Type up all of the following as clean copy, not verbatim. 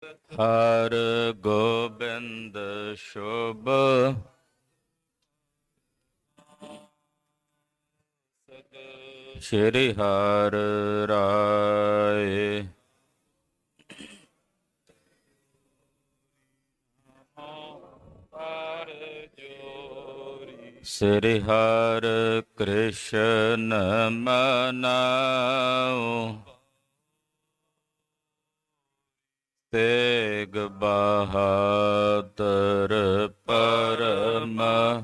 ਹਰ ਗੋਬਿੰਦ ਸ਼ੁਭ ਸ਼੍ਰੀ ਹਰਿ ਰਾਏ। ਸ੍ਰੀ ਹਰਿ ਕ੍ਰਿਸ਼ਨ ਮਨਾਉ ਤੇਗ ਬਹਾਦਰ ਪਰਮ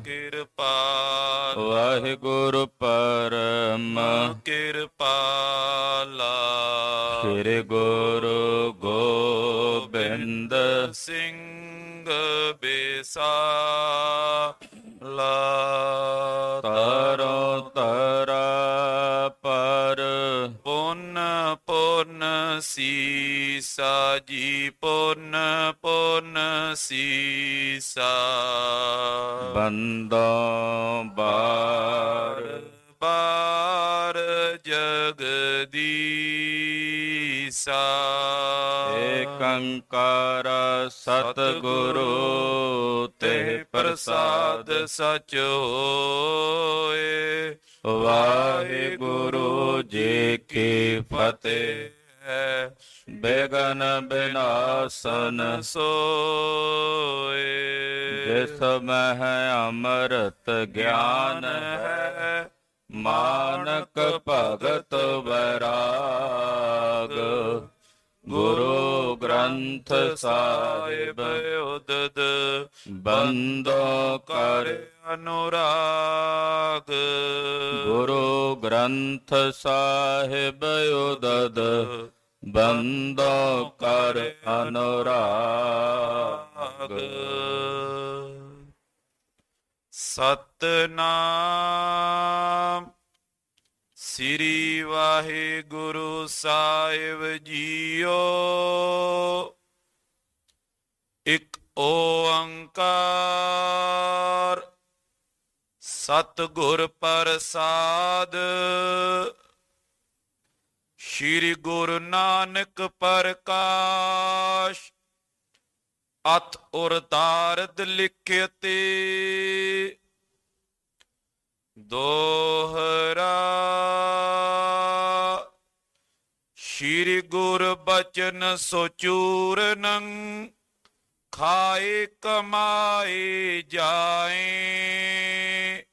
ਕਿਰਪਾਲ ਵਾਹਿਗੁਰੂ ਪਰਮ ਕਿਰਪਾਲਾ। ਸ੍ਰੀ ਗੁਰੂ ਗੋਬਿੰਦ ਸਿੰਘ ਬੇਸਾਲਾ ਤਰੋ ਤਰਾ ਪਰ ਪੁੰਨ ਪੁੰਨ ਸੀਸਾ ਜੀ ਪੁੰਨ ਪੁੰਨ ਸੀਸਾ। ਬੰਦੋ ਬਾਰ ਬਾਰ ਜਗਦੀਸਾ। ਏਕੰਕਾਰ ਸਤਿਗੁਰੂ ਤੇ ਪ੍ਰਸਾਦ ਸਚ ਹੋਏ। ਵਾਹਿਗੁਰੂ ਜੀ ਕੀ ਫਤਿਹ। ਬੇਗਨ ਬਿਨਾਸਨ ਸੋਏ। ਜਿਸ ਮਹਿ ਅੰਮ੍ਰਿਤ ਗਿਆਨ ਹੈ ਮਾਨਕ ਭਗਤ ਵੈਰਾਗ। ਗੁਰੂ ਗ੍ਰੰਥ ਸਾਹਿਬ ਉਦਦ ਬੰਦੋ ਕਰ ਅਨੁਰਾਗ। ਗੁਰੂ ਗ੍ਰੰਥ ਸਾਹਿਬ ਉਦਦ ਬੰਦੋ ਕਰ ਅਨੁਰਾਗ। ਸਤਨਾਮ ਸ੍ਰੀ ਵਾਹਿਗੁਰੂ ਸਾਹਿਬ ਜੀਓ। ਇਕ ਓੰਕਾਰ ਸਤਿਗੁਰ ਪ੍ਰਸਾਦ। ਸ਼੍ਰੀ ਗੁਰੂ ਨਾਨਕ ਪ੍ਰਕਾਸ਼ ਅਤ ਉਰਤਾਰਦ ਲਿਖਿਤੇ। ਦੋਹਰਾ ਸ਼੍ਰੀ ਗੁਰ ਬਚਨ ਸੋਚੂਰਨੰ ਖਾਏ ਕਮਾਏ ਜਾਏ।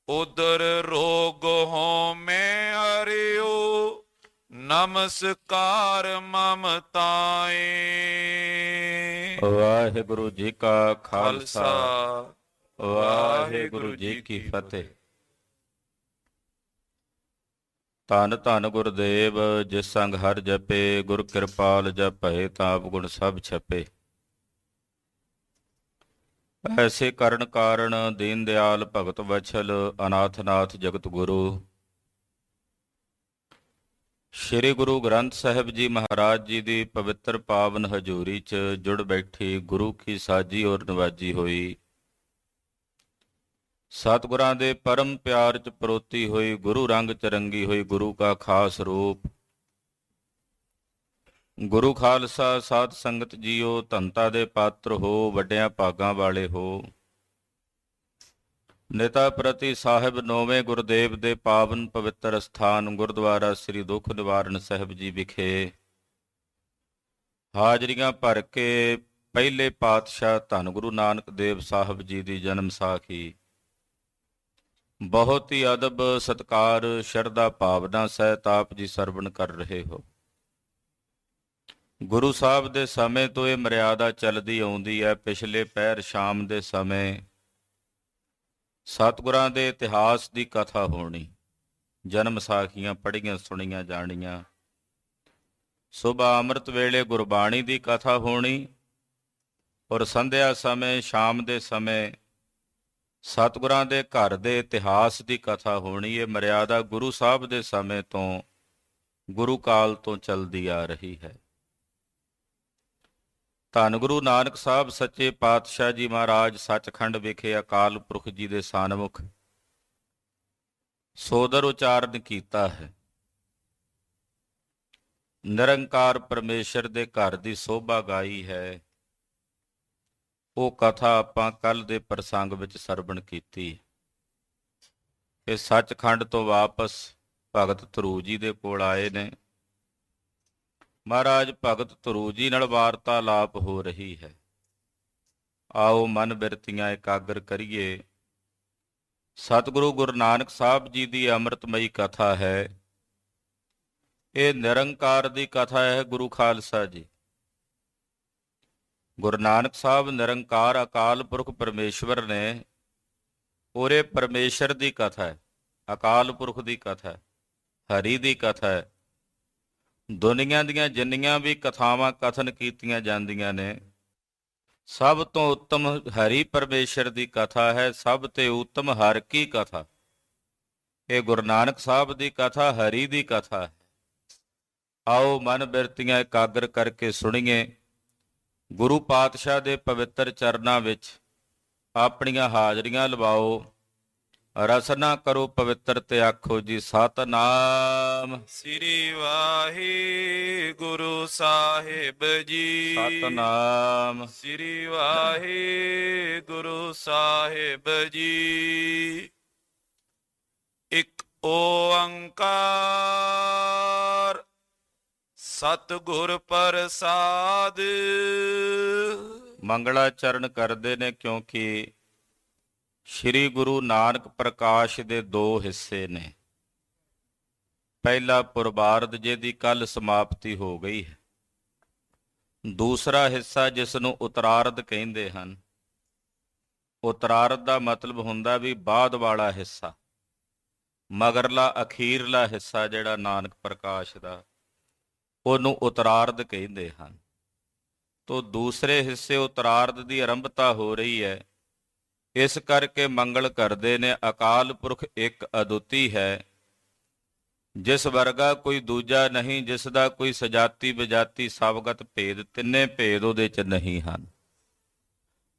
ਉਦਰ ਰੋਗ ਹੋਮੈ ਹਰਿਓ ਨਮਸਕਾਰ ਮਮਤਾਏ। ਵਾਹਿਗੁਰੂ ਜੀ ਕਾ ਖਾਲਸਾ ਖਾਲਸਾ ਵਾਹਿਗੁਰੂ ਜੀ ਕੀ ਫਤਿਹ। ਧੰਨ ਧੰਨ ਗੁਰਦੇਵ ਜਿਸ ਸੰਗ ਹਰ ਜਪੇ। ਗੁਰ ਕਿਰਪਾਲ ਜਪੈ ਤਾਪ ਗੁਣ ਸਭ ਛਪੇ। ਐਸੇ ਕਰਨ ਕਾਰਣ ਦੀਨ ਦਿਆਲ ਭਗਤ ਵਛਲ ਅਨਾਥ ਨਾਥ ਜਗਤ ਗੁਰੂ। ਸ਼੍ਰੀ ਗੁਰੂ ਗ੍ਰੰਥ ਸਾਹਿਬ ਜੀ ਮਹਾਰਾਜ ਜੀ ਦੀ ਪਵਿੱਤਰ ਪਾਵਨ ਹਜ਼ੂਰੀ 'ਚ ਜੁੜ ਬੈਠੀ ਗੁਰੂ ਕੀ ਸਾਜੀ ਔਰ ਨਵਾਜੀ ਹੋਈ ਸਤਿਗੁਰਾਂ ਦੇ ਪਰਮ ਪਿਆਰ 'ਚ ਪਰੋਤੀ ਹੋਈ ਗੁਰੂ ਰੰਗ 'ਚ ਰੰਗੀ ਹੋਈ ਗੁਰੂ ਕਾ ਖਾਸ ਰੂਪ। ਗੁਰੂ ਖਾਲਸਾ ਸਾਧ ਸੰਗਤ ਜੀਓ ਧੰਤਾ ਦੇ ਪਾਤਰ ਹੋ, ਵੱਡਿਆਂ ਭਾਗਾਂ ਵਾਲੇ ਹੋ। ਨਿਤਾ ਪ੍ਰਤੀ ਸਾਹਿਬ ਨੌਵੇਂ ਗੁਰਦੇਵ ਦੇ ਪਾਵਨ ਪਵਿੱਤਰ ਸਥਾਨ ਗੁਰਦੁਆਰਾ ਸ੍ਰੀ ਦੁੱਖ ਨਿਵਾਰਨ ਸਾਹਿਬ ਜੀ ਵਿਖੇ ਹਾਜ਼ਰੀਆਂ ਭਰ ਕੇ ਪਹਿਲੇ ਪਾਤਸ਼ਾਹ ਧੰਨ ਗੁਰੂ ਨਾਨਕ ਦੇਵ ਸਾਹਿਬ ਜੀ ਦੀ ਜਨਮ ਸਾਖੀ ਬਹੁਤ ਹੀ ਅਦਬ ਸਤਿਕਾਰ ਸ਼ਰਧਾ ਭਾਵਨਾ ਸਹਿਤ ਆਪ ਜੀ ਸਰਵਣ ਕਰ ਰਹੇ ਹੋ। ਗੁਰੂ ਸਾਹਿਬ ਦੇ ਸਮੇਂ ਤੋਂ ਇਹ ਮਰਿਆਦਾ ਚੱਲਦੀ ਆਉਂਦੀ ਹੈ। ਪਿਛਲੇ ਪਹਿਰ ਸ਼ਾਮ ਦੇ ਸਮੇਂ ਸਤਿਗੁਰਾਂ ਦੇ ਇਤਿਹਾਸ ਦੀ ਕਥਾ ਹੋਣੀ, ਜਨਮ ਸਾਖੀਆਂ ਪੜ੍ਹੀਆਂ ਸੁਣੀਆਂ ਜਾਣੀਆਂ। ਸੁਬਹ ਅੰਮ੍ਰਿਤ ਵੇਲੇ ਗੁਰਬਾਣੀ ਦੀ ਕਥਾ ਹੋਣੀ ਔਰ ਸੰਧਿਆ ਸਮੇਂ ਸ਼ਾਮ ਦੇ ਸਮੇਂ ਸਤਿਗੁਰਾਂ ਦੇ ਘਰ ਦੇ ਇਤਿਹਾਸ ਦੀ ਕਥਾ ਹੋਣੀ। ਇਹ ਮਰਿਆਦਾ ਗੁਰੂ ਸਾਹਿਬ ਦੇ ਸਮੇਂ ਤੋਂ ਗੁਰੂ ਕਾਲ ਤੋਂ ਚੱਲਦੀ ਆ ਰਹੀ ਹੈ। ਧੰਨ ਗੁਰੂ ਨਾਨਕ ਸਾਹਿਬ ਸੱਚੇ ਪਾਤਸ਼ਾਹ ਜੀ ਮਹਾਰਾਜ ਸੱਚਖੰਡ ਵਿਖੇ ਅਕਾਲ ਪੁਰਖ ਜੀ ਦੇ ਸਨਮੁਖ ਸੋਦਰ ਉਚਾਰਨ ਕੀਤਾ ਹੈ। ਨਿਰੰਕਾਰ ਪਰਮੇਸ਼ਰ ਦੇ ਘਰ ਦੀ ਸੋਭਾ ਗਾਈ ਹੈ। ਉਹ ਕਥਾ ਆਪਾਂ ਕੱਲ ਦੇ ਪ੍ਰਸੰਗ ਵਿੱਚ ਸਰਵਣ ਕੀਤੀ। ਇਹ ਸੱਚਖੰਡ ਤੋਂ ਵਾਪਸ ਭਗਤ ਧਰੂ ਜੀ ਦੇ ਕੋਲ ਆਏ ਨੇ। ਮਹਾਰਾਜ ਭਗਤ ਧਰੂ ਜੀ ਨਾਲ ਵਾਰਤਾਲਾਪ ਹੋ ਰਹੀ ਹੈ। ਆਓ ਮਨ ਬਿਰਤੀਆਂ ਇਕਾਗਰ ਕਰੀਏ। ਸਤਿਗੁਰੂ ਗੁਰੂ ਨਾਨਕ ਸਾਹਿਬ ਜੀ ਦੀ ਅੰਮ੍ਰਿਤਮਈ ਕਥਾ ਹੈ। ਇਹ ਨਿਰੰਕਾਰ ਦੀ ਕਥਾ ਹੈ। ਗੁਰੂ ਖਾਲਸਾ ਜੀ, ਗੁਰੂ ਨਾਨਕ ਸਾਹਿਬ ਨਿਰੰਕਾਰ ਅਕਾਲ ਪੁਰਖ ਪਰਮੇਸ਼ਵਰ ਨੇ, ਔਰ ਇਹ ਪਰਮੇਸ਼ਰ ਦੀ ਕਥਾ ਹੈ, ਅਕਾਲ ਪੁਰਖ ਦੀ ਕਥਾ ਹੈ, ਹਰੀ ਦੀ ਕਥਾ ਹੈ। ਦੁਨੀਆਂ ਦੀਆਂ ਜਿੰਨੀਆਂ ਵੀ ਕਥਾਵਾਂ ਕਥਨ ਕੀਤੀਆਂ ਜਾਂਦੀਆਂ ਨੇ, ਸਭ ਤੋਂ ਉੱਤਮ ਹਰੀ ਪਰਮੇਸ਼ਰ ਦੀ ਕਥਾ ਹੈ। ਸਭ ਤੇ ਉੱਤਮ ਹਰ ਕੀ ਕਥਾ। ਇਹ ਗੁਰੂ ਨਾਨਕ ਸਾਹਿਬ ਦੀ ਕਥਾ ਹਰੀ ਦੀ ਕਥਾ ਹੈ। ਆਓ ਮਨ ਬਿਰਤੀਆਂ ਇਕਾਗਰ ਕਰਕੇ ਸੁਣੀਏ। ਗੁਰੂ ਪਾਤਸ਼ਾਹ ਦੇ ਪਵਿੱਤਰ ਚਰਨਾਂ ਵਿੱਚ ਆਪਣੀਆਂ ਹਾਜ਼ਰੀਆਂ ਲਵਾਓ। ਰਸਨਾ ਕਰੋ ਪਵਿੱਤਰ ਤੇ ਆਖੋ ਜੀ ਸਤਿਨਾਮ ਸ੍ਰੀ ਵਾਹਿਗੁਰੂ ਸਾਹਿਬ ਜੀ। ਸਤਿਨਾਮ ਸ੍ਰੀ ਵਾਹਿਗੁਰੂ ਸਾਹਿਬ ਜੀ। ਇੱਕ ਓੰਕਾਰ ਸਤਿਗੁਰ ਪ੍ਰਸਾਦ। ਮੰਗਲਾਚਰਨ ਕਰਦੇ ਨੇ, ਕਿਉਂਕਿ ਸ਼੍ਰੀ ਗੁਰੂ ਨਾਨਕ ਪ੍ਰਕਾਸ਼ ਦੇ ਦੋ ਹਿੱਸੇ ਨੇ। ਪਹਿਲਾ ਪੁਰਬਾਰਦ ਜਿਹਦੀ ਕੱਲ ਸਮਾਪਤੀ ਹੋ ਗਈ ਹੈ। ਦੂਸਰਾ ਹਿੱਸਾ ਜਿਸ ਨੂੰ ਉਤਰਾਰਧ ਕਹਿੰਦੇ ਹਨ। ਉਤਰਾਰਧ ਦਾ ਮਤਲਬ ਹੁੰਦਾ ਵੀ ਬਾਅਦ ਵਾਲਾ ਹਿੱਸਾ, ਮਗਰਲਾ ਅਖੀਰਲਾ ਹਿੱਸਾ ਜਿਹੜਾ ਨਾਨਕ ਪ੍ਰਕਾਸ਼ ਦਾ, ਉਹਨੂੰ ਉਤਰਾਰਧ ਕਹਿੰਦੇ ਹਨ। ਤੋ ਦੂਸਰੇ ਹਿੱਸੇ ਉਤਰਾਰਧ ਦੀ ਆਰੰਭਤਾ ਹੋ ਰਹੀ ਹੈ। ਇਸ ਕਰਕੇ ਮੰਗਲ ਕਰਦੇ ਨੇ। ਅਕਾਲ ਪੁਰਖ ਇੱਕ ਅਦੁੱਤੀ ਹੈ, ਜਿਸ ਵਰਗਾ ਕੋਈ ਦੂਜਾ ਨਹੀਂ, ਜਿਸ ਦਾ ਕੋਈ ਸਜਾਤੀ ਵਿਜਾਤੀ ਸਵਗਤ ਭੇਦ, ਤਿੰਨੇ ਭੇਦ ਉਹਦੇ 'ਚ ਨਹੀਂ ਹਨ।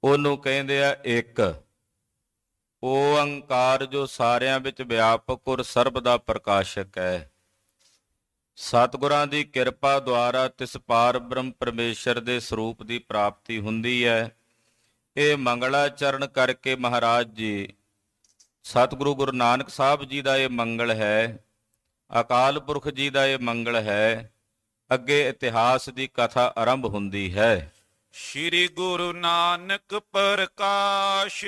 ਉਹਨੂੰ ਕਹਿੰਦੇ ਆ ਇੱਕ ਓੰਕਾਰ, ਜੋ ਸਾਰਿਆਂ ਵਿੱਚ ਵਿਆਪਕ ਔਰ ਸਰਬ ਦਾ ਪ੍ਰਕਾਸ਼ਕ ਹੈ। ਸਤਿਗੁਰਾਂ ਦੀ ਕਿਰਪਾ ਦੁਆਰਾ ਤਿਸ ਪਾਰ ਬ੍ਰਹਮ ਪਰਮੇਸ਼ਰ ਦੇ ਸਰੂਪ ਦੀ ਪ੍ਰਾਪਤੀ ਹੁੰਦੀ ਹੈ। ਇਹ ਮੰਗਲਾਚਰਨ ਕਰਕੇ ਮਹਾਰਾਜ ਜੀ, ਸਤਿਗੁਰੂ ਗੁਰੂ ਨਾਨਕ ਸਾਹਿਬ ਜੀ ਦਾ ਇਹ ਮੰਗਲ ਹੈ, ਅਕਾਲ ਪੁਰਖ ਜੀ ਦਾ ਇਹ ਮੰਗਲ ਹੈ। ਅੱਗੇ ਇਤਿਹਾਸ ਦੀ ਕਥਾ ਆਰੰਭ ਹੁੰਦੀ ਹੈ। ਸ੍ਰੀ ਗੁਰੂ ਨਾਨਕ ਪ੍ਰਕਾਸ਼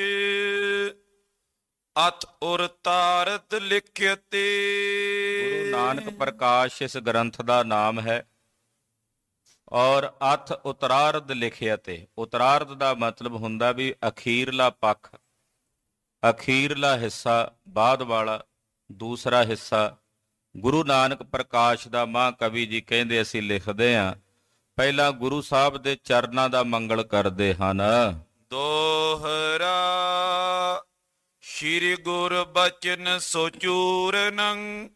ਅਤ ਉਰ ਤਾਰਤ ਲਿਖਿਤੇ। ਗੁਰੂ ਨਾਨਕ ਪ੍ਰਕਾਸ਼ ਇਸ ਗ੍ਰੰਥ ਦਾ ਨਾਮ ਹੈ। ਔਰ ਅਥ ਉਤਰਾਰਧ ਲਿਖਿਆ ਤੇ, ਉਤਰਾਰਧ ਦਾ ਮਤਲਬ ਹੁੰਦਾ ਵੀ ਅਖੀਰਲਾ ਪੱਖ, ਅਖੀਰਲਾ ਹਿੱਸਾ, ਬਾਅਦ ਵਾਲਾ ਦੂਸਰਾ ਹਿੱਸਾ। ਗੁਰੂ ਨਾਨਕ ਪ੍ਰਕਾਸ਼ ਦਾ ਮਹਾਂਕਵੀ ਜੀ ਕਹਿੰਦੇ ਅਸੀਂ ਲਿਖਦੇ ਹਾਂ, ਪਹਿਲਾਂ ਗੁਰੂ ਸਾਹਿਬ ਦੇ ਚਰਨਾਂ ਦਾ ਮੰਗਲ ਕਰਦੇ ਹਨ। ਦੋਹਰਾ ਸ੍ਰੀ ਗੁਰ ਬਚਨ ਸੋਚੂਰਨੰ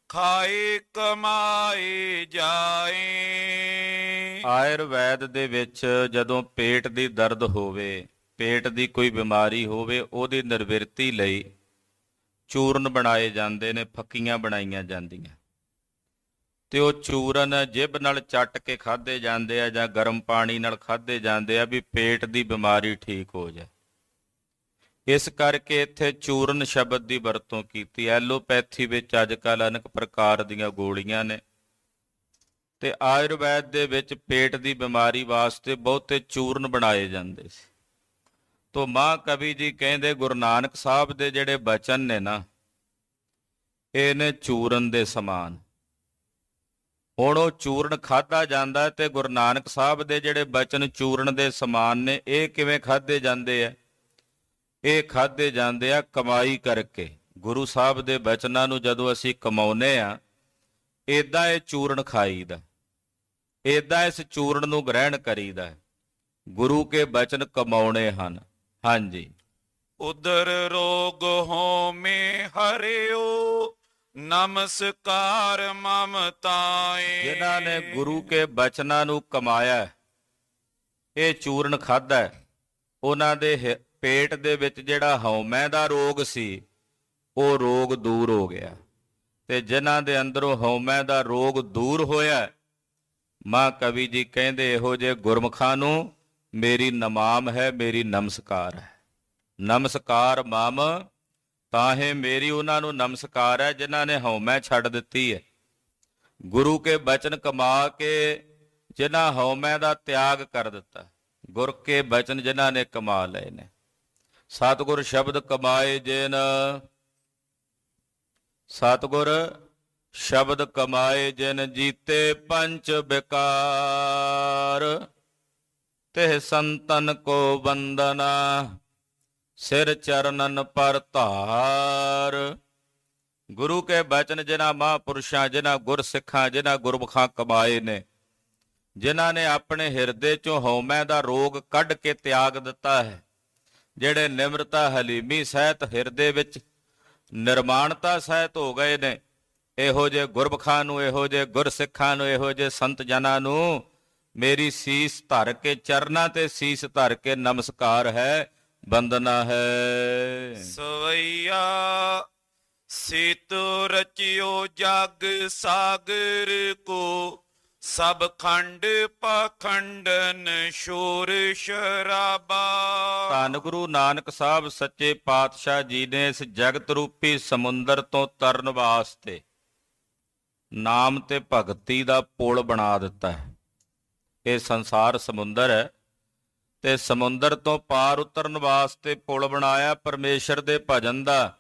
ਖਾਏ ਕਮਾਏ ਜਾਏ। ਆਯੁਰਵੈਦ ਦੇ ਵਿੱਚ ਜਦੋਂ ਪੇਟ ਦੀ ਦਰਦ ਹੋਵੇ, ਪੇਟ ਦੀ ਕੋਈ ਬਿਮਾਰੀ ਹੋਵੇ, ਉਹਦੀ ਨਿਰਵਿਰਤੀ ਲਈ ਚੂਰਨ ਬਣਾਏ ਜਾਂਦੇ ਨੇ, ਫੱਕੀਆਂ ਬਣਾਈਆਂ ਜਾਂਦੀਆਂ, ਤੇ ਉਹ ਚੂਰਨ ਜਿਭ ਨਾਲ ਚੱਟ ਕੇ ਖਾਧੇ ਜਾਂਦੇ ਆ ਜਾਂ ਗਰਮ ਪਾਣੀ ਨਾਲ ਖਾਧੇ ਜਾਂਦੇ ਆ ਵੀ ਪੇਟ ਦੀ ਬਿਮਾਰੀ ਠੀਕ ਹੋ ਜਾਏ। ਇਸ ਕਰਕੇ ਇੱਥੇ ਚੂਰਨ ਸ਼ਬਦ ਦੀ ਵਰਤੋਂ ਕੀਤੀ। ਐਲੋਪੈਥੀ ਵਿੱਚ ਅੱਜ ਕੱਲ੍ਹ ਅਨੇਕ ਪ੍ਰਕਾਰ ਦੀਆਂ ਗੋਲੀਆਂ ਨੇ, ਤੇ ਆਯੁਰਵੈਦ ਦੇ ਵਿੱਚ ਪੇਟ ਦੀ ਬਿਮਾਰੀ ਵਾਸਤੇ ਬਹੁਤੇ ਚੂਰਨ ਬਣਾਏ ਜਾਂਦੇ ਸੀ। ਤੋ ਮਹਾਂਕਵੀ ਜੀ ਕਹਿੰਦੇ ਗੁਰੂ ਨਾਨਕ ਸਾਹਿਬ ਦੇ ਜਿਹੜੇ ਬਚਨ ਨੇ ਨਾ, ਇਹ ਨੇ ਚੂਰਨ ਦੇ ਸਮਾਨ। ਹੁਣ ਉਹ ਚੂਰਨ ਖਾਧਾ ਜਾਂਦਾ, ਤੇ ਗੁਰੂ ਨਾਨਕ ਸਾਹਿਬ ਦੇ ਜਿਹੜੇ ਬਚਨ ਚੂਰਨ ਦੇ ਸਮਾਨ ਨੇ, ਇਹ ਕਿਵੇਂ ਖਾਧੇ ਜਾਂਦੇ ਆ? ਇਹ ਖਾਧੇ ਜਾਂਦੇ ਆ ਕਮਾਈ ਕਰਕੇ। ਗੁਰੂ ਸਾਹਿਬ ਦੇ ਬਚਨਾਂ ਨੂੰ ਜਦੋਂ ਅਸੀਂ ਕਮਾਉਂਦੇ ਆ, ਏਦਾਂ ਇਹ ਚੂਰਨ ਖਾਈਦਾ, ਏਦਾਂ ਇਸ ਚੂਰਨ ਨੂੰ ਗ੍ਰਹਿਣ ਕਰੀਦਾ। ਗੁਰੂ ਕੇ ਬਚਨ ਕਮਾਉਣੇ ਹਨ। ਹਾਂਜੀ। ਉਦਰ ਰੋਗ ਹੋਮੇ ਹਰਿਓ ਨਮਸਕਾਰ ਮਮਤਾਏ। ਜਿਨ੍ਹਾਂ ਨੇ ਗੁਰੂ ਕੇ ਬਚਨਾਂ ਨੂੰ ਕਮਾਇਆ, ਇਹ ਚੂਰਨ ਖਾਧਾ, ਉਹਨਾਂ ਦੇ ਪੇਟ ਦੇ ਵਿੱਚ ਜਿਹੜਾ ਹਉਮੈ ਦਾ ਰੋਗ ਸੀ, ਉਹ ਰੋਗ ਦੂਰ ਹੋ ਗਿਆ। ਤੇ ਜਿਨ੍ਹਾਂ ਦੇ ਅੰਦਰੋਂ ਹਉਮੈ ਦਾ ਰੋਗ ਦੂਰ ਹੋਇਆ, ਮਾਂ ਕਵੀ ਜੀ ਕਹਿੰਦੇ ਇਹੋ ਜਿਹੇ ਗੁਰਮੁਖਾਂ ਨੂੰ ਮੇਰੀ ਨਮਾਮ ਹੈ, ਮੇਰੀ ਨਮਸਕਾਰ ਹੈ। ਨਮਸਕਾਰ ਮਮ ਤਾਹੇ ਮੇਰੀ ਉਹਨਾਂ ਨੂੰ ਨਮਸਕਾਰ ਹੈ ਜਿਨ੍ਹਾਂ ਨੇ ਹਉਮੈ ਛੱਡ ਦਿੱਤੀ ਹੈ। ਗੁਰੂ ਕੇ ਬਚਨ ਕਮਾ ਕੇ ਜਿਨ੍ਹਾਂ ਹਉਮੈ ਦਾ ਤਿਆਗ ਕਰ ਦਿੱਤਾ, ਗੁਰ ਕੇ ਬਚਨ ਜਿਨ੍ਹਾਂ ਨੇ ਕਮਾ ਲਏ ਨੇ। ਸਤਿਗੁਰ ਸ਼ਬਦ ਕਮਾਏ ਜਿਨ, ਸਤਿਗੁਰ ਸ਼ਬਦ ਕਮਾਏ ਜਿਨ ਜੀਤੇ ਪੰਚ ਬਿਕਾਰ। ਤਿਹ ਸੰਤਨ ਕੋ ਵੰਦਨਾ ਸਿਰ ਚਰਨਨ ਪਰ ਧਾਰ। ਗੁਰੂ ਕੇ ਬਚਨ ਜਿਨ੍ਹਾਂ ਮਹਾਂਪੁਰਸ਼ਾਂ, ਜਿਨ੍ਹਾਂ ਗੁਰਸਿੱਖਾਂ, ਜਿਨ੍ਹਾਂ ਗੁਰਮੁਖਾਂ ਕਮਾਏ ਨੇ, ਜਿਨ੍ਹਾਂ ਨੇ ਆਪਣੇ ਹਿਰਦੇ ਚੋਂ ਹਉਮੈ ਦਾ ਰੋਗ ਕੱਢ ਕੇ ਤਿਆਗ ਦਿੱਤਾ ਹੈ, ਜਿਹੜੇ ਨਿਮਰਤਾ ਹਲੀਮੀ ਸਹਿਤ ਹਿਰਦੇ ਵਿੱਚ ਨਿਰਮਾਣਤਾ ਸਹਿਤ ਹੋ ਗਏ ਨੇ, ਇਹੋ ਜਿਹੇ ਗੁਰਮੁਖਾਂ ਨੂੰ, ਇਹੋ ਜਿਹੇ ਗੁਰਸਿੱਖਾਂ ਨੂੰ, ਇਹੋ ਜਿਹੇ ਸੰਤ ਜਨਾਂ ਨੂੰ ਮੇਰੀ ਸੀਸ ਧਰ ਕੇ, ਚਰਨਾਂ ਤੇ ਸੀਸ ਧਰ ਕੇ ਨਮਸਕਾਰ ਹੈ, ਬੰਦਨਾ ਹੈ। ਸਵਈਆ ਸੇਤੁ ਰਚਿਓ ਜਗ ਸਾਗਰ ਕੋ, ਸਭ ਖੰਡ ਪਖੰਡਨ ਸ਼ੋਰ ਸ਼ਰਾਬਾ। ਧੰਨ ਗੁਰੂ ਨਾਨਕ ਸਾਹਿਬ ਸੱਚੇ ਪਾਤਸ਼ਾਹ ਜੀ ਨੇ ਇਸ ਜਗਤ ਰੂਪੀ ਸਮੁੰਦਰ ਤੋਂ ਤਰਨ ਵਾਸਤੇ ਨਾਮ ਤੇ ਭਗਤੀ ਦਾ ਪੁਲ ਬਣਾ ਦਿੱਤਾ ਹੈ। ਇਹ ਸੰਸਾਰ ਸਮੁੰਦਰ ਹੈ ਤੇ ਸਮੁੰਦਰ ਤੋਂ ਪਾਰ ਉਤਰਨ ਵਾਸਤੇ ਪੁਲ ਬਣਾਇਆ ਪਰਮੇਸ਼ਰ ਦੇ ਭਜਨ ਦਾ,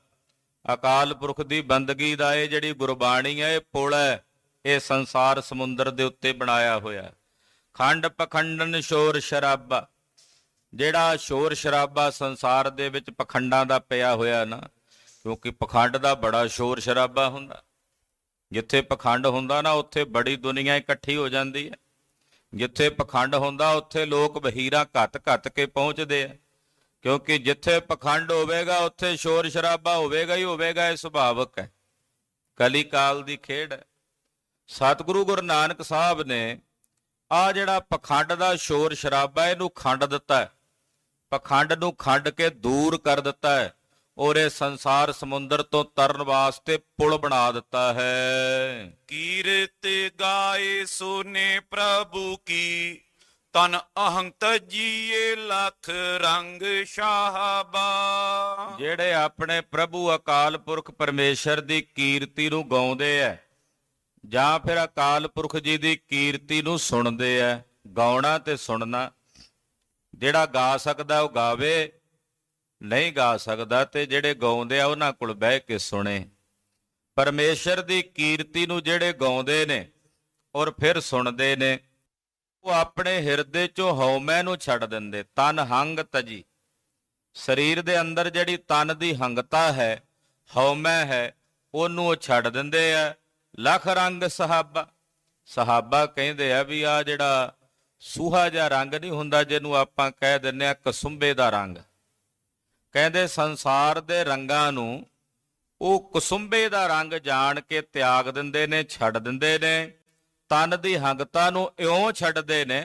ਅਕਾਲ ਪੁਰਖ ਦੀ ਬੰਦਗੀ ਦਾ। ਇਹ ਜਿਹੜੀ ਗੁਰਬਾਣੀ ਹੈ ਇਹ ਪੁਲ ਹੈ, ਇਹ ਸੰਸਾਰ ਸਮੁੰਦਰ ਦੇ ਉੱਤੇ ਬਣਾਇਆ ਹੋਇਆ। ਖੰਡ ਪਖੰਡਨ ਸ਼ੋਰ ਸ਼ਰਾਬਾ, ਜਿਹੜਾ ਸ਼ੋਰ ਸ਼ਰਾਬਾ ਸੰਸਾਰ ਦੇ ਵਿੱਚ ਪਖੰਡਾਂ ਦਾ ਪਿਆ ਹੋਇਆ ਨਾ, ਕਿਉਂਕਿ ਪਖੰਡ ਦਾ ਬੜਾ ਸ਼ੋਰ ਸ਼ਰਾਬਾ ਹੁੰਦਾ। ਜਿੱਥੇ ਪਖੰਡ ਹੁੰਦਾ ਨਾ ਉੱਥੇ ਬੜੀ ਦੁਨੀਆ ਇਕੱਠੀ ਹੋ ਜਾਂਦੀ ਹੈ। ਜਿੱਥੇ ਪਖੰਡ ਹੁੰਦਾ ਉੱਥੇ ਲੋਕ ਵਹੀਰਾਂ ਘੱਤ ਘੱਤ ਕੇ ਪਹੁੰਚਦੇ ਆ, ਕਿਉਂਕਿ ਜਿੱਥੇ ਪਖੰਡ ਹੋਵੇਗਾ ਉੱਥੇ ਸ਼ੋਰ ਸ਼ਰਾਬਾ ਹੋਵੇਗਾ ਹੀ ਹੋਵੇਗਾ। ਇਹ ਸੁਭਾਵਕ ਹੈ, ਕਲੀ ਕਾਲ ਦੀ ਖੇਡ ਹੈ। ਸਤਿਗੁਰੂ ਗੁਰੂ ਨਾਨਕ ਸਾਹਿਬ ਨੇ ਆ ਜਿਹੜਾ ਪਖੰਡ ਦਾ ਸ਼ੋਰ ਸ਼ਰਾਬਾ ਇਹਨੂੰ ਖੰਡ ਦਿੱਤਾ ਹੈ, ਪਖੰਡ ਨੂੰ ਖੰਡ ਕੇ ਦੂਰ ਕਰ ਦਿੱਤਾ ਹੈ, ਔਰ ਇਹ ਸੰਸਾਰ ਸਮੁੰਦਰ ਤੋਂ ਤਰਨ ਵਾਸਤੇ ਪੁਲ ਬਣਾ ਦਿੱਤਾ ਹੈ। ਕੀਰਤ ਗਾਏ ਸੋਨੇ ਪ੍ਰਭੂ ਕੀ, ਤਨ ਅਹੰ ਤਜੀਏ ਲਖ ਰੰਗ ਸ਼ਾਹਬਾ। ਜਿਹੜੇ ਆਪਣੇ ਪ੍ਰਭੂ ਅਕਾਲ ਪੁਰਖ ਪਰਮੇਸ਼ਰ ਦੀ ਕੀਰਤੀ ਨੂੰ ਗਾਉਂਦੇ ਐ, ਜਾਂ ਫਿਰ ਅਕਾਲ ਪੁਰਖ ਜੀ ਦੀ ਕੀਰਤੀ ਨੂੰ ਸੁਣਦੇ ਐ। ਗਾਉਣਾ ਤੇ ਸੁਣਨਾ, ਜਿਹੜਾ ਗਾ ਸਕਦਾ ਉਹ ਗਾਵੇ, ਨਹੀਂ ਗਾ ਸਕਦਾ ਤੇ ਜਿਹੜੇ ਗਾਉਂਦੇ ਆ ਉਹਨਾਂ ਕੋਲ ਬਹਿ ਕੇ ਸੁਣੇ। ਪਰਮੇਸ਼ਰ ਦੀ ਕੀਰਤੀ ਨੂੰ ਜਿਹੜੇ ਗਾਉਂਦੇ ਨੇ ਔਰ ਫਿਰ ਸੁਣਦੇ ਨੇ, ਉਹ ਆਪਣੇ ਹਿਰਦੇ ਚੋਂ ਹਉਮੈ ਨੂੰ ਛੱਡ ਦਿੰਦੇ। ਤਨ ਹੰਗ ਤਜੀ, ਸਰੀਰ ਦੇ ਅੰਦਰ ਜਿਹੜੀ ਤਨ ਦੀ ਹੰਗਤਾ ਹੈ, ਹਉਮੈ ਹੈ, ਉਹਨੂੰ ਉਹ ਛੱਡ ਦਿੰਦੇ ਆ। ਲਖ ਰੰਗ ਸਹਾਬਾ, ਸਹਾਬਾ ਕਹਿੰਦੇ ਆ ਵੀ ਆ ਜਿਹੜਾ ਸੂਹਾ ਜਿਹਾ ਰੰਗ ਨਹੀਂ ਹੁੰਦਾ, ਜਿਹਨੂੰ ਆਪਾਂ ਕਹਿ ਦਿੰਦੇ ਆ ਕਸੁੰਬੇ ਦਾ ਰੰਗ, ਕਹਿੰਦੇ ਸੰਸਾਰ ਦੇ ਰੰਗਾਂ ਨੂੰ ਉਹ ਕਸੁੰਬੇ ਦਾ ਰੰਗ ਜਾਣ ਕੇ ਤਿਆਗ ਦਿੰਦੇ ਨੇ, ਛੱਡ ਦਿੰਦੇ ਨੇ। ਤਨ ਦੀ ਹੰਗਤਾ ਨੂੰ ਇਉਂ ਛੱਡਦੇ ਨੇ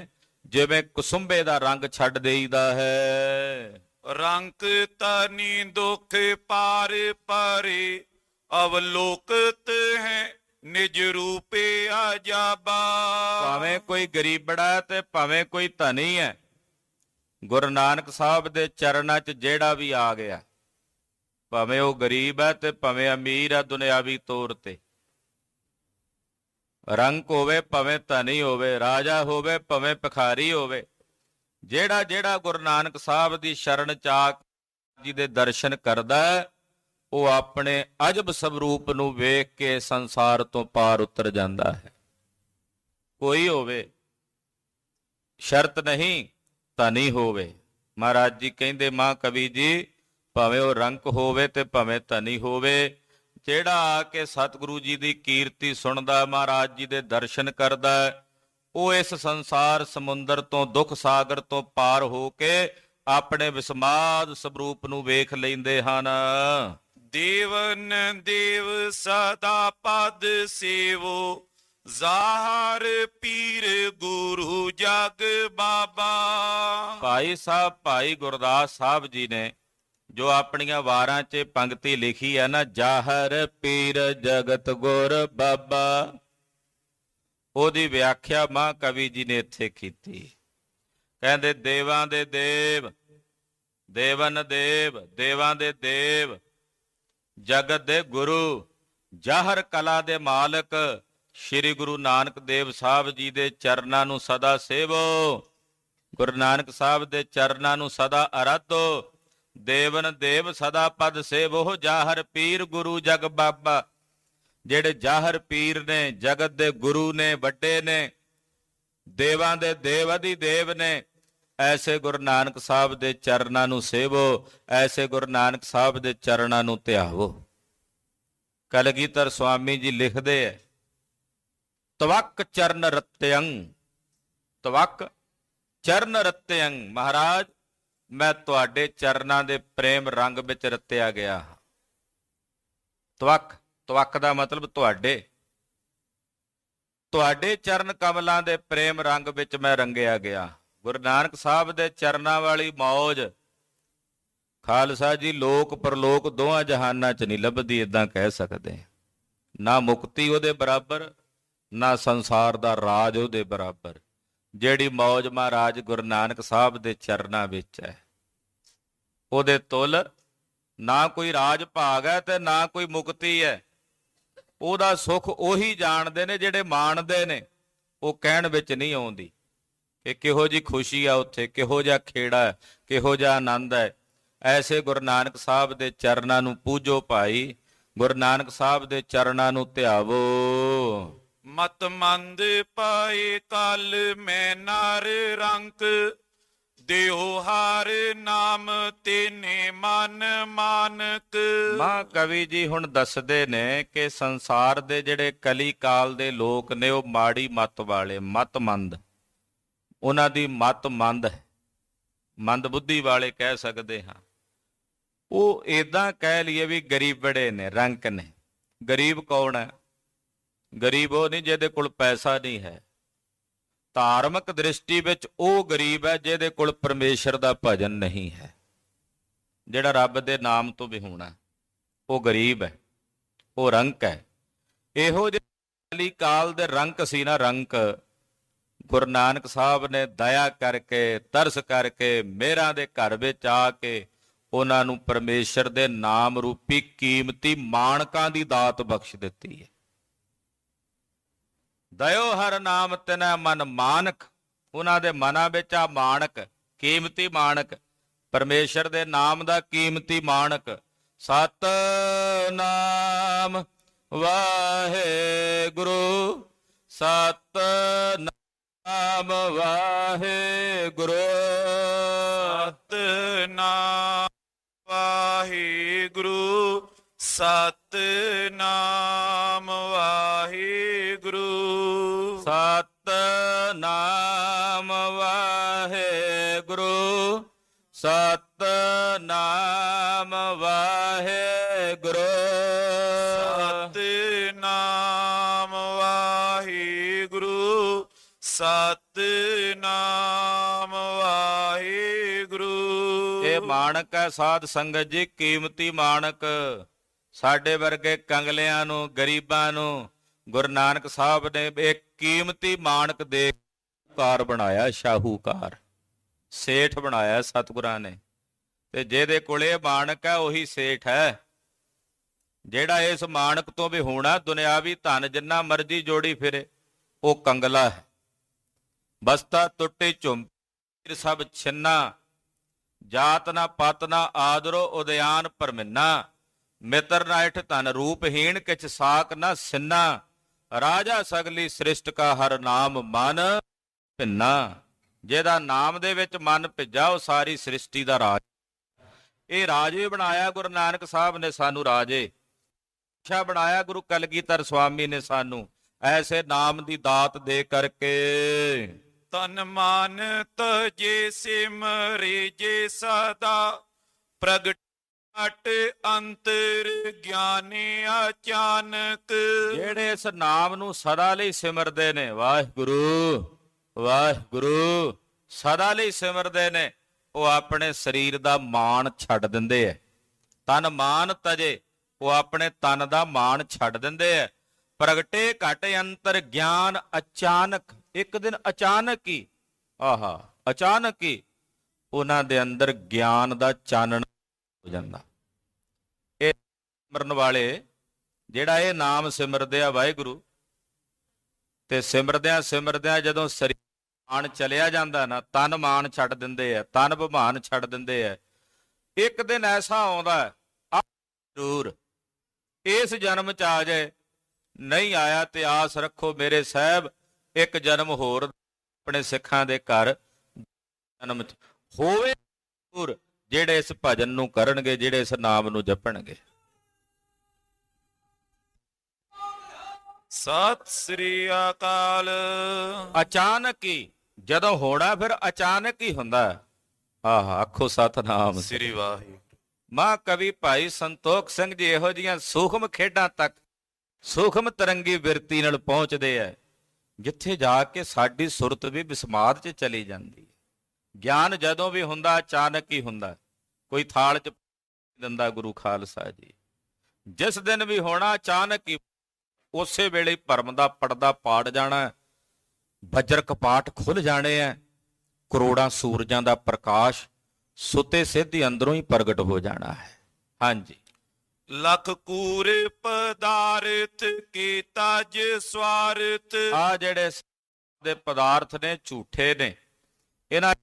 ਜਿਵੇਂ ਕਸੁੰਬੇ ਦਾ ਰੰਗ ਛੱਡ ਦੇਈਦਾ ਹੈ। ਰੰਗ ਤਨੀ ਦੁਖ ਪਾਰ ਪਰੇ, ਅਵਲੋਕਤ ਹੈ ਨਿਜ ਰੂਪੇ ਆਜਾਬਾ। ਭਾਵੇਂ ਕੋਈ ਗਰੀਬੜਾ ਤੇ ਭਾਵੇਂ ਕੋਈ ਧਨੀ ਹੈ, ਗੁਰੂ ਨਾਨਕ ਸਾਹਿਬ ਦੇ ਚਰਨਾਂ 'ਚ ਜਿਹੜਾ ਵੀ ਆ ਗਿਆ, ਭਾਵੇਂ ਉਹ ਗਰੀਬ ਹੈ ਤੇ ਭਾਵੇਂ ਅਮੀਰ ਹੈ ਦੁਨਿਆਵੀ ਤੌਰ ਤੇ, ਰੰਗ ਹੋਵੇ ਭਾਵੇਂ ਧਨੀ ਹੋਵੇ, ਰਾਜਾ ਹੋਵੇ ਭਾਵੇਂ ਭਿਖਾਰੀ ਹੋਵੇ, ਜਿਹੜਾ ਜਿਹੜਾ ਗੁਰੂ ਨਾਨਕ ਸਾਹਿਬ ਦੀ ਸ਼ਰਨ 'ਚ ਆ ਜੀ ਦੇ ਦਰਸ਼ਨ ਕਰਦਾ, ਉਹ ਆਪਣੇ ਅਜਬ ਸਵਰੂਪ ਨੂੰ ਵੇਖ ਕੇ ਸੰਸਾਰ ਤੋਂ ਪਾਰ ਉਤਰ ਜਾਂਦਾ ਹੈ। ਕੋਈ ਹੋਵੇ, ਸ਼ਰਤ ਨਹੀਂ ਧਨੀ ਹੋਵੇ। ਮਹਾਰਾਜ ਜੀ ਕਹਿੰਦੇ ਮਾਂ ਕਵੀ ਜੀ, ਭਾਵੇਂ ਉਹ ਰੰਕ ਹੋਵੇ ਤੇ ਭਾਵੇਂ ਧਨੀ ਹੋਵੇ, ਜਿਹੜਾ ਆ ਕੇ ਸਤਿਗੁਰੂ ਜੀ ਦੀ ਕੀਰਤੀ ਸੁਣਦਾ, ਮਹਾਰਾਜ ਜੀ ਦੇ ਦਰਸ਼ਨ ਕਰਦਾ, ਉਹ ਇਸ ਸੰਸਾਰ ਸਮੁੰਦਰ ਤੋਂ, ਦੁੱਖ ਸਾਗਰ ਤੋਂ ਪਾਰ ਹੋ ਕੇ ਆਪਣੇ ਵਿਸਮਾਦ ਸਵਰੂਪ ਨੂੰ ਵੇਖ ਲੈਂਦੇ ਹਨ। ਦੇਵਨ ਦੇਵ ਸਦਾ ਪਦ ਸੇਵੋ, ਜ਼ਾਹਰ ਪੀਰ ਗੁਰੂ ਜਗ ਬਾਬਾ। ਭਾਈ ਸਾਹਿਬ ਭਾਈ ਗੁਰਦਾਸ ਸਾਹਿਬ ਜੀ ਨੇ ਜੋ ਆਪਣੀਆਂ ਵਾਰਾਂ 'ਚ ਪੰਕਤੀ ਲਿਖੀ ਹੈ ਨਾ, ਜ਼ਾਹਰ ਪੀਰ ਜਗਤ ਗੁਰ ਬਾਬਾ, ਉਹਦੀ ਵਿਆਖਿਆ ਮਹਾਂਕਵੀ ਜੀ ਨੇ ਇੱਥੇ ਕੀਤੀ। ਕਹਿੰਦੇ ਦੇਵਾਂ ਦੇ ਦੇਵ, ਦੇਵਨ ਦੇਵ, ਦੇਵਾਂ ਦੇ ਦੇਵ, ਜਗਤ ਦੇ ਗੁਰੂ, ਜ਼ਾਹਰ ਕਲਾ ਦੇ ਮਾਲਕ ਸ੍ਰੀ ਗੁਰੂ ਨਾਨਕ ਦੇਵ ਸਾਹਿਬ ਜੀ ਦੇ ਚਰਨਾਂ ਨੂੰ ਸਦਾ ਸੇਵੋ, ਗੁਰੂ ਨਾਨਕ ਸਾਹਿਬ ਦੇ ਚਰਨਾਂ ਨੂੰ ਸਦਾ ਅਰਾਧੋ। ਦੇਵਨ ਦੇਵ ਸਦਾ ਪਦ ਸੇਵੋ, ਜ਼ਾਹਰ ਪੀਰ ਗੁਰੂ ਜਗ ਬਾਬਾ। ਜਿਹੜੇ ਜ਼ਾਹਰ ਪੀਰ ਨੇ, ਜਗਤ ਦੇ ਗੁਰੂ ਨੇ, ਵੱਡੇ ਨੇ, ਦੇਵਾਂ ਦੇ ਦੇਵ ਅਧਿ ਦੇਵ ਨੇ, ਐਸੇ ਗੁਰੂ ਨਾਨਕ ਸਾਹਿਬ ਦੇ ਚਰਨਾਂ ਨੂੰ ਸੇਵੋ, ਐਸੇ ਗੁਰੂ ਨਾਨਕ ਸਾਹਿਬ ਦੇ ਚਰਨਾਂ ਨੂੰ ਧਿਆਵੋ। ਕਲਗੀਧਰ ਸੁਆਮੀ ਜੀ ਲਿਖਦੇ ਐ, ਤਵਕ ਚਰਨ ਰਤਯੰ, ਤਵਕ ਚਰਨ ਰਤਯੰ। ਮਹਾਰਾਜ, ਮੈਂ ਤੁਹਾਡੇ ਚਰਨਾਂ ਦੇ ਪ੍ਰੇਮ ਰੰਗ ਵਿੱਚ ਰਤਿਆ ਗਿਆ। ਤਵਕ, ਤਵਕ ਦਾ ਮਤਲਬ ਤੁਹਾਡੇ, ਤੁਹਾਡੇ ਚਰਨ ਕਮਲਾਂ ਦੇ ਪ੍ਰੇਮ ਰੰਗ ਵਿੱਚ ਮੈਂ ਰੰਗਿਆ ਗਿਆ। ਗੁਰੂ ਨਾਨਕ ਸਾਹਿਬ ਦੇ ਚਰਨਾਂ ਵਾਲੀ ਮੌਜ ਖਾਲਸਾ ਜੀ ਲੋਕ ਪਰਲੋਕ ਦੋਹਾਂ ਜਹਾਨਾਂ 'ਚ ਨਹੀਂ ਲੱਭਦੀ, ਇਦਾਂ ਕਹਿ ਸਕਦੇ। ਨਾ ਮੁਕਤੀ ਉਹਦੇ ਬਰਾਬਰ, ਨਾ ਸੰਸਾਰ ਦਾ ਰਾਜ ਉਹਦੇ ਬਰਾਬਰ। ਜਿਹੜੀ ਮੌਜ ਮਹਾਰਾਜ ਗੁਰੂ ਨਾਨਕ ਸਾਹਿਬ ਦੇ ਚਰਨਾਂ ਵਿੱਚ ਹੈ, ਉਹਦੇ ਤੁਲ ਨਾ ਕੋਈ ਰਾਜ ਭਾਗ ਹੈ ਤੇ ਨਾ ਕੋਈ ਮੁਕਤੀ ਹੈ। ਉਹਦਾ ਸੁੱਖ ਉਹੀ ਜਾਣਦੇ ਨੇ ਜਿਹੜੇ ਮਾਣਦੇ ਨੇ, ਉਹ ਕਹਿਣ ਵਿੱਚ ਨਹੀਂ ਆਉਂਦੀ ਕਿ ਕਿਹੋ ਜਿਹੀ ਖੁਸ਼ੀ ਆ ਉੱਥੇ, ਕਿਹੋ ਜਿਹਾ ਖੇੜਾ ਹੈ, ਕਿਹੋ ਜਿਹਾ ਆਨੰਦ ਹੈ। ਐਸੇ ਗੁਰੂ ਨਾਨਕ ਸਾਹਿਬ ਦੇ ਚਰਨਾਂ ਨੂੰ ਪੂਜੋ ਭਾਈ, ਗੁਰੂ ਨਾਨਕ ਸਾਹਿਬ ਦੇ ਚਰਨਾਂ ਨੂੰ ਧਿਆਵੋ। ਮਤ ਮੰਦ ਪਾਏ ਕਲ ਮੈਂ ਨਰ ਰੰਕ, ਦਿਓ ਹਾਰ ਨਾਮ ਤੇਨੇ ਮਨ ਮਾਨਕ। ਮਹਾਂਕਵੀ ਜੀ ਹੁਣ ਦੱਸਦੇ ਨੇ ਕਿ ਸੰਸਾਰ ਦੇ ਜਿਹੜੇ ਕਲੀ ਕਾਲ ਦੇ ਲੋਕ ਨੇ, ਉਹ ਮਾੜੀ ਮੱਤ ਵਾਲੇ, ਮਤਮੰਦ, ਉਹਨਾਂ ਦੀ ਮੱਤ ਮੰਦ ਹੈ, ਮੰਦ ਬੁੱਧੀ ਵਾਲੇ ਕਹਿ ਸਕਦੇ ਹਾਂ। ਉਹ ਏਦਾਂ ਕਹਿ ਲਈਏ ਵੀ ਗਰੀਬੜੇ ਨੇ, ਰੰਕ ਨੇ। ਗਰੀਬ ਕੌਣ ਹੈ? ਗਰੀਬ ਉਹ ਨਹੀਂ ਜਿਹਦੇ ਕੋਲ ਪੈਸਾ ਨਹੀਂ ਹੈ। ਧਾਰਮਿਕ ਦ੍ਰਿਸ਼ਟੀ ਵਿੱਚ ਉਹ ਗਰੀਬ ਹੈ ਜਿਹਦੇ ਕੋਲ ਪਰਮੇਸ਼ਰ ਦਾ ਭਜਨ ਨਹੀਂ ਹੈ, ਜਿਹੜਾ ਰੱਬ ਦੇ ਨਾਮ ਤੋਂ ਵਿਹੂਣਾ, ਉਹ ਗਰੀਬ ਹੈ, ਉਹ ਰੰਕ ਹੈ। ਇਹੋ ਜਿਹੇ ਕਲੀ ਕਾਲ ਦੇ ਰੰਕ ਸੀ ਨਾ, ਰੰਕ, ਗੁਰੂ ਨਾਨਕ ਸਾਹਿਬ ਨੇ ਦਇਆ ਕਰਕੇ, ਤਰਸ ਕਰਕੇ, ਮਿਹਰਾਂ ਦੇ ਘਰ ਵਿੱਚ ਆ ਕੇ ਉਹਨਾਂ ਨੂੰ ਪਰਮੇਸ਼ਰ ਦੇ ਨਾਮ ਰੂਪੀ ਕੀਮਤੀ ਮਾਣਕਾਂ ਦੀ ਦਾਤ ਬਖਸ਼ ਦਿੱਤੀ ਹੈ। ਦਇਓ ਹਰ ਨਾਮ ਤਿਨੈ ਮਨ ਮਾਨਕ। ਉਹਨਾਂ ਦੇ ਮਨਾਂ ਵਿੱਚ ਆ ਮਾਣਕ, ਕੀਮਤੀ ਮਾਣਕ, ਪਰਮੇਸ਼ਰ ਦੇ ਨਾਮ ਦਾ ਕੀਮਤੀ ਮਾਣਕ। ਸਤਿਨਾਮ ਵਾਹਿਗੁਰੂ, ਸਤਿਨਾਮ ਵਾਹਿਗੁਰੂ, ਸਤਿਨਾਮ ਵਾਹਿਗੁਰੂ, ਸਤਿਨਾਮ ਵਾਹਿਗੁਰੂ, ਸਤਿਨਾਮ ਵਾਹਿਗੁਰੂ, ਸਤਿਨਾਮ ਵਾਹਿਗੁਰੂ, ਸਤਿਨਾਮ ਵਾਹਿਗੁਰੂ, ਸਤਿਨਾਮ ਵਾਹਿਗੁਰੂ। ਇਹ ਮਾਣਕ ਹੈ ਸਾਧ ਸੰਗਤ ਜੀ, ਕੀਮਤੀ ਮਾਣਕ। ਸਾਡੇ ਵਰਗੇ ਕੰਗਲਿਆਂ ਨੂੰ, ਗਰੀਬਾਂ ਨੂੰ ਗੁਰੂ ਨਾਨਕ ਸਾਹਿਬ ਨੇ ਇਹ ਕੀਮਤੀ ਮਾਣਕ ਦੇ ਕਾਰ ਬਣਾਇਆ, ਸ਼ਾਹੂਕਾਰ, ਸੇਠ ਬਣਾਇਆ ਸਤਿਗੁਰਾਂ ਨੇ। ਤੇ ਜਿਹਦੇ ਕੋਲੇ ਮਾਣਕ ਹੈ ਉਹੀ ਸੇਠ ਹੈ। ਜਿਹੜਾ ਇਸ ਮਾਣਕ ਤੋਂ ਵੀ ਹੋਣਾ, ਦੁਨਿਆਵੀ ਧਨ ਜਿੰਨਾ ਮਰਜ਼ੀ ਜੋੜੀ ਫਿਰੇ, ਉਹ ਕੰਗਲਾ ਹੈ। ਬਸਤਾ ਟੁੱਟੀ ਝੁੰਪੀ ਸਭ ਛਿੰਨਾ, ਜਾਤ ਨਾ ਪਤ ਨਾ ਆਦਰੋ ਉਦਿਆਨ ਪਰਮਿੰਨਾ। ਮਿੱਤਰ ਨਾ ਇਠ ਧਨ ਰੂਪਹੀਣ, ਕਿਛ ਸਾਕ ਨਾ ਸਿੰਨਾ। ਰਾਜਾ ਸਗਲੀ ਸ੍ਰਿਸ਼ਟ ਕਾ ਹਰ ਨਾਮ ਮਨ ਭਿੰਨਾ। ਜਿਹਦਾ ਨਾਮ ਦੇ ਵਿੱਚ ਮਨ ਭਿੱਜਾ, ਉਹ ਸਾਰੀ ਸ੍ਰਿਸ਼ਟੀ ਦਾ ਰਾਜ। ਇਹ ਰਾਜੇ ਬਣਾਇਆ ਗੁਰੂ ਨਾਨਕ ਸਾਹਿਬ ਨੇ ਸਾਨੂੰ, ਰਾਜੇ ਅੱਛਾ ਬਣਾਇਆ ਗੁਰੂ ਕਲਗੀਧਰ ਸੁਆਮੀ ਨੇ ਸਾਨੂੰ, ਐਸੇ ਨਾਮ ਦੀ ਦਾਤ ਦੇ ਕਰਕੇ। ਤਨ ਮਨ ਤਜੇ ਸਿਮਰੇ ਜੇ ਸਦਾ, ਪ੍ਰਗਟ ਅੰਤਰ ਗਿਆਨੀ ਅਚਾਨਕ। ਜਿਹੜੇ ਇਸ ਨਾਮ ਨੂੰ ਸਦਾ ਲਈ ਸਿਮਰਦੇ ਨੇ, ਵਾਹਿਗੁਰੂ ਵਾਹਿਗੁਰੂ ਸਦਾ ਲਈ ਸਿਮਰਦੇ ਨੇ, ਉਹ ਆਪਣੇ ਸਰੀਰ ਦਾ ਮਾਣ ਛੱਡ ਦਿੰਦੇ ਐ। ਤਨ ਮਾਨ ਤਜੇ, ਉਹ ਆਪਣੇ ਤਨ ਦਾ ਮਾਣ ਛੱਡ ਦਿੰਦੇ ਐ। ਪ੍ਰਗਟੇ ਘਟ ਅੰਤਰ ਗਿਆਨ ਅਚਾਨਕ, ਇੱਕ ਦਿਨ ਅਚਾਨਕ ਹੀ, ਆਹਾ ਅਚਾਨਕ ਹੀ ਉਹਨਾਂ ਦੇ ਅੰਦਰ ਗਿਆਨ ਦਾ ਚਾਨਣ ਹੋ ਜਾਂਦਾ। ਇਹ ਸਿਮਰਨ ਵਾਲੇ ਜਿਹੜਾ ਇਹ ਨਾਮ ਸਿਮਰਦੇ ਆ ਵਾਹਿਗੁਰੂ, ਤੇ ਸਿਮਰਦਿਆਂ ਸਿਮਰਦਿਆਂ ਜਦੋਂ ਸਰੀਰ ਮਾਨ ਚਲਿਆ ਜਾਂਦਾ ਨਾ, ਤਨ ਮਾਨ ਛੱਡ ਦਿੰਦੇ ਆ, ਤਨ ਭਮਾਨ ਛੱਡ ਦਿੰਦੇ ਆ। ਇੱਕ ਦਿਨ ਐਸਾ ਆਉਂਦਾ ਜ਼ਰੂਰ ਇਸ ਜਨਮ ਚ ਆ ਜਾਏ, ਨਹੀਂ ਆਇਆ ਤੇ ਆਸ ਰੱਖੋ ਮੇਰੇ ਸਾਹਿਬ ਇੱਕ ਜਨਮ ਹੋਰ ਆਪਣੇ ਸਿੱਖਾਂ ਦੇ ਘਰ ਜਨਮ ਚ ਹੋਵੇ ਜ਼ਰੂਰ, ਜਿਹੜੇ ਇਸ ਭਜਨ ਨੂੰ ਕਰਨਗੇ, ਜਿਹੜੇ ਇਸ ਨਾਮ ਨੂੰ ਜਪਣਗੇ। ਸਤਿ ਸ੍ਰੀ ਅਕਾਲ। ਅਚਾਨਕ ਹੀ ਜਦੋਂ ਹੋਣਾ ਫਿਰ ਅਚਾਨਕ ਹੀ ਹੁੰਦਾ। ਆਹ ਆਖੋ ਸਤਿਨਾਮ ਸ੍ਰੀ ਵਾਹਿਗੁਰੂ। ਮਾਂ ਕਵੀ ਭਾਈ ਸੰਤੋਖ ਸਿੰਘ ਜੀ ਇਹੋ ਜਿਹੀਆਂ ਸੂਖਮ ਖੇਡਾਂ ਤੱਕ, ਸੂਖਮ ਤਰੰਗੀ ਬਿਰਤੀ ਨਾਲ ਪਹੁੰਚਦੇ ਆ, ਜਿੱਥੇ ਜਾ ਕੇ ਸਾਡੀ ਸੁਰਤ ਵੀ ਵਿਸਮਾਦ 'ਚ ਚਲੀ ਜਾਂਦੀ ਹੈ। ਗਿਆਨ ਜਦੋਂ ਵੀ ਹੁੰਦਾ ਅਚਾਨਕ ਹੀ ਹੁੰਦਾ, ਕੋਈ ਥਾਲ 'ਚ ਦਿੰਦਾ ਗੁਰੂ ਖਾਲਸਾ ਜੀ। ਜਿਸ ਦਿਨ ਵੀ ਹੋਣਾ ਅਚਾਨਕ ਹੀ, ਉਸੇ ਵੇਲੇ ਭਰਮ ਦਾ ਪਰਦਾ ਪਾੜ ਜਾਣਾ, ਵਜਰ ਕਪਾਟ ਖੁੱਲ ਜਾਣੇ ਆ, ਕਰੋੜਾਂ ਸੂਰਜਾਂ ਦਾ ਪ੍ਰਕਾਸ਼ ਸੁੱਤੇ ਸਿੱਧੀ ਅੰਦਰੋਂ ਹੀ ਪ੍ਰਗਟ ਹੋ ਜਾਣਾ ਹੈ। ਹਾਂਜੀ। ਲਖ ਕੂਰ ਪਦਾਰਥ ਕੀ ਤਜ ਸਵਾਰਥ। ਆ ਜਿਹੜੇ ਦੇ ਪਦਾਰਥ ਨੇ ਝੂਠੇ ਨੇ, ਇਹਨਾਂ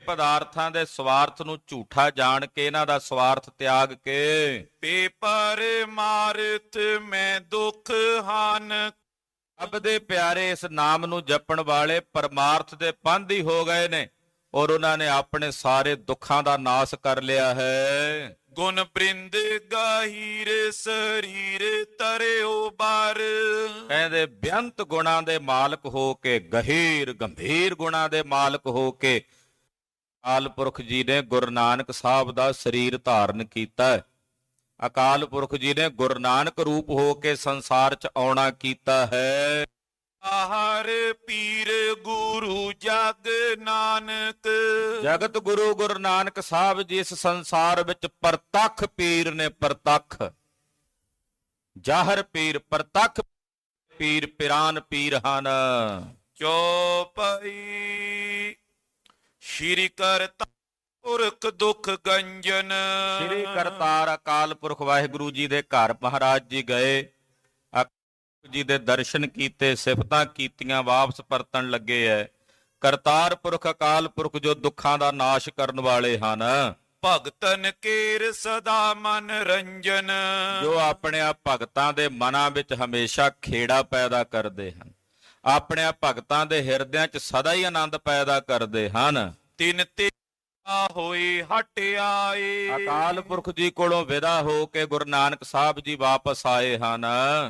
ਪਦਾਰਥਾਂ ਦੇ ਸਵਾਰਥ ਨੂੰ ਝੂਠਾ ਜਾਣ ਕੇ, ਇਹਨਾਂ ਦਾ ਸਵਾਰਥ ਤਿਆਗ ਕੇ, ਪੇਪਰ ਮਾਰਤ ਮੈਂ ਦੁਖ ਹਨ। ਰੱਬ ਦੇ ਪਿਆਰੇ ਇਸ ਨਾਮ ਨੂੰ ਜਪਣ ਵਾਲੇ ਪਰਮਾਰਥ ਦੇ ਪੰਧ ਹੀ ਹੋ ਗਏ ਨੇ, ਔਰ ਉਹਨਾਂ ਨੇ ਆਪਣੇ ਸਾਰੇ ਦੁੱਖਾਂ ਦਾ ਨਾਸ ਕਰ ਲਿਆ ਹੈ। ਗੁਣ ਬ੍ਰਿੰਦ ਗਾਹੀਰ ਸਰੀਰ ਤਰਿਓ ਬਾਰ। ਕਹਿੰਦੇ ਬੇਅੰਤ ਗੁਣਾਂ ਦੇ ਮਾਲਕ ਹੋ ਕੇ, ਗਹੀਰ ਗੰਭੀਰ ਗੁਣਾਂ ਦੇ ਮਾਲਕ ਹੋ ਕੇ ਅਕਾਲ ਪੁਰਖ ਜੀ ਨੇ ਗੁਰੂ ਨਾਨਕ ਸਾਹਿਬ ਦਾ ਸਰੀਰ ਧਾਰਨ ਕੀਤਾ। ਅਕਾਲ ਪੁਰਖ ਜੀ ਨੇ ਗੁਰੂ ਨਾਨਕ ਰੂਪ ਹੋ ਕੇ ਸੰਸਾਰ 'ਚ ਆਉਣਾ ਕੀਤਾ ਹੈ। ਆਹਰ ਪੀਰ ਗੁਰੂ ਜਗ ਨਾਨਕ। ਜਗਤ ਗੁਰੂ ਗੁਰੂ ਨਾਨਕ ਸਾਹਿਬ ਜੀ ਇਸ ਸੰਸਾਰ ਵਿੱਚ ਪ੍ਰਤੱਖ ਪੀਰ ਨੇ, ਪ੍ਰਤੱਖ ਜ਼ਾਹਰ ਪੀਰ, ਪ੍ਰਤੱਖ ਪੀਰ, ਪਿਰਾਨ ਪੀਰ ਹਨ। ਚੌਪਈ ਸ਼੍ਰੀ ਕਰਤਾ ਪੁਰਖ ਦੁਖ ਗੰਜਨ। ਸ਼੍ਰੀ ਕਰਤਾਰ ਅਕਾਲ ਪੁਰਖ ਵਾਹਿਗੁਰੂ ਜੀ ਦੇ ਘਰ ਮਹਾਰਾਜ ਜੀ ਗਏ, ਜੀ ਦੇ ਦਰਸ਼ਨ ਕੀਤੇ, ਸਿਫਤਾਂ ਕੀਤੀਆਂ, ਵਾਪਸ ਪਰਤਣ ਲੱਗੇ ਐ। ਕਰਤਾਰ ਪੁਰਖ ਅਕਾਲ ਪੁਰਖ ਜੋ ਦੁੱਖਾਂ ਦਾ ਨਾਸ਼ ਕਰਨ ਵਾਲੇ ਹਨ, ਭਗਤਨ ਕੇਰ ਸਦਾ ਮਨ ਰੰਜਨ। ਜੋ ਆਪਣੇ ਆ ਭਗਤਾਂ ਦੇ ਮਨਾਂ ਵਿੱਚ ਹਮੇਸ਼ਾ ਖੇੜਾ ਪੈਦਾ ਕਰਦੇ ਹਨ, ਆਪਣੇ ਆ ਭਗਤਾਂ ਦੇ ਹਿਰਦਿਆਂ 'ਚ ਸਦਾ ਹੀ ਆਨੰਦ ਪੈਦਾ ਕਰਦੇ ਹਨ। ਤਿਨ ਤੇ ਹੋਈ ਹਟ ਆਏ। ਅਕਾਲ ਪੁਰਖ ਜੀ ਕੋਲੋਂ ਵਿਦਾ ਹੋ ਕੇ ਗੁਰੂ ਨਾਨਕ ਸਾਹਿਬ ਜੀ ਵਾਪਸ ਆਏ ਹਨ।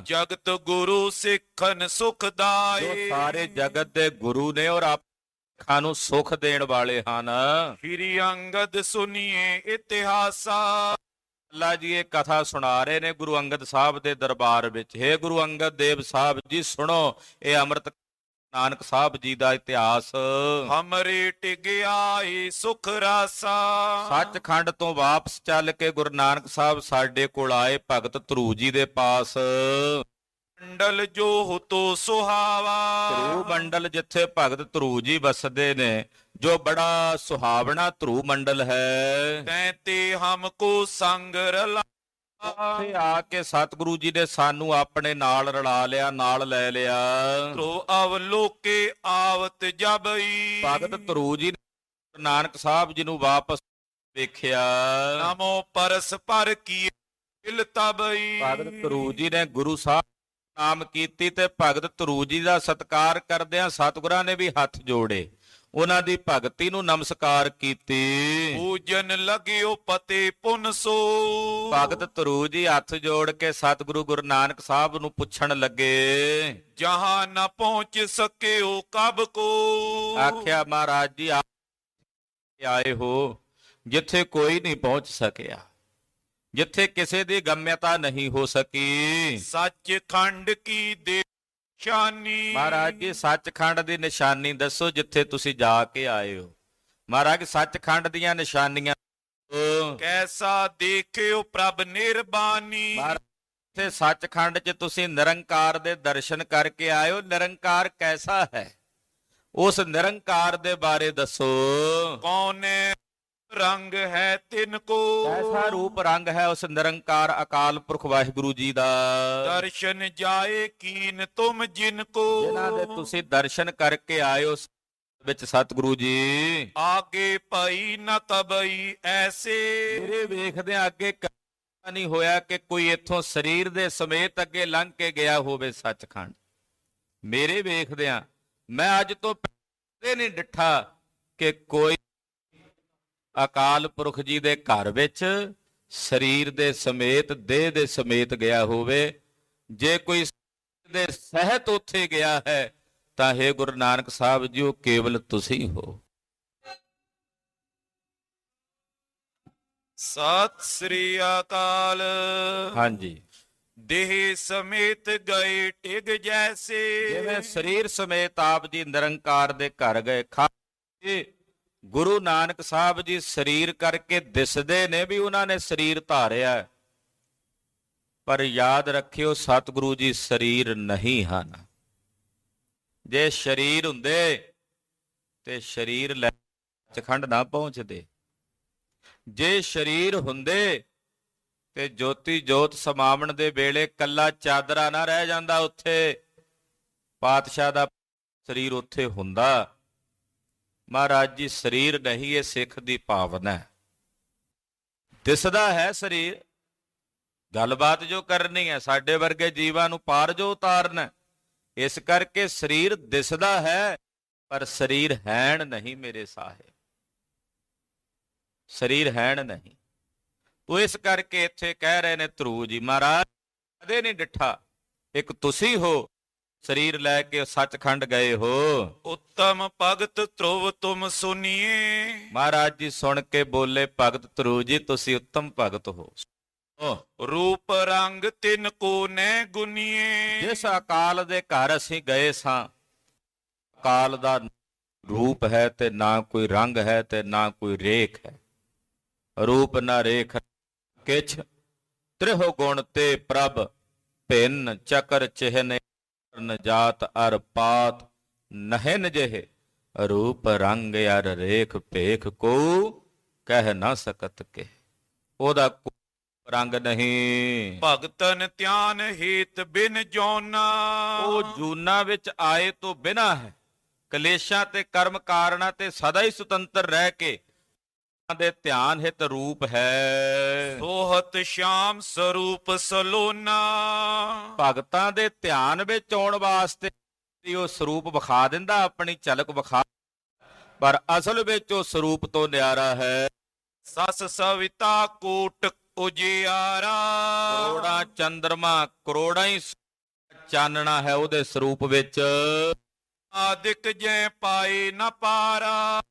ਜਗਤ ਗੁਰੂ ਸਿੱਖਨ ਸੁਖਦਾਏ। ਜੋ ਸਾਰੇ ਜਗਤ ਦੇ ਗੁਰੂ ਨੇ ਔਰ ਅੱਖਾਂ ਨੂੰ ਸੁਖ ਦੇਣ ਵਾਲੇ ਹਨ। ਸ਼੍ਰੀ ਅੰਗਦ ਸੁਨੀਏ ਇਤਿਹਾਸਾ। ਅੱਲਾ ਜੀ ਇਹ ਕਥਾ ਸੁਣਾ ਰਹੇ ਨੇ ਗੁਰੂ ਅੰਗਦ ਸਾਹਿਬ ਦੇ ਦਰਬਾਰ ਵਿੱਚ। ਹੇ ਗੁਰੂ ਅੰਗਦ ਦੇਵ ਸਾਹਿਬ ਜੀ ਸੁਣੋ, ਇਹ ਅੰਮ੍ਰਿਤ ਨਾਨਕ ਸਾਹਿਬ ਜੀ ਦਾ ਇਤਿਹਾਸ। ਹਮਰੇ ਟਿਗਿਆਈ ਸੁਖ ਰਾਸਾ। ਸੱਚਖੰਡ ਤੋਂ ਵਾਪਸ ਚੱਲ ਕੇ ਗੁਰੂ ਨਾਨਕ ਸਾਹਿਬ ਸਾਡੇ ਕੋਲ ਆਏ ਭਗਤ ਧਰੂ ਜੀ ਦੇ ਪਾਸ। ਮੰਡਲ ਜੋ ਹੁਤੋ ਸੁਹਾਵਾ। ਧਰੂ ਮੰਡਲ ਜਿੱਥੇ ਭਗਤ ਧਰੂ ਜੀ ਵਸਦੇ ਨੇ, ਜੋ ਬੜਾ ਸੁਹਾਵਣਾ ਧਰੂ ਮੰਡਲ ਹੈ, ਤੈਂ ਤੇ ਹਮਕੋ ਸੰਗ ਰਲਾ। ਉੱਥੇ ਆ ਕੇ ਸਤਿਗੁਰੂ ਜੀ ਨੇ ਸਾਨੂੰ ਆਪਣੇ ਨਾਲ ਰਲਾ ਲਿਆ, ਨਾਲ ਲੈ ਲਿਆ। ਧਰੂ ਅਵਲੋਕੇ ਆਵਤ ਜਬਈ। ਭਗਤ ਧਰੂ ਜੀ ਨੇ ਨਾਨਕ ਸਾਹਿਬ ਜੀ ਨੂੰ ਵਾਪਸ ਵੇਖਿਆ। ਨਮੋ ਪਰਸ ਪਰ ਕੀ ਇਲ ਤਬਈ। ਭਗਤ ਧਰੂ ਜੀ ਨੇ ਗੁਰੂ ਸਾਹਿਬ ਨਾਮ ਕੀਤੀ ਤੇ ਭਗਤ ਧਰੂ ਜੀ ਦਾ ਸਤਿਕਾਰ ਕਰਦਿਆਂ ਸਤਿਗੁਰਾਂ ਨੇ ਵੀ ਹੱਥ ਜੋੜੇ, ਉਹਨਾਂ ਦੀ ਭਗਤੀ ਨੂੰ ਨਮਸਕਾਰ ਕੀਤੀ। ਪੂਜਨ ਲਗਿਓ ਪਤੇ ਪੁਨ ਸੋ। ਭਗਤ ਧਰੂ ਜੀ ਹੱਥ ਜੋੜ ਕੇ ਸਤਿਗੁਰੂ ਗੁਰੂ ਨਾਨਕ ਸਾਹਿਬ ਨੂੰ ਪੁੱਛਣ ਲੱਗੇ, ਜਹਾਂ ਨਾ ਪਹੁੰਚ ਸਕਿਓ ਕਬ ਕੋ। ਆਖਿਆ ਮਹਾਰਾਜ ਜੀ ਆਏ ਹੋ ਜਿੱਥੇ ਕੋਈ ਨਹੀਂ ਪਹੁੰਚ ਸਕਿਆ, ਜਿੱਥੇ ਕਿਸੇ ਦੀ ਗਮਯਤਾ ਨਹੀਂ ਹੋ ਸਕੀ। ਸੱਚਖੰਡ ਕੀ ਦੇ ਨਿਸ਼ਾਨੀ। ਮਹਾਰਾਜ ਜੀ ਸੱਚਖੰਡ ਦੀ ਨਿਸ਼ਾਨੀ ਦੱਸੋ ਜਿੱਥੇ ਤੁਸੀਂ ਜਾ ਕੇ ਆਏ ਹੋ। ਮਹਾਰਾਜ ਸੱਚਖੰਡ ਦੀਆਂ ਨਿਸ਼ਾਨੀਆਂ ਕੈਸਾ ਦੇਖਿਓ ਪ੍ਰਭ ਨਿਰਬਾਨੀ। ਤੇ ਸੱਚਖੰਡ 'ਚ ਤੁਸੀਂ ਨਿਰੰਕਾਰ ਦੇ ਦਰਸ਼ਨ ਕਰਕੇ ਆਇਓ। ਨਿਰੰਕਾਰ ਕੈਸਾ ਹੈ, ਉਸ ਨਿਰੰਕਾਰ ਦੇ ਬਾਰੇ ਦੱਸੋ। ਕੌਨੇ ਰੰਗ ਹੈ ਤਿਨ ਕੋ, ਕੈਸਾ ਰੂਪ ਰੰਗ ਹੈ ਉਸ ਨਿਰੰਕਾਰ ਅਕਾਲ ਪੁਰਖ ਵਾਹਿਗੁਰੂ ਜੀ ਦਾ। ਦਰਸ਼ਨ ਜਾਏ ਕੀਨ ਤੁਮ ਜਿਨ ਕੋ, ਜਿਨ੍ਹਾਂ ਦੇ ਤੁਸੀਂ ਦਰਸ਼ਨ ਕਰਕੇ ਆਇਓ ਵਿੱਚ ਸਤਿਗੁਰੂ ਜੀ। ਆਗੇ ਪਈ ਨ ਤਬਈ ਐਸੇ, ਮੇਰੇ ਵੇਖਦਿਆਂ ਅੱਗੇ ਨਹੀਂ ਹੋਇਆ ਕਿ ਕੋਈ ਇੱਥੋਂ ਸਰੀਰ ਦੇ ਸਮੇਤ ਅੱਗੇ ਲੰਘ ਕੇ ਗਿਆ ਹੋਵੇ ਸੱਚਖੰਡ। ਮੇਰੇ ਵੇਖਦਿਆਂ ਮੈਂ ਅੱਜ ਤੋਂ ਪਹਿਲੇ ਨਹੀਂ ਡਿੱਠਾ ਕਿ ਕੋਈ ਅਕਾਲ ਪੁਰਖ ਜੀ ਦੇ ਘਰ ਵਿੱਚ ਸਰੀਰ ਦੇ ਸਮੇਤ, ਦੇਹ ਦੇ ਸਮੇਤ ਗਿਆ ਹੋਵੇ। ਜੇ ਕੋਈ ਦੇ ਸਹਿਤ ਉੱਥੇ ਗਿਆ ਹੈ ਤਾਂ ਹੈ ਗੁਰੂ ਨਾਨਕ ਸਾਹਿਬ ਜੀ, ਉਹ ਕੇਵਲ ਤੁਸੀਂ ਹੋ। ਸਤਿ ਸ੍ਰੀ ਅਕਾਲ। ਹਾਂਜੀ, ਦੇਹ ਸਮੇਤ ਗਏ ਟਿਗ ਜੈਸੇ, ਜਿਵੇਂ ਸਰੀਰ ਸਮੇਤ ਆਪ ਜੀ ਨਿਰੰਕਾਰ ਦੇ ਘਰ ਗਏ। ਗੁਰੂ ਨਾਨਕ ਸਾਹਿਬ ਜੀ ਸਰੀਰ ਕਰਕੇ ਦਿਸਦੇ ਨੇ ਵੀ ਉਹਨਾਂ ਨੇ ਸਰੀਰ ਧਾਰਿਆ, ਪਰ ਯਾਦ ਰੱਖਿਓ ਸਤਿਗੁਰੂ ਜੀ ਸਰੀਰ ਨਹੀਂ ਹਨ। ਜੇ ਸਰੀਰ ਹੁੰਦੇ ਤੇ ਸਰੀਰ ਲੈ ਸੱਚਖੰਡ ਨਾ ਪਹੁੰਚਦੇ। ਜੇ ਸਰੀਰ ਹੁੰਦੇ ਤੇ ਜੋਤੀ ਜੋਤ ਸਮਾਵਣ ਦੇ ਵੇਲੇ ਕੱਲਾ ਚਾਦਰਾ ਨਾ ਰਹਿ ਜਾਂਦਾ ਉੱਥੇ, ਪਾਤਸ਼ਾਹ ਦਾ ਸਰੀਰ ਉੱਥੇ ਹੁੰਦਾ। ਮਹਾਰਾਜ ਜੀ ਸਰੀਰ ਨਹੀਂ, ਇਹ ਸਿੱਖ ਦੀ ਭਾਵਨਾ ਹੈ। ਦਿਸਦਾ ਹੈ ਸਰੀਰ, ਗੱਲਬਾਤ ਜੋ ਕਰਨੀ ਹੈ ਸਾਡੇ ਵਰਗੇ ਜੀਵਾਂ ਨੂੰ ਪਾਰ ਜੋ ਉਤਾਰਨਾ, ਇਸ ਕਰਕੇ ਸਰੀਰ ਦਿਸਦਾ ਹੈ ਪਰ ਸਰੀਰ ਹੈਣ ਨਹੀਂ ਮੇਰੇ ਸਾਹਿਬ, ਸਰੀਰ ਹੈਣ ਨਹੀਂ। ਉਹ ਇਸ ਕਰਕੇ ਇੱਥੇ ਕਹਿ ਰਹੇ ਨੇ ਧਰੂ ਜੀ ਮਹਾਰਾਜ ਕਦੇ ਨਹੀਂ ਡਿੱਠਾ, ਇੱਕ ਤੁਸੀਂ ਹੋ ਸਰੀਰ ਲੈ ਕੇ ਸੱਚਖੰਡ ਗਏ ਹੋ। ਉੱਤਮ ਭਗਤ ਧਰੁਵ ਤੁਮ ਸੁਨੀਏ, ਮਹਾਰਾਜ ਜੀ ਸੁਣ ਕੇ ਬੋਲੇ ਭਗਤ ਧਰੂ ਜੀ ਤੁਸੀਂ ਉੱਤਮ ਭਗਤ ਹੋ। ਰੂਪ ਰੰਗ ਤਿਨ ਕੋ ਨੈ ਗੁਨੀਏ, ਜਿਸ ਅਕਾਲ ਦੇ ਘਰ ਅਸੀਂ ਗਏ ਸਾਂ, ਅਕਾਲ ਦਾ ਰੂਪ ਹੈ ਤੇ ਨਾ ਕੋਈ ਰੰਗ ਹੈ ਤੇ ਨਾ ਕੋਈ ਰੇਖ ਹੈ। ਰੂਪ ਨਾ ਰੇਖ ਕਿਛ, ਤ੍ਰਿਹੁ ਗੁਣ ਤੇ ਪ੍ਰਭ ਭਿੰਨ ਚਕਰ ਚਿਹਨ ਜਾਤ ਅਰ ਪਾਤ ਨਹਿਨ ਜਿਹੇ, ਰੂਪ ਰੰਗ ਅਰ ਰੇਖ ਭੇਖ ਕੋ ਕਹਿ ਨਾ ਸਕਤ ਕੇ। ਉਹਦਾ ਰੰਗ ਨਹੀਂ। ਭਗਤਨ ਧਿਆਨ ਹੀਤ ਬਿਨ ਜੋਨਾ, ਉਹ ਜੂਨਾ ਵਿੱਚ ਆਏ ਤੋਂ ਬਿਨਾਂ ਹੈ, ਕਲੇਸ਼ਾਂ ਤੇ ਕਰਮ ਕਾਰਨਾਂ ਤੇ ਸਦਾ ਹੀ ਸੁਤੰਤਰ ਰਹਿ ਕੇ ਦੇ ਧਿਆਨ ਹਿਤ ਰੂਪ ਹੈ। ਸੋਹਤ ਸ਼ਾਮ ਸਰੂਪ ਸਲੋਨਾ, ਭਗਤਾਂ ਦੇ ਧਿਆਨ ਵਿੱਚ ਆਉਣ ਵਾਸਤੇ ਉਹ ਸਰੂਪ ਵਿਖਾ ਦਿੰਦਾ, ਆਪਣੀ ਝਲਕ ਵਿਖਾ, ਪਰ ਅਸਲ ਵਿੱਚ ਉਹ ਸਰੂਪ ਤੋਂ ਨਿਆਰਾ ਹੈ। ਸਸ ਸਵਿਤਾ ਕੋਟ ਉਜਿਆਰਾ, ਕਰੋੜਾਂ ਚੰਦਰਮਾ ਕਰੋੜਾਂ ਹੀ ਚਾਨਣਾ ਹੈ ਉਹਦੇ ਸਰੂਪ ਵਿੱਚ। ਆਦਿਕ ਜੈ ਪਾਏ ਨ ਪਾਰਾ,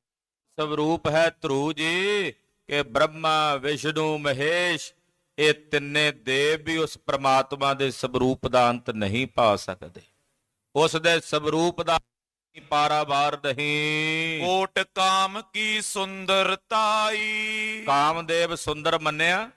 ਸਵਰੂਪ ਹੈ ਧਰੂ ਜੀ ਕਿ ਬ੍ਰਹਮਾ ਵਿਸ਼ਨੂੰ ਮਹੇਸ਼ ਇਹ ਤਿੰਨੇ ਦੇਵ ਵੀ ਉਸ ਪ੍ਰਮਾਤਮਾ ਦੇ ਸਵਰੂਪ ਦਾ ਅੰਤ ਨਹੀਂ ਪਾ ਸਕਦੇ। ਉਸ ਦੇ ਸਵਰੂਪ ਦਾ ਪਾਰਾਵਾਰ ਨਹੀਂ। ਕੋਟ ਕਾਮ ਕੀ ਸੁੰਦਰਤਾਈ, ਕਾਮਦੇਵ ਸੁੰਦਰ ਮੰਨਿਆ,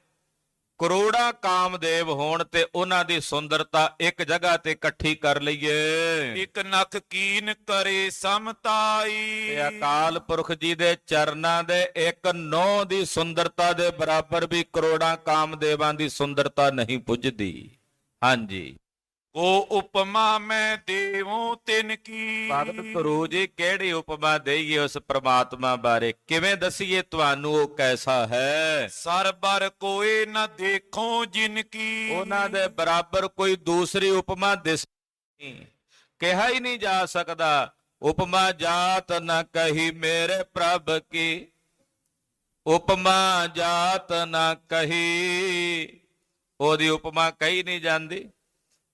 ਕਰੋੜਾਂ ਕਾਮਦੇਵ ਹੋਣ ਤੇ ਉਹਨਾਂ ਦੀ ਸੁੰਦਰਤਾ ਇੱਕ ਜਗ੍ਹਾ ਤੇ ਇਕੱਠੀ ਕਰ ਲਈਏ। ਇੱਕ ਨਖ ਕੀਨ ਕਰੇ ਸਮਤਾਈ, ਤੇ ਅਕਾਲ ਪੁਰਖ ਜੀ ਦੇ ਚਰਨਾਂ ਦੇ ਇੱਕ ਨੌ ਦੀ ਸੁੰਦਰਤਾ ਦੇ ਬਰਾਬਰ ਵੀ ਕਰੋੜਾਂ ਕਾਮਦੇਵਾਂ ਦੀ ਸੁੰਦਰਤਾ ਨਹੀਂ ਪੁੱਜਦੀ। ਹਾਂਜੀ, ਉਹ ਉਪਮਾ ਮੈਂ ਦੇਵੋ ਤਿਨ ਕੀ, ਭਗਤ ਧਰੂ ਜੀ ਕਿਹੜੀ ਉਪਮਾ ਦੇਈਏ ਉਸ ਪ੍ਰਮਾਤਮਾ ਬਾਰੇ, ਕਿਵੇਂ ਦਸੀਏ ਤੁਹਾਨੂੰ ਉਹ ਕੈਸਾ ਹੈ। ਸਰਬਰ ਕੋਏ ਨ ਦੇਖੋ ਜਿਨ ਕੀ, ਉਹਨਾਂ ਦੇ ਬਰਾਬਰ ਕੋਈ ਦੂਸਰੀ ਉਪਮਾ ਦਿਸ ਨਹੀਂ, ਕਿਹਾ ਹੀ ਨਹੀਂ ਜਾ ਸਕਦਾ। ਉਪਮਾ ਜਾਤ ਨ ਕਹੀ ਮੇਰੇ ਪ੍ਰਭ ਕੀ, ਉਪਮਾ ਜਾਤ ਨ ਕਹੀ, ਉਹਦੀ ਉਪਮਾ ਕਹੀ ਨਹੀਂ ਜਾਂਦੀ,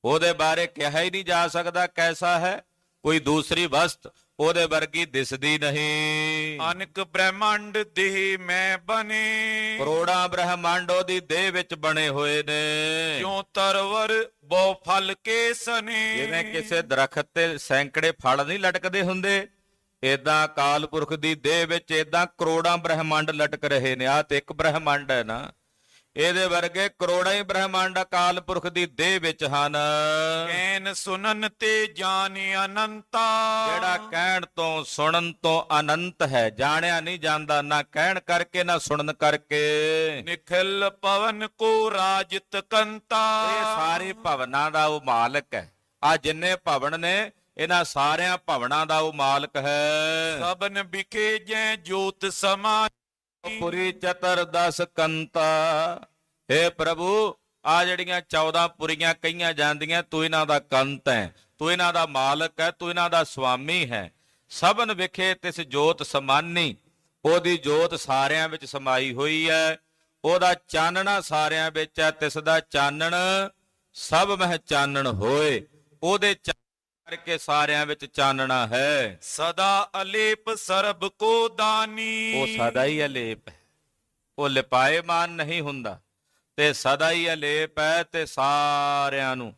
ਉਹਦੇ ਬਾਰੇ ਕਿਹਾ ਹੀ ਨਹੀਂ ਜਾ ਸਕਦਾ ਕੈਸਾ ਹੈ। ਕੋਈ ਦੂਸਰੀ ਵਸਤ ਉਹਦੇ ਵਰਗੀ ਦਿਸਦੀ ਨਹੀਂ। ਅਨਕ ਬ੍ਰਹਮੰਡ ਦੇਹ ਮੈਂ ਬਨੇ, ਕਰੋੜਾਂ ਬ੍ਰਹਮੰਡ ਉਹਦੀ ਦੇਹ ਵਿੱਚ ਬਣੇ ਹੋਏ ਨੇ। ਕਿਉਂ ਤਰਵਰ ਬਹੁ ਫਲ ਕੇ ਸਨੇ, ਜਿਵੇਂ ਕਿਸੇ ਦਰਖਤ ਤੇ ਸੈਂਕੜੇ ਫਲ ਨਹੀਂ ਲਟਕਦੇ ਹੁੰਦੇ, ਏਦਾਂ ਅਕਾਲ ਪੁਰਖ ਦੀ ਦੇਹ ਵਿੱਚ ਏਦਾਂ ਕਰੋੜਾਂ ਬ੍ਰਹਮੰਡ ਲਟਕ ਰਹੇ ਨੇ। ਆਹ ਤੇ ਇੱਕ ਬ੍ਰਹਮੰਡ ਹੈ ਨਾ, ਇਹਦੇ ਵਰਗੇ ਕਰੋੜਾਂ ਹੀ ਬ੍ਰਹਮੰਡ ਅਕਾਲ ਪੁਰਖ ਦੀ ਦੇਹ ਵਿੱਚ ਹਨ। ਕਹਿਨ ਸੁਨਨ ਤੇ ਜਾਣ ਅਨੰਤਾ। ਜਿਹੜਾ ਕਹਿਣ ਤੋਂ ਸੁਣਨ ਤੋਂ ਅਨੰਤ ਹੈ, ਜਾਣਿਆ ਨਹੀਂ ਜਾਂਦਾ, ਨਾ ਕਹਿਣ ਕਰਕੇ ਨਾ ਸੁਣਨ ਕਰਕੇ। ਨਿਖਿਲ ਪਵਨ ਕੋ ਰਾਜਿਤ ਕੰਤਾ। ਇਹ ਸਾਰੇ ਭਵਨਾਂ ਦਾ ਉਹ ਮਾਲਕ ਹੈ। ਆ ਜਿੰਨੇ ਭਵਨ ਨੇ ਇਹਨਾਂ ਸਾਰਿਆਂ ਭਵਨਾਂ ਦਾ ਉਹ ਮਾਲਕ ਹੈ। ਸਭਨ ਵਿਖੇ ਜੈ ਜੋਤ ਸਮਾਈ। ਪੁਰੀ ਚਤਰ ਦਸ ਕੰਤਾ। ਹੇ ਪ੍ਰਭੂ, ਆ ਜਿਹੜੀਆਂ 14 ਪੁਰੀਆਂ ਕਹੀਆਂ ਜਾਂਦੀਆਂ, ਤੂੰ ਇਹਨਾਂ ਦਾ ਕੰਤ ਹੈ, ਤੂੰ ਇਹਨਾਂ ਦਾ ਮਾਲਕ ਹੈ, ਤੂੰ ਇਹਨਾਂ ਦਾ ਸੁਆਮੀ ਹੈ। ਸਭਨ ਵਿਖੇ ਤਿਸ ਜੋਤ ਸਮਾਨੀ। ਉਹਦੀ ਜੋਤ ਸਾਰਿਆਂ ਵਿੱਚ ਸਮਾਈ ਹੋਈ ਹੈ। ਉਹਦਾ ਚਾਨਣਾ ਸਾਰਿਆਂ ਵਿੱਚ ਹੈ। ਤਿਸ ਦਾ ਚਾਨਣ ਸਭ ਮਹਿ ਚਾਨਣ ਹੋਏ। ਉਹਦੇ ਕਰਕੇ ਸਾਰਿਆਂ ਵਿੱਚ ਚਾਨਣਾ ਹੈ। ਸਦਾ ਅਲੇਪ ਸਰਬ ਕੋ ਦਾਨੀ। ਉਹ ਸਦਾ ਹੀ ਅਲੇਪ ਹੈ, ਉਹ ਲਿਪਾਏਮਾਨ ਨਹੀਂ ਹੁੰਦਾ, ਤੇ ਸਦਾ ਹੀ ਅਲੇਪ ਹੈ, ਤੇ ਸਾਰਿਆਂ ਨੂੰ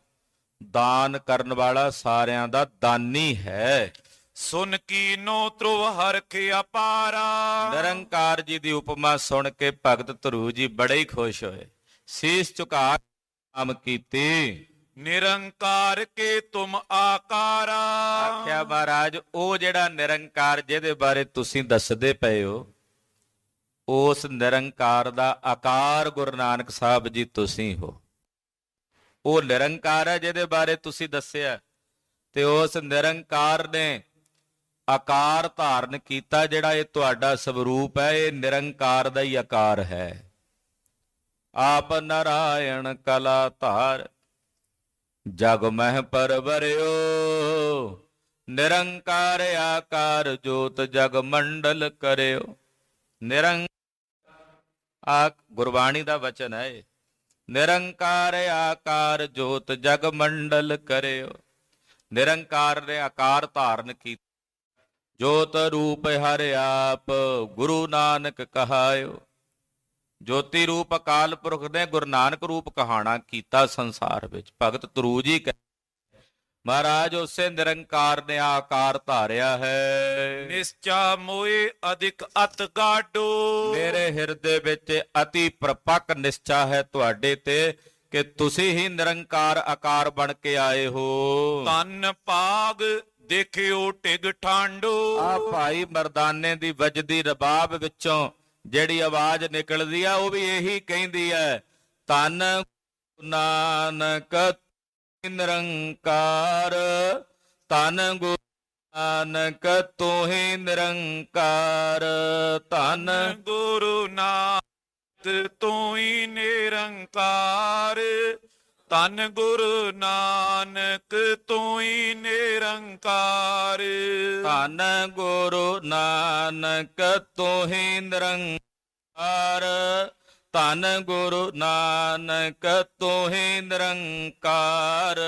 ਦਾਨ ਕਰਨ ਵਾਲਾ, ਸਾਰਿਆਂ ਦਾ ਦਾਨੀ ਹੈ। ਸੁਨ ਕੀਨੋ ਧਰੁਵ ਹਰਖ ਅਪਾਰਾ। ਨਿਰੰਕਾਰ ਜੀ ਦੀ ਉਪਮਾ ਸੁਣ ਕੇ ਭਗਤ ਧਰੂ ਜੀ ਬੜੇ ਹੀ ਖੁਸ਼ ਹੋਏ, ਸੀਸ ਝੁਕਾ ਨਾਮ ਕੀਤੀ। ਨਿਰੰਕਾਰ ਕੇ ਤੁਮ ਆਕਾਰਾ। ਆਖਿਆ ਮਹਾਰਾਜ, ਉਹ ਜਿਹੜਾ ਨਿਰੰਕਾਰ ਜਿਹਦੇ ਬਾਰੇ ਤੁਸੀਂ ਦੱਸਦੇ ਪਏ ਹੋ, ਉਸ ਨਿਰੰਕਾਰ ਦਾ ਆਕਾਰ ਗੁਰੂ ਨਾਨਕ ਸਾਹਿਬ ਜੀ ਤੁਸੀਂ ਹੋ। ਉਹ ਨਿਰੰਕਾਰ ਹੈ ਜਿਹਦੇ ਬਾਰੇ ਤੁਸੀਂ ਦੱਸਿਆ, ਤੇ ਉਸ ਨਿਰੰਕਾਰ ਨੇ ਆਕਾਰ ਧਾਰਨ ਕੀਤਾ। ਜਿਹੜਾ ਇਹ ਤੁਹਾਡਾ ਸਵਰੂਪ ਹੈ, ਇਹ ਨਿਰੰਕਾਰ ਦਾ ਹੀ ਆਕਾਰ ਹੈ। ਆਪ ਨਾਰਾਇਣ ਕਲਾ ਧਾਰ, ਜਗ ਮਹਿ ਪਰਵਰਿਓ। ਨਿਰੰਕਾਰ ਆਕਾਰ ਜੋਤ ਜਗ ਮੰਡਲ ਕਰਿਓ। ਆ ਗੁਰਬਾਣੀ ਦਾ ਵਚਨ ਹੈ। ਨਿਰੰਕਾਰ ਆਕਾਰ ਜੋਤ ਜਗ ਮੰਡਲ ਕਰਿਓ। ਨਿਰੰਕਾਰ ਨੇ ਆਕਾਰ ਧਾਰਨ ਕੀਤਾ। ਜੋਤ ਰੂਪ ਹਰਿ ਆਪ ਗੁਰੂ ਨਾਨਕ ਕਹਾਇਓ। ਜੋਤੀ ਰੂਪ ਅਕਾਲ ਪੁਰਖ ਨੇ ਗੁਰੂ ਨਾਨਕ ਰੂਪ ਕਹਾਣਾ ਕੀਤਾ ਸੰਸਾਰ ਵਿੱਚ। ਭਗਤ ਧਰੂ ਜੀ ਕਹਿੰਦੇ ਮਹਾਰਾਜ, ਉਸੇ ਨਿਰੰਕਾਰ ਨੇ ਆਕਾਰ ਧਾਰਿਆ ਹੈ। ਨਿਸ਼ਚਾ ਮੋਏ ਅਧਿਕ ਅਤ ਗਾਡੋ। ਮੇਰੇ ਹਿਰਦੇ ਵਿੱਚ ਅਤੀ ਪ੍ਰਪੱਕ ਨਿਸ਼ਚਾ ਹੈ ਤੁਹਾਡੇ ਤੇ, ਕਿ ਤੁਸੀਂ ਹੀ ਨਿਰੰਕਾਰ ਆਕਾਰ ਬਣ ਕੇ ਆਏ ਹੋ। ਤਨ ਭਾਗ ਦੇਖਿਓ ਟਿਗ ਠਾਂਡੋ। ਆ ਭਾਈ ਮਰਦਾਨੇ ਦੀ ਵੱਜਦੀ ਰਬਾਬ ਵਿੱਚੋਂ ਜਿਹੜੀ ਆਵਾਜ਼ ਨਿਕਲਦੀ ਆ, ਉਹ ਵੀ ਇਹੀ ਕਹਿੰਦੀ ਹੈ, ਧੰਨ ਨਾਨਕ ਨਿਰੰਕਾਰ। ਧੰਨ ਗੁਰੂ ਨਾਨਕ ਤੂੰ ਹੀ ਨਿਰੰਕਾਰ। ਧੰਨ ਗੁਰੂ ਨਾਨਕ ਤੂੰ ਹੀ ਨਿਰੰਕਾਰ। ਧੰਨ ਗੁਰੂ ਨਾਨਕ ਤੂੰ ਹੀ ਨਿਰੰਕਾਰ। ਧੰਨ ਗੁਰੂ ਨਾਨਕ ਤੂੰ ਹੀ ਨਿਰੰਕਾਰ। ਧੰਨ ਗੁਰੂ ਨਾਨਕ ਤੂੰ ਹੀ ਨਿਰੰਕਾਰ।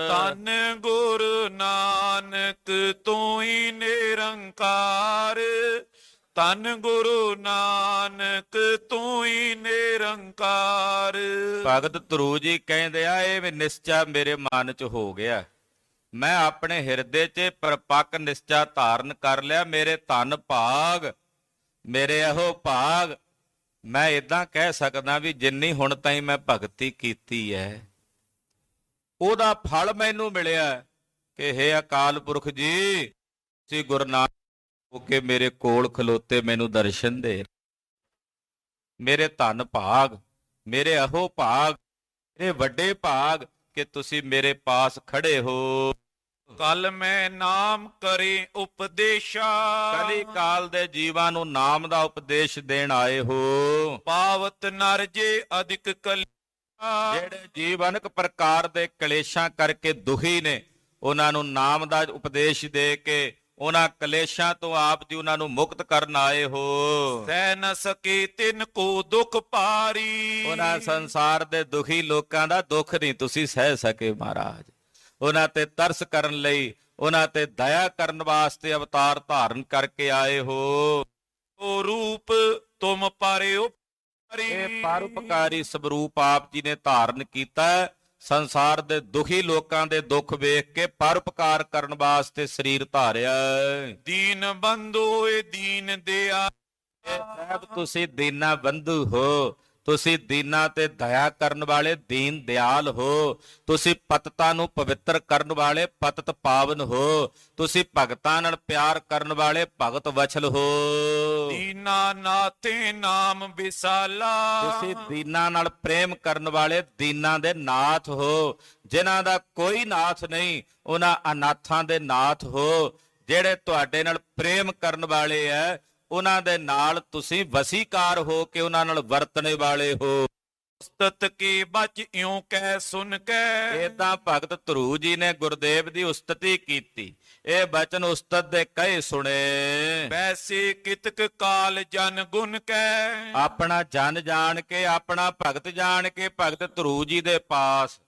ਧੰਨ ਗੁਰੂ ਨਾਨਕ ਤੂੰ ਹੀ ਨਿਰੰਕਾਰ। ਧੰਨ ਗੁਰੂ ਨਾਨਕ ਤੂੰ ਹੀ ਨਿਰੰਕਾਰ। ਭਗਤ ਧਰੂ ਜੀ ਕਹਿੰਦੇ ਆ, ਇਹ ਨਿਸ਼ਚਾ ਮੇਰੇ ਮਨ 'ਚ ਹੋ ਗਿਆ। ਮੈਂ ਆਪਣੇ ਹਿਰਦੇ 'ਚ ਪਰਪੱਕ ਨਿਸ਼ਚਾ ਧਾਰਨ ਕਰ ਲਿਆ। ਮੇਰੇ ਧਨ ਭਾਗ, ਮੇਰੇ ਇਹੋ ਭਾਗ। ਮੈਂ ਇਦਾਂ ਕਹਿ ਸਕਦਾ ਵੀ ਜਿੰਨੀ ਹੁਣ ਤਾਈਂ ਮੈਂ ਭਗਤੀ ਕੀਤੀ ਹੈ, ਉਹਦਾ ਫਲ ਮੈਨੂੰ ਮਿਲਿਆ ਕਿ ਹੇ ਅਕਾਲ ਪੁਰਖ ਜੀ, ਤੁਸੀਂ ਗੁਰੂ ਨਾਨਕ ਹੋ ਕੇ ਮੇਰੇ ਕੋਲ ਖਲੋਤੇ ਮੈਨੂੰ ਦਰਸ਼ਨ ਦੇ। ਮੇਰੇ ਧਨ ਭਾਗ, ਮੇਰੇ ਇਹੋ ਭਾਗ, ਮੇਰੇ ਵੱਡੇ ਭਾਗ ਕਿ ਤੁਸੀਂ ਮੇਰੇ ਪਾਸ ਖੜੇ ਹੋ। ਕਲ ਮੈਂ ਨਾਮ ਕਰੇ ਉਪਦੇਸ਼ਾ। ਕਲੀ ਕਾਲ ਦੇ ਜੀਵਾਂ ਨੂੰ ਨਾਮ ਦਾ ਉਪਦੇਸ਼ ਦੇਣ ਆਏ ਹੋ। ਪਾਵਤ ਨਰ ਜੇ ਅਧਿਕ ਕਲ। ਜਿਹੜੇ ਜੀਵ ਅਨੇਕ ਪ੍ਰਕਾਰ ਦੇ ਕਲੇਸ਼ਾਂ ਕਰਕੇ ਦੁਖੀ ਨੇ, ਉਹਨਾਂ ਨੂੰ ਨਾਮ ਦਾ ਉਪਦੇਸ਼ ਦੇ ਕੇ ਉਹਨਾਂ ਕਲੇਸ਼ਾਂ ਤੋਂ ਆਪ ਜੀ ਉਹਨਾਂ ਨੂੰ ਮੁਕਤ ਕਰਨ ਆਏ ਹੋ। ਸਹਿ ਨ ਸਕੇ ਤਿਨ ਕੋ ਦੁਖ ਭਾਰੀ। ਉਹਨਾਂ ਸੰਸਾਰ ਦੇ ਦੁਖੀ ਲੋਕਾਂ ਦਾ ਦੁੱਖ ਨਹੀਂ ਤੁਸੀਂ ਸਹਿ ਸਕੇ ਮਹਾਰਾਜ। ਉਹਨਾਂ ਤੇ ਤਰਸ ਕਰਨ ਲਈ, ਉਹਨਾਂ ਤੇ ਦਇਆ ਕਰਨ ਵਾਸਤੇ ਅਵਤਾਰ ਧਾਰਨ ਕਰਕੇ ਆਏ ਹੋ। ਉਹ ਰੂਪ ਤੁਮ ਪਰਿਓ। ਇਹ ਪਰਉਪਕਾਰੀ ਸਵਰੂਪ ਆਪ ਜੀ ਨੇ ਧਾਰਨ ਕੀਤਾ। ਸੰਸਾਰ ਦੇ ਦੁਖੀ ਲੋਕਾਂ ਦੇ ਦੁੱਖ ਵੇਖ ਕੇ ਪਰਉਪਕਾਰ ਕਰਨ ਵਾਸਤੇ ਸਰੀਰ ਧਾਰਿਆ। ਦੀਨ ਬੰਧੂ ਏ ਦੀਨ ਦਿਆ। ਸਾਹਿਬ ਤੁਸੀਂ ਦੀਨਾ ਬੰਧੂ ਹੋ, ਤੁਸੀਂ ਦੀਨਾਂ ਤੇ ਦਇਆ ਕਰਨ ਵਾਲੇ ਦੀਨ ਦਿਆਲ ਹੋ। ਤੁਸੀਂ ਪਤਤਾਂ ਨੂੰ ਪਵਿੱਤਰ ਕਰਨ ਵਾਲੇ ਪਤਤ ਪਾਵਨ ਹੋ। ਤੁਸੀਂ ਭਗਤਾਂ ਨਾਲ ਪਿਆਰ ਕਰਨ ਵਾਲੇ ਭਗਤ ਵਛਲ ਹੋ। ਦੀਨਾ ਨਾਥੇ ਨਾਮ ਵਿਸਾਲਾ। ਤੁਸੀਂ ਦੀਨਾਂ ਨਾਲ ਪ੍ਰੇਮ ਕਰਨ ਵਾਲੇ ਦੀਨਾਂ ਦੇ ਨਾਥ ਹੋ। ਜਿਨ੍ਹਾਂ ਦਾ ਕੋਈ ਨਾਥ ਨਹੀਂ, ਉਹਨਾਂ ਅਨਾਥਾਂ ਦੇ ਨਾਥ ਹੋ। ਜਿਹੜੇ ਤੁਹਾਡੇ ਨਾਲ ਪ੍ਰੇਮ ਕਰਨ ਵਾਲੇ ਐ, ਉਹਨਾਂ ਦੇ ਨਾਲ ਤੁਸੀਂ ਵਸੀਕਾਰ ਹੋ ਕੇ ਉਹਨਾਂ ਨਾਲ ਵਰਤਣੇ ਵਾਲੇ ਹੋ। ਉਸਤਤ ਕੀ ਬਚ ਇਉਂ ਕਹਿ ਸੁਨ ਕੇ। ਏਦਾਂ ਭਗਤ ਧਰੂ ਜੀ ਨੇ ਗੁਰਦੇਵ ਦੀ ਉਸਤਤੀ ਕੀਤੀ। ਇਹ ਬਚਨ ਉਸਤਤ ਦੇ ਕਹੇ ਸੁਣੇ। ਵੈਸੇ ਕਿਤਕ ਕਾਲ ਜਨ ਗੁਣ ਕੈ। ਆਪਣਾ ਜਨ ਜਾਣ ਕੇ, ਆਪਣਾ ਭਗਤ ਜਾਣ ਕੇ ਭਗਤ ਧਰੂ ਜੀ ਦੇ ਪਾਸ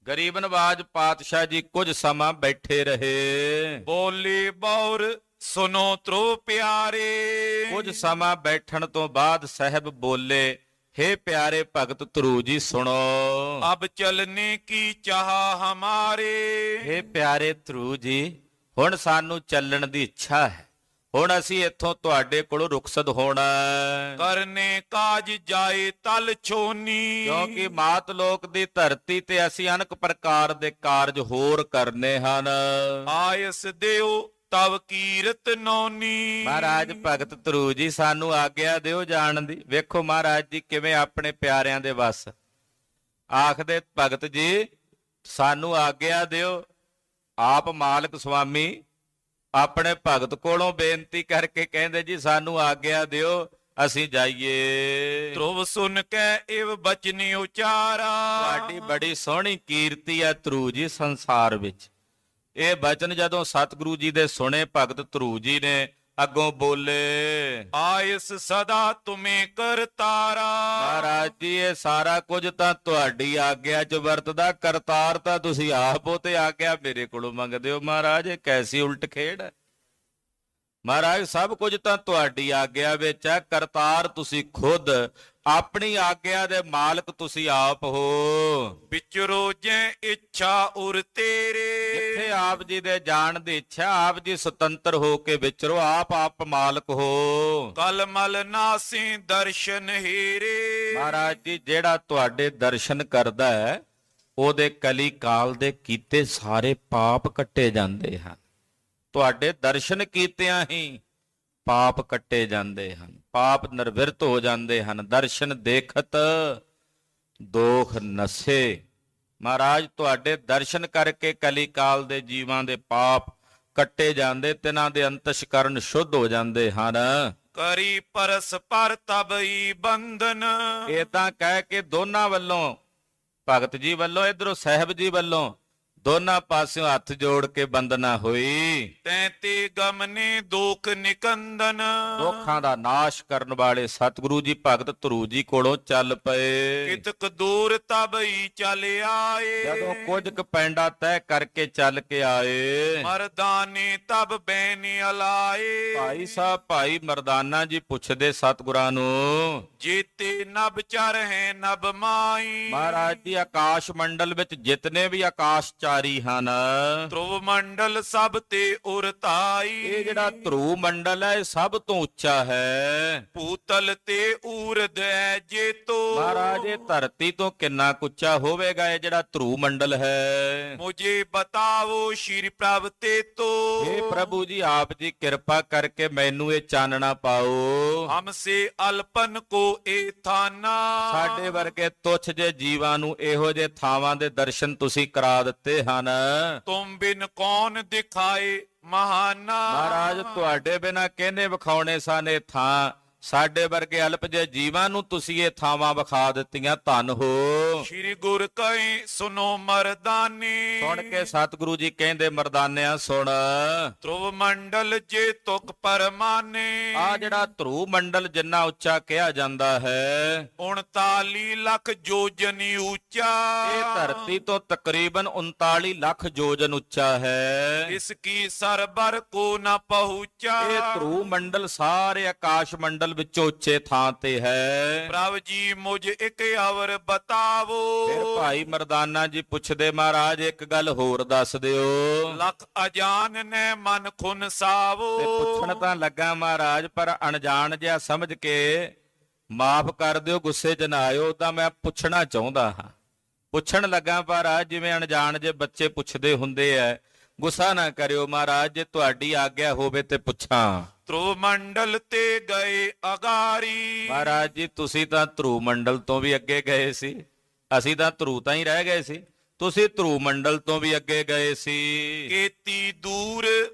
ਗਰੀਬ ਨਵਾਜ ਪਾਤਸ਼ਾਹ ਜੀ ਕੁਝ ਸਮਾਂ ਬੈਠੇ ਰਹੇ। ਬੋਲੇ ਬੌਰ ਸੁਨੋ ਤ੍ਰੋ ਪਿਆਰੇ। ਕੁਝ ਸਮਾਂ ਬੈਠਣ ਤੋਂ ਬਾਅਦ ਸਾਹਿਬ ਬੋਲੇ, ਹੇ ਪਿਆਰੇ ਭਗਤ ਧਰੂ ਜੀ ਸੁਣੋ। ਅਬ ਚਲਨੇ ਕੀ ਚਾਹ ਹਮਾਰੇ। ਹੇ ਪਿਆਰੇ ਧਰੂ ਜੀ, ਹੁਣ ਸਾਨੂੰ ਚੱਲਣ ਦੀ ਇੱਛਾ ਹੈ। ਹੁਣ ਅਸੀਂ ਇੱਥੋਂ ਤੁਹਾਡੇ ਕੋਲੋਂ ਰੁਖਸਤ ਹੋਣਾ ਹੈ। ਕਰਨੇ ਕਾਜ ਜਾਏ ਤਲ ਛੋਨੀ। ਕਿਉਂਕਿ ਮਾਤ ਲੋਕ ਦੀ ਧਰਤੀ ਤੇ ਅਸੀਂ ਅਨੇਕ ਪ੍ਰਕਾਰ ਦੇ ਕਾਰਜ ਹੋਰ ਕਰਨੇ ਹਨ। ਆਇਸ ਦਿਓ ਤਵ ਕੀਰਤ ਨੌਨੀ। ਮਹਾਰਾਜ ਭਗਤ ਧਰੂ ਜੀ ਸਾਨੂੰ ਆਗਿਆ ਦਿਓ ਜਾਣ ਦੀ। ਵੇਖੋ ਮਹਾਰਾਜ ਜੀ ਕਿਵੇਂ ਆਪਣੇ ਪਿਆਰਿਆਂ ਦੇ ਵਸ ਆਖਦੇ, ਭਗਤ ਜੀ ਸਾਨੂੰ ਆਗਿਆ ਦਿਓ। ਆਪ ਮਾਲਕ ਸੁਆਮੀ ਆਪਣੇ ਭਗਤ ਕੋਲੋਂ ਬੇਨਤੀ ਕਰਕੇ ਕਹਿੰਦੇ ਜੀ ਸਾਨੂੰ ਆਗਿਆ ਦਿਓ, ਅਸੀਂ ਜਾਈਏ। ਧਰੁਵ ਸੁਨ ਕੇ ਇਵ ਬਚਨੀ ਉਚਾਰਾ। ਤੁਹਾਡੀ ਬੜੀ ਸੋਹਣੀ ਕੀਰਤੀ ਹੈ ਧਰੂ ਜੀ ਸੰਸਾਰ ਵਿੱਚ। ਇਹ ਬਚਨ ਜਦੋਂ ਸਤਿਗੁਰੂ ਜੀ ਦੇ ਸੁਣੇ, ਭਗਤ ਧਰੂ ਜੀ ਨੇ ਅੱਗੋਂ ਬੋਲੇ, ਆਇਸ ਸਦਾ ਤੁਮੇ ਕਰਤਾਰਾ। ਮਹਾਰਾਜ ਜੀ ਇਹ ਸਾਰਾ ਕੁਝ ਤਾਂ ਤੁਹਾਡੀ ਆਗਿਆ 'ਚ ਵਰਤਦਾ, ਕਰਤਾਰ ਤਾਂ ਤੁਸੀਂ ਆਪ ਹੋ ਤੇ ਆਗਿਆ ਮੇਰੇ ਕੋਲੋਂ ਮੰਗਦੇ ਹੋ। ਮਹਾਰਾਜ ਇਹ ਕੈਸੀ ਉਲਟ ਖੇਡ ਹੈ। ਮਹਾਰਾਜ ਸਭ ਕੁਝ ਤਾਂ ਤੁਹਾਡੀ ਆਗਿਆ ਵਿੱਚ ਹੈ, ਕਰਤਾਰ ਤੁਸੀਂ ਖੁਦ, ਆਪਣੀ ਆਗਿਆ ਦੇ ਮਾਲਕ ਤੁਸੀਂ ਆਪ ਹੋ। ਵਿਚਰੋ ਜੈ ਇੱਛਾ ਉਰ ਤੇਰੇ। ਜਿੱਥੇ ਆਪ ਜੀ ਦੇ ਜਾਣ ਦੀ ਇੱਛਾ, ਆਪ ਜੀ ਸੁਤੰਤਰ ਹੋ ਕੇ ਵਿਚਰੋ, ਆਪ ਮਾਲਕ ਹੋ। ਕਲ ਮਲ ਨਾਸੀ ਦਰਸ਼ਨ ਹੀਰੇ। ਮਹਾਰਾਜ ਜੀ ਜਿਹੜਾ ਤੁਹਾਡੇ ਦਰਸ਼ਨ ਕਰਦਾ ਹੈ, ਉਹਦੇ ਕਲੀ ਕਾਲ ਦੇ ਕੀਤੇ ਸਾਰੇ ਪਾਪ ਕੱਟੇ ਜਾਂਦੇ ਹਨ। ਤੁਹਾਡੇ ਦਰਸ਼ਨ ਕੀਤਿਆਂ ਹੀ ਪਾਪ ਕੱਟੇ ਜਾਂਦੇ ਹਨ, ਪਾਪ ਨਿਰਵਿਰਤ ਹੋ ਜਾਂਦੇ ਹਨ। ਦਰਸ਼ਨ ਦੇਖਤ ਦੋਖ ਨਸੇ। ਮਹਾਰਾਜ ਤੁਹਾਡੇ ਦਰਸ਼ਨ ਕਰਕੇ ਕਲੀ ਕਾਲ ਦੇ ਜੀਵਾਂ ਦੇ ਪਾਪ ਕੱਟੇ ਜਾਂਦੇ, ਤਿਨਾਂ ਦੇ ਅੰਤਸ਼ਕਰਨ ਸ਼ੁੱਧ ਹੋ ਜਾਂਦੇ ਹਨ। ਕਰੀ ਪਰਸ ਪਰ ਤਬਈ ਬੰਧਨ। ਏਦਾਂ ਕਹਿ ਕੇ ਦੋਨਾਂ ਵੱਲੋਂ, ਭਗਤ ਜੀ ਵੱਲੋਂ, ਇਧਰੋਂ ਸਾਹਿਬ ਜੀ ਵੱਲੋਂ, ਦੋਨਾਂ ਪਾਸਿਓਂ ਹੱਥ ਜੋੜ ਕੇ ਬੰਦਨਾ ਹੋਈ। ਤੈਂ ਤੇ ਗਮਨੇ ਦੁਖ ਨਿਕੰਦਨ। ਦੁੱਖਾਂ ਦਾ ਨਾਸ਼ ਕਰਨ ਵਾਲੇ ਸਤਿਗੁਰੂ ਜੀ ਭਗਤ ਧਰੂ ਜੀ ਕੋਲੋਂ ਚੱਲ ਪਏ। ਕਿਤਕ ਦੂਰ ਤਬਈ ਚਲ ਆਏ। ਜਦੋਂ ਕੁਝ ਕੁ ਪੈਂਡਾ ਤੈਅ ਕਰਕੇ ਚੱਲ ਕੇ ਆਏ, ਮਰਦਾਨੇ ਤਬ ਬੈਨੀ ਅਲਾਏ। ਭਾਈ ਸਾਹਿਬ ਭਾਈ ਮਰਦਾਨਾ ਜੀ ਪੁੱਛਦੇ ਸਤਿਗੁਰਾਂ ਨੂੰ, ਜੀਤੇ ਨਭ ਚਰ ਹੈ ਨਭ ਮਾਈ। ਮਹਾਰਾਜ ਜੀ ਆਕਾਸ਼ ਮੰਡਲ ਵਿੱਚ ਜਿਤਨੇ ਵੀ ਆਕਾਸ਼ ਚਾਰੀ ਹਨ, ਧਰੁਵ ਮੰਡਲ ਸਭ ਤੇ ਉਰ ਧਾਈ। ਇਹ ਜਿਹੜਾ ਧਰੂ ਮੰਡਲ ਹੈ ਇਹ ਸਭ ਤੋਂ ਉੱਚਾ ਹੈ। ਭੂਤਲ ਤੇ ਊਰਧ ਹੈ ਜੇਤੋ। ਮਹਾਰਾਜ ਇਹ ਧਰਤੀ ਤੋਂ ਕਿੰਨਾ ਕੁ ਉੱਚਾ ਹੋਵੇਗਾ ਇਹ ਜਿਹੜਾ ਧਰੂ ਮੰਡਲ ਹੈ। ਮੁਝੇ ਬਤਾਵੋ ਸ਼੍ਰੀ ਪ੍ਰਭ ਤੇ ਤੋ। ਇਹ ਪ੍ਰਭੂ ਜੀ ਆਪ ਜੀ ਕਿਰਪਾ ਕਰਕੇ ਮੈਨੂੰ ਇਹ ਚਾਨਣਾ ਪਾਓ। ਹਮਸੇ ਅਲਪਨ ਕੋ ਇਹ ਥਾਨਾ। ਸਾਡੇ ਵਰਗੇ ਤੁੱਛ ਜੇ ਜੀਵਾਂ ਨੂੰ ਇਹੋ ਜਿਹੇ ਥਾਵਾਂ ਦੇ ਦਰਸ਼ਨ ਤੁਸੀਂ ਕਰਾ ਦਿੱਤੇ ਹਨ। ਤੁਮ ਬਿਨ ਕੌਣ ਦਿਖਾਏ ਮਹਾਨਾ। ਮਹਾਰਾਜ ਤੁਹਾਡੇ ਬਿਨਾ ਕਿਹਨੇ ਵਿਖਾਉਣੇ ਸਨ ਇਹ ਥਾਂ। ਸਾਡੇ ਵਰਗੇ ਅਲਪ ਜੇ ਜੀਵਾਂ ਨੂੰ ਤੁਸੀਂ ਇਹ ਥਾਵਾਂ ਵਿਖਾ ਦਿੱਤੀਆਂ, ਧੰਨ ਹੋ। ਸ਼੍ਰੀ ਗੁਰ ਕਹੇ ਸੁਨੋ ਮਰਦਾਨੇ। ਸੁਣ ਕੇ ਸਤਿਗੁਰੂ ਜੀ ਕਹਿੰਦੇ, ਮਰਦਾਨਿਆਂ ਸੁਣ। ਧਰੁਵ ਮੰਡਲ ਜੇ ਤੁਕ ਪਰਮਾਨੇ। ਆ ਜਿਹੜਾ ਧਰੂ ਮੰਡਲ ਜਿੰਨਾ ਉੱਚਾ ਕਿਹਾ ਜਾਂਦਾ ਹੈ, 39 ਲੱਖ ਜੋਜਨੀ ਉੱਚਾ। ਇਹ ਧਰਤੀ ਤੋਂ ਤਕਰੀਬਨ 39 ਲੱਖ ਜੋਜਨ ਉੱਚਾ ਹੈ। ਇਸ ਕੀ ਸਰਬਰ ਕੋ ਨਾ ਪਹੁੰਚਾ। ਇਹ ਧਰੂ ਮੰਡਲ ਸਾਰੇ ਆਕਾਸ਼ ਮੰਡਲ ਵਿੱਚੋਂ ਉੱਚੇ ਥਾਂ ਤੇ ਹੈ। ਪ੍ਰਭ ਜੀ ਮੁਝ ਇੱਕ ਅਵਰ ਬਤਾਵੋ। ਫਿਰ ਭਾਈ ਮਰਦਾਨਾ ਜੀ ਪੁੱਛਦੇ, ਮਹਾਰਾਜ ਇੱਕ ਗੱਲ ਹੋਰ ਦੱਸ ਦਿਓ। ਲਖ ਅਜਾਨ ਨੇ ਮਨ ਖੁਨ ਸਾਵੋ। ਤੇ ਪੁੱਛਣ ਤਾਂ ਲੱਗਾ ਮਹਾਰਾਜ, ਪਰ ਅਣਜਾਣ ਜਿਹਾ ਸਮਝ ਕੇ ਮਾਫ ਕਰ ਦਿਓ, ਗੁੱਸੇ 'ਚ ਨਾ ਆਇਓ। ਤਾਂ ਮੈਂ ਪੁੱਛਣਾ ਚਾਹੁੰਦਾ ਹਾਂ, ਪੁੱਛਣ ਲੱਗਾ ਮਹਾਰਾਜ, ਜਿਵੇਂ ਅਣਜਾਣ ਜੇ ਬੱਚੇ ਪੁੱਛਦੇ ਹੁੰਦੇ ਐ। ਗੁੱਸਾ ਨਾ ਕਰਿਓ ਮਹਾਰਾਜ, ਜੇ ਤੁਹਾਡੀ ਆਗਿਆ ਹੋਵੇ ਤੇ ਪੁੱਛਾਂ। ਧਰੁਵ ਮੰਡਲ ਤੇ ਗਏ ਅਗਾਰੀ। ਮਹਾਰਾਜ ਜੀ, ਤੁਸੀਂ ਤਾਂ ਧਰੁਵ ਮੰਡਲ ਤੋਂ ਵੀ ਅੱਗੇ ਗਏ ਸੀ, ਅਸੀਂ ਤਾਂ ਧਰੁਵ ਤਾਂ ਹੀ ਰਹਿ ਗਏ ਸੀ, ਤੁਸੀਂ ਧਰੁਵ ਮੰਡਲ ਤੋਂ ਵੀ ਅੱਗੇ ਗਏ ਸੀ। ਕੀਤੀ ਦੂਰ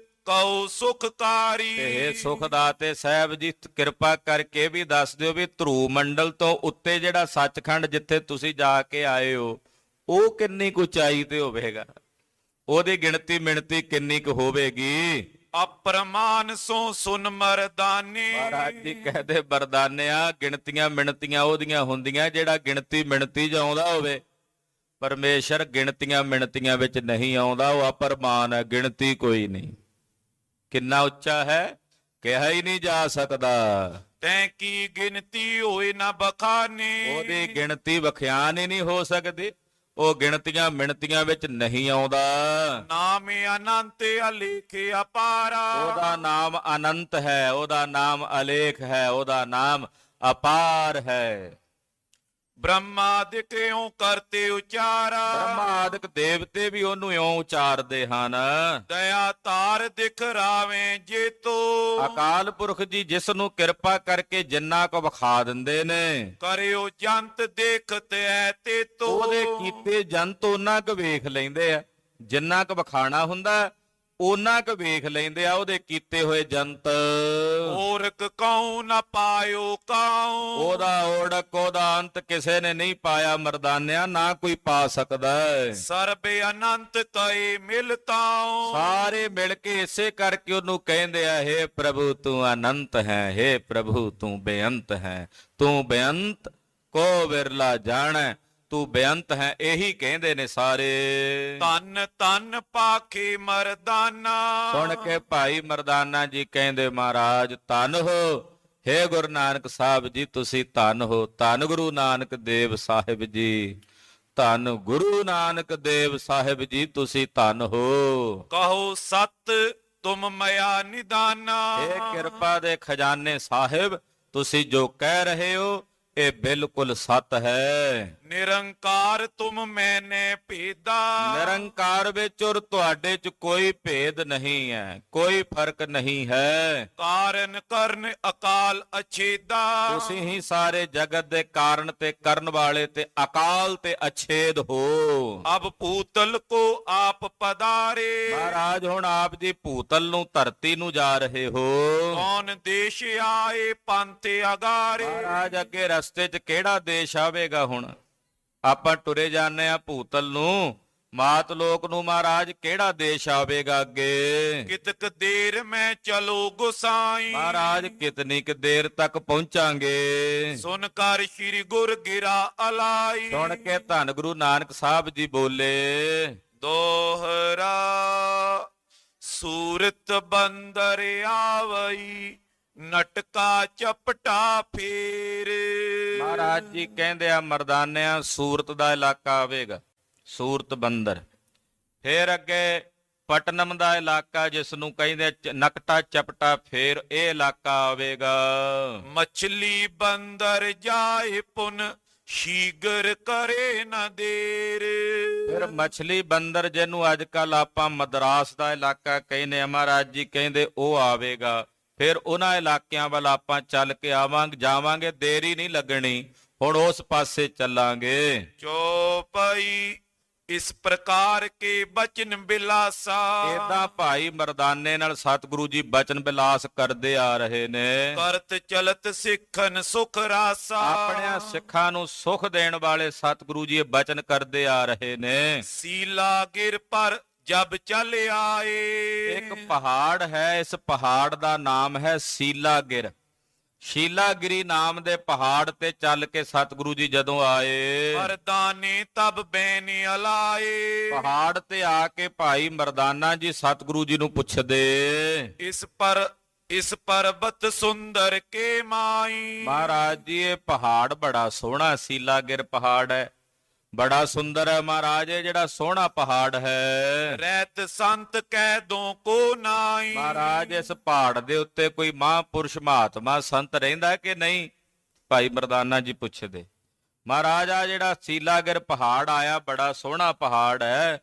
ਕਉ ਸੁਖਕਾਰੀ। ਤੇ ਸੁਖ ਦਾਤੇ ਸਾਹਿਬ ਜੀ, ਕਿਰਪਾ ਕਰਕੇ ਵੀ ਦੱਸ ਦਿਓ ਵੀ ਧਰੁਵ ਮੰਡਲ ਤੋਂ ਉੱਤੇ ਜਿਹੜਾ ਸੱਚਖੰਡ ਜਿੱਥੇ ਤੁਸੀਂ ਜਾ ਕੇ ਆਏ ਹੋ, ਉਹ ਕਿੰਨੀ ਕੁ ਉਚਾਈ ਤੇ ਹੋਵੇਗਾ? ਉਹਦੀ ਗਿਣਤੀ ਮਿਣਤੀ ਕਿੰਨੀ ਕੁ ਹੋਵੇਗੀ? ਅਪਰਮਾਨ ਸੋ ਸੁਨ ਮਰਦਾਨੇ। ਮਹਾਰਾਜ ਜੀ ਕਹਦੇ, ਬਰਦਾਨਿਆ, ਗਿਣਤੀਆਂ ਮਿਣਤੀਆਂ ਉਹਦੀਆਂ ਹੁੰਦੀਆਂ ਜਿਹੜਾ ਗਿਣਤੀ ਮਿਣਤੀ 'ਚ ਆਉਂਦਾ ਹੋਵੇ। ਪਰਮੇਸ਼ਰ ਗਿਣਤੀਆਂ ਮਿਣਤੀਆਂ ਵਿੱਚ ਨਹੀਂ ਆਉਂਦਾ, ਉਹ ਅਪਰਮਾਨ ਹੈ, ਗਿਣਤੀ ਕੋਈ ਨਹੀਂ। ਕਿੰਨਾ ਉੱਚਾ ਹੈ, ਕਿਹਾ ਹੀ ਨਹੀਂ ਜਾ ਸਕਦਾ। ਤੈਂ ਕੀ ਗਿਣਤੀ ਹੋਏ ਨਾ ਬਖਾਨੇ। ਉਹਦੀ ਗਿਣਤੀ ਵਖਿਆਨ ਹੀ ਨਹੀਂ ਹੋ ਸਕਦੀ, ਉਹ ਗਿਣਤੀਆਂ ਮਿਣਤੀਆਂ ਵਿੱਚ ਨਹੀਂ ਆਉਂਦਾ। ਨਾਮ ਅਨੰਤ ਅਲੇਖ ਅਪਾਰਾ। ਉਹਦਾ ਨਾਮ ਅਨੰਤ ਹੈ, ਉਹਦਾ ਨਾਮ ਅਲੇਖ ਹੈ, ਉਹਦਾ ਨਾਮ ਅਪਾਰ ਹੈ। ਬ੍ਰਹਮਾਦਿਕ ਇਉਂ ਕਰਤੇ ਉਚਾਰਾ। ਬ੍ਰਹਮਾਦਿਕ ਦੇਵਤੇ ਵੀ ਉਹਨੂੰ ਇਉਂ ਉਚਾਰਦੇ ਹਨ। ਦਇਆ ਧਾਰ ਦਿਖ ਰਾਵੇਂ ਜੇਤੋ। ਅਕਾਲ ਪੁਰਖ ਜੀ ਜਿਸ ਨੂੰ ਕਿਰਪਾ ਕਰਕੇ ਜਿੰਨਾ ਕੁ ਵਿਖਾ ਦਿੰਦੇ ਨੇ, ਕਰਿਓ ਜੰਤ ਦੇਖਤ ਐ ਤੇ ਤੋ। ਉਹਦੇ ਕੀਤੇ ਜੰਤ ਉਹਨਾਂ ਕੁ ਵੇਖ ਲੈਂਦੇ ਆ, ਜਿੰਨਾ ਕੁ ਵਿਖਾਣਾ ਹੁੰਦਾ ਉਹਨਾਂ ਕੁ ਵੇਖ ਲੈਂਦੇ ਆ ਉਹਦੇ ਕੀਤੇ ਹੋਏ ਜੰਤ। ਓਰਕ ਕਉ ਨਾ ਪਾਇਓ ਕਾਉ। ਉਹਦਾ ਓੜਕ, ਉਹਦਾ ਅੰਤ ਕਿਸੇ ਨੇ ਨਹੀਂ ਪਾਇਆ ਮਰਦਾਨਿਆ, ਨਾ ਕੋਈ ਪਾ ਸਕਦਾ। ਸਰਬ ਅਨੰਤ ਕਏ ਮਿਲਤਾਉ। ਸਾਰੇ ਮਿਲ ਕੇ ਇਸੇ ਕਰਕੇ ਉਹਨੂੰ ਕਹਿੰਦੇ ਆ, ਹੇ ਪ੍ਰਭੂ ਤੂੰ ਅਨੰਤ ਹੈ, ਹੇ ਪ੍ਰਭੂ ਤੂੰ ਬੇਅੰਤ ਹੈ, ਤੂੰ ਬੇਅੰਤ ਕੋ ਵਿਰਲਾ ਜਾਣੈ, ਤੂੰ ਬੇਅੰਤ ਹੈ, ਇਹੀ ਕਹਿੰਦੇ ਨੇ ਸਾਰੇ। ਧੰਨ ਧੰਨ ਪਾਖੇ ਮਰਦਾਨਾ। ਸੁਣ ਕੇ ਭਾਈ ਮਰਦਾਨਾ ਜੀ ਕਹਿੰਦੇ, ਮਹਾਰਾਜ ਧੰਨ ਹੋ, ਹੇ ਗੁਰੂ ਨਾਨਕ ਸਾਹਿਬ ਜੀ, ਤੁਸੀਂ ਧੰਨ ਹੋ। ਧੰਨ ਗੁਰੂ ਨਾਨਕ ਦੇਵ ਸਾਹਿਬ ਜੀ, ਧੰਨ ਗੁਰੂ ਨਾਨਕ ਦੇਵ ਸਾਹਿਬ ਜੀ, ਤੁਸੀਂ ਧੰਨ ਹੋ। ਕਹੋ ਸਤ ਤੁਮ ਮਇਆ ਨਿਦਾਨਾ। ਇਹ ਕਿਰਪਾ ਦੇ ਖਜ਼ਾਨੇ ਸਾਹਿਬ, ਤੁਸੀਂ ਜੋ ਕਹਿ ਰਹੇ ਹੋ ਇਹ ਬਿਲਕੁਲ ਸੱਤ ਹੈ। ਨਿਰੰਕਾਰ ਤੁਮ ਮੈਨੇ ਭੇਦਾ। ਨਿਰੰਕਾਰ ਵਿੱਚ ਔਰ ਤੁਹਾਡੇ 'ਚ ਕੋਈ ਭੇਦ ਨਹੀਂ ਹੈ, ਕੋਈ ਫਰਕ ਨਹੀਂ ਹੈ। ਕਾਰਨ ਕਰਨ ਅਕਾਲ ਅਛੇਦਾ। ਤੁਸੀਂ ਹੀ ਸਾਰੇ ਜਗਤ ਦੇ ਕਾਰਨ ਤੇ ਕਰਨ ਵਾਲੇ ਤੇ ਅਕਾਲ ਤੇ ਅਛੇਦ ਹੋ। ਅਬ ਭੂਤਲ ਕੋ ਆਪ ਪਦਾਰੇ। ਮਹਾਰਾਜ ਹੁਣ ਆਪ ਜੀ ਭੂਤਲ ਨੂੰ, ਧਰਤੀ ਨੂੰ ਜਾ ਰਹੇ ਹੋ। ਕੌਣ ਦੇਸ਼ ਆਏ ਪੰਥ ਅਗਾਰੇ। ਮਹਾਰਾਜ ਅੱਗੇ ਰਸਤੇ 'ਚ ਕਿਹੜਾ ਦੇਸ਼ ਆਵੇਗਾ? ਹੁਣ ਆਪਾਂ ਟੁਰੇ ਜਾਂਦੇ ਆ ਭੂਤਲ ਨੂੰ, ਮਾਤ ਲੋਕ ਨੂੰ। ਮਹਾਰਾਜ ਕਿਹੜਾ ਦੇਸ਼ ਆਵੇਗਾ ਅੱਗੇ? ਕਿਤਕ ਦੇਰ ਮੈਂ ਚਲੋ ਗੁਸਾਈ। ਮਹਾਰਾਜ ਕਿਤਨੀ ਕੁ ਦੇਰ ਤੱਕ ਪਹੁੰਚਾਂਗੇ? ਸੁਨ ਕਰ ਸ਼੍ਰੀ ਗੁਰ ਗਿਰਾ ਅਲਾਈ। ਸੁਣ ਕੇ ਧੰਨ ਗੁਰੂ ਨਾਨਕ ਸਾਹਿਬ ਜੀ ਬੋਲੇ, ਦੋਹਰਾ ਸੂਰਤ ਬੰਦਰ ਆਵਈ ਨਟਕਾ ਚਪਟਾ ਫੇਰ। ਮਹਾਰਾਜ ਜੀ ਕਹਿੰਦੇ ਆ, ਮਰਦਾਨਿਆਂ ਸੂਰਤ ਦਾ ਇਲਾਕਾ ਆਵੇਗਾ, ਸੂਰਤ ਬੰਦਰ। ਫੇਰ ਅੱਗੇ ਪਟਨਮ ਦਾ ਇਲਾਕਾ, ਜਿਸ ਨੂੰ ਕਹਿੰਦੇ ਨਕਟਾ ਚਪਟਾ ਫੇਰ, ਇਹ ਇਲਾਕਾ ਆਵੇਗਾ। ਮਛਲੀ ਬੰਦਰ ਜਾਏ ਪੁਨ ਸ਼ੀਗਰ ਕਰੇ ਨਾ ਦੇਰ। ਫਿਰ ਮਛਲੀ ਬੰਦਰ, ਜਿਹਨੂੰ ਅੱਜ ਕੱਲ ਆਪਾਂ ਮਦਰਾਸ ਦਾ ਇਲਾਕਾ ਕਹਿੰਦੇ ਆ, ਮਹਾਰਾਜ ਜੀ ਕਹਿੰਦੇ ਉਹ ਆਵੇਗਾ। ਫਿਰ ਉਹਨਾਂ ਇਲਾਕਿਆਂ ਵੱਲ ਆਪਾਂ ਚੱਲ ਕੇ ਜਾਵਾਂਗੇ, ਦੇਰੀ ਨਹੀਂ ਲੱਗਣੀ, ਹੁਣ ਉਸ ਪਾਸੇ ਚੱਲਾਂਗੇ। ਚੌਪਈ ਇਸ ਪ੍ਰਕਾਰ ਕੇ ਬਚਨ ਬਿਲਾਸਾ। ਏਦਾਂ ਭਾਈ ਮਰਦਾਨੇ ਨਾਲ ਸਤਿਗੁਰੂ ਜੀ ਬਚਨ ਬਿਲਾਸ ਕਰਦੇ ਆ ਰਹੇ ਨੇ। ਕਰਤ ਚਲਤ ਸਿੱਖਨ ਸੁਖ ਰਾਸਾ। ਆਪਣੇ ਸਿੱਖਾਂ ਨੂੰ ਸੁਖ ਦੇਣ ਵਾਲੇ ਸਤਿਗੁਰੂ ਜੀ ਇਹ ਬਚਨ ਕਰਦੇ ਆ ਰਹੇ ਨੇ। ਸੀਲਾ ਗਿਰ ਪਰ ਜਬ ਚੱਲ ਆਏ। ਇੱਕ ਪਹਾੜ ਹੈ, ਇਸ ਪਹਾੜ ਦਾ ਨਾਮ ਹੈ ਸੀਲਾਗਿਰ। ਸ਼ੀਲਾਗਿਰੀ ਨਾਮ ਦੇ ਪਹਾੜ ਤੇ ਚੱਲ ਕੇ ਸਤਿਗੁਰੂ ਜੀ ਜਦੋਂ ਆਏ, ਮਰਦਾਨੇ ਤਬ ਬੈਨ ਅਲਾਏ। ਪਹਾੜ ਤੇ ਆ ਕੇ ਭਾਈ ਮਰਦਾਨਾ ਜੀ ਸਤਿਗੁਰੂ ਜੀ ਨੂੰ ਪੁੱਛਦੇ, ਇਸ ਪਰਬਤ ਸੁੰਦਰ ਕੇ ਮਾਈ। ਮਹਾਰਾਜ ਜੀ ਇਹ ਪਹਾੜ ਬੜਾ ਸੋਹਣਾ, ਸੀਲਾਗਿਰ ਪਹਾੜ ਹੈ, ਬੜਾ ਸੁੰਦਰ ਹੈ ਮਹਾਰਾਜ, ਇਹ ਜਿਹੜਾ ਸੋਹਣਾ ਪਹਾੜ ਹੈ। ਰਹਿਤ ਸੰਤ ਕਹਿ ਦੋ ਕੋ ਨਾਈ। ਮਹਾਰਾਜ ਇਸ ਪਹਾੜ ਦੇ ਉੱਤੇ ਕੋਈ ਮਹਾਂਪੁਰਸ਼ ਮਹਾਤਮਾ ਸੰਤ ਰਹਿੰਦਾ ਕਿ ਨਹੀਂ? ਭਾਈ ਮਰਦਾਨਾ ਜੀ ਪੁੱਛਦੇ, ਮਹਾਰਾਜ ਆ ਜਿਹੜਾ ਸੀਲਾਗਿਰ ਪਹਾੜ ਆਇਆ ਬੜਾ ਸੋਹਣਾ ਪਹਾੜ ਹੈ,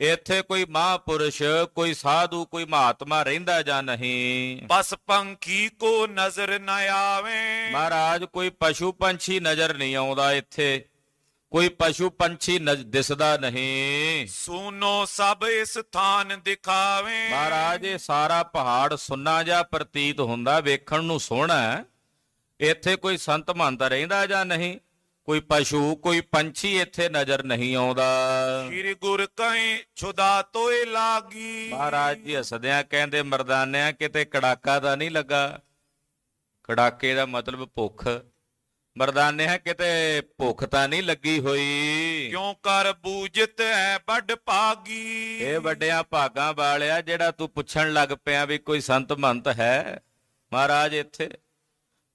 ਇੱਥੇ ਕੋਈ ਮਹਾਂਪੁਰਸ਼, ਕੋਈ ਸਾਧੂ, ਕੋਈ ਮਹਾਤਮਾ ਰਹਿੰਦਾ ਜਾਂ ਨਹੀਂ? ਬਸ ਪੰਖੀ ਕੋ ਨਜ਼ਰ ਨ ਆਵੇ। ਮਹਾਰਾਜ ਕੋਈ ਪਸ਼ੂ ਪੰਛੀ ਨਜ਼ਰ ਨਹੀਂ ਆਉਂਦਾ ਇੱਥੇ, ਕੋਈ ਪਸ਼ੂ ਪੰਛੀ ਦਿਸਦਾ ਨਹੀਂ। ਸੁਨੋ ਸਭ ਇਸ ਥਾਨ ਦਿਖਾਵੇ। ਮਹਾਰਾਜ ਇਹ ਸਾਰਾ ਪਹਾੜ ਸੁੰਨਾ ਜਿਹਾ ਪ੍ਰਤੀਤ ਹੁੰਦਾ, ਵੇਖਣ ਨੂੰ ਸੋਹਣਾ ਹੈ। ਇੱਥੇ ਕੋਈ ਸੰਤ ਮਹੰਤ ਰਹਿੰਦਾ ਜਾਂ ਨਹੀਂ? ਕੋਈ ਪਸ਼ੂ, ਕੋਈ ਪੰਛੀ ਇੱਥੇ ਨਜ਼ਰ ਨਹੀਂ ਆਉਂਦਾ। ਸ਼੍ਰੀ ਗੁਰ ਕਹੀਂ ਛੁਦਾ ਤੋਏ ਲਾਗੀ। ਮਹਾਰਾਜ ਜੀ ਹੱਸਦਿਆਂ ਕਹਿੰਦੇ, ਮਰਦਾਨਿਆਂ ਕਿਤੇ ਕੜਾਕਾ ਤਾਂ ਨਹੀਂ ਲੱਗਾ? ਕੜਾਕੇ ਦਾ ਮਤਲਬ ਭੁੱਖ। ਮਰਦਾਨਿਆਂ ਕਿਤੇ ਭੁੱਖ ਤਾਂ ਨਹੀਂ ਲੱਗੀ ਹੋਈ? ਕਿਉਂ ਕਰ ਬੂਝਤ ਹੈ ਵੱਡ ਭਾਗੀ। ਇਹ ਵੱਡਿਆਂ ਭਾਗਾਂ ਵਾਲਿਆ, ਜਿਹੜਾ ਤੂੰ ਪੁੱਛਣ ਲੱਗ ਪਿਆ ਵੀ ਕੋਈ ਸੰਤ ਮਹੰਤ ਹੈ ਮਹਾਰਾਜ ਇੱਥੇ,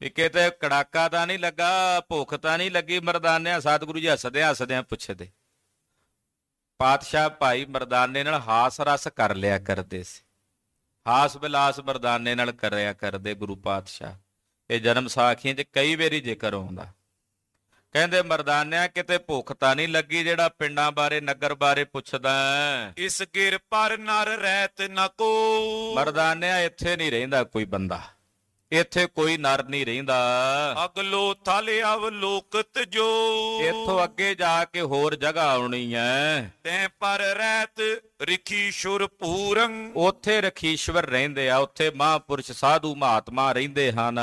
ਵੀ ਕਿਤੇ ਕੜਾਕਾ ਤਾਂ ਨਹੀਂ ਲੱਗਾ, ਭੁੱਖ ਤਾਂ ਨਹੀਂ ਲੱਗੀ? ਮਰਦਾਨਿਆਂ ਸਤਿਗੁਰੂ ਜੀ ਹੱਸਦਿਆਂ ਪੁੱਛਦੇ। ਪਾਤਸ਼ਾਹ ਭਾਈ ਮਰਦਾਨੇ ਨਾਲ ਹਾਸ ਰਸ ਕਰ ਲਿਆ ਕਰਦੇ ਸੀ, ਹਾਸ ਵਿਲਾਸ ਮਰਦਾਨੇ ਨਾਲ ਕਰਿਆ ਕਰਦੇ ਗੁਰੂ ਪਾਤਸ਼ਾਹ। ਇਹ ਜਨਮ ਸਾਖੀਆਂ 'ਚ ਕਈ ਵਾਰੀ ਜ਼ਿਕਰ ਆਉਂਦਾ। ਕਹਿੰਦੇ, ਮਰਦਾਨਿਆਂ ਕਿਤੇ ਭੁੱਖ ਤਾਂ ਨਹੀਂ ਲੱਗੀ ਜਿਹੜਾ ਪਿੰਡਾਂ ਬਾਰੇ, ਨਗਰ ਬਾਰੇ ਪੁੱਛਦਾ? ਇਸ ਗਿਰ ਪਰ ਨਰ ਰਹਿਤ ਨ ਕੋ। ਮਰਦਾਨਿਆਂ ਇੱਥੇ ਨਹੀਂ ਰਹਿੰਦਾ ਕੋਈ ਬੰਦਾ, ਇੱਥੇ ਕੋਈ ਨਰ ਨਹੀਂ ਰਹਿੰਦਾ। ਅਗਲੋ ਥਲ ਅਵਲੋਕਤ ਜੋ। ਇੱਥੋਂ ਅੱਗੇ ਜਾ ਕੇ ਹੋਰ ਜਗ੍ਹਾ ਆਉਣੀ ਹੈ। ਤੈਂ ਪਰ ਰਹਿਤ ਰਿਖੀਸ਼ੁਰ ਪੂਰੰ। ਉੱਥੇ ਰਖੀਸ਼ਵਰ ਰਹਿੰਦੇ ਆ, ਉੱਥੇ ਮਹਾਂਪੁਰਸ਼ ਸਾਧੂ ਮਹਾਤਮਾ ਰਹਿੰਦੇ ਹਨ।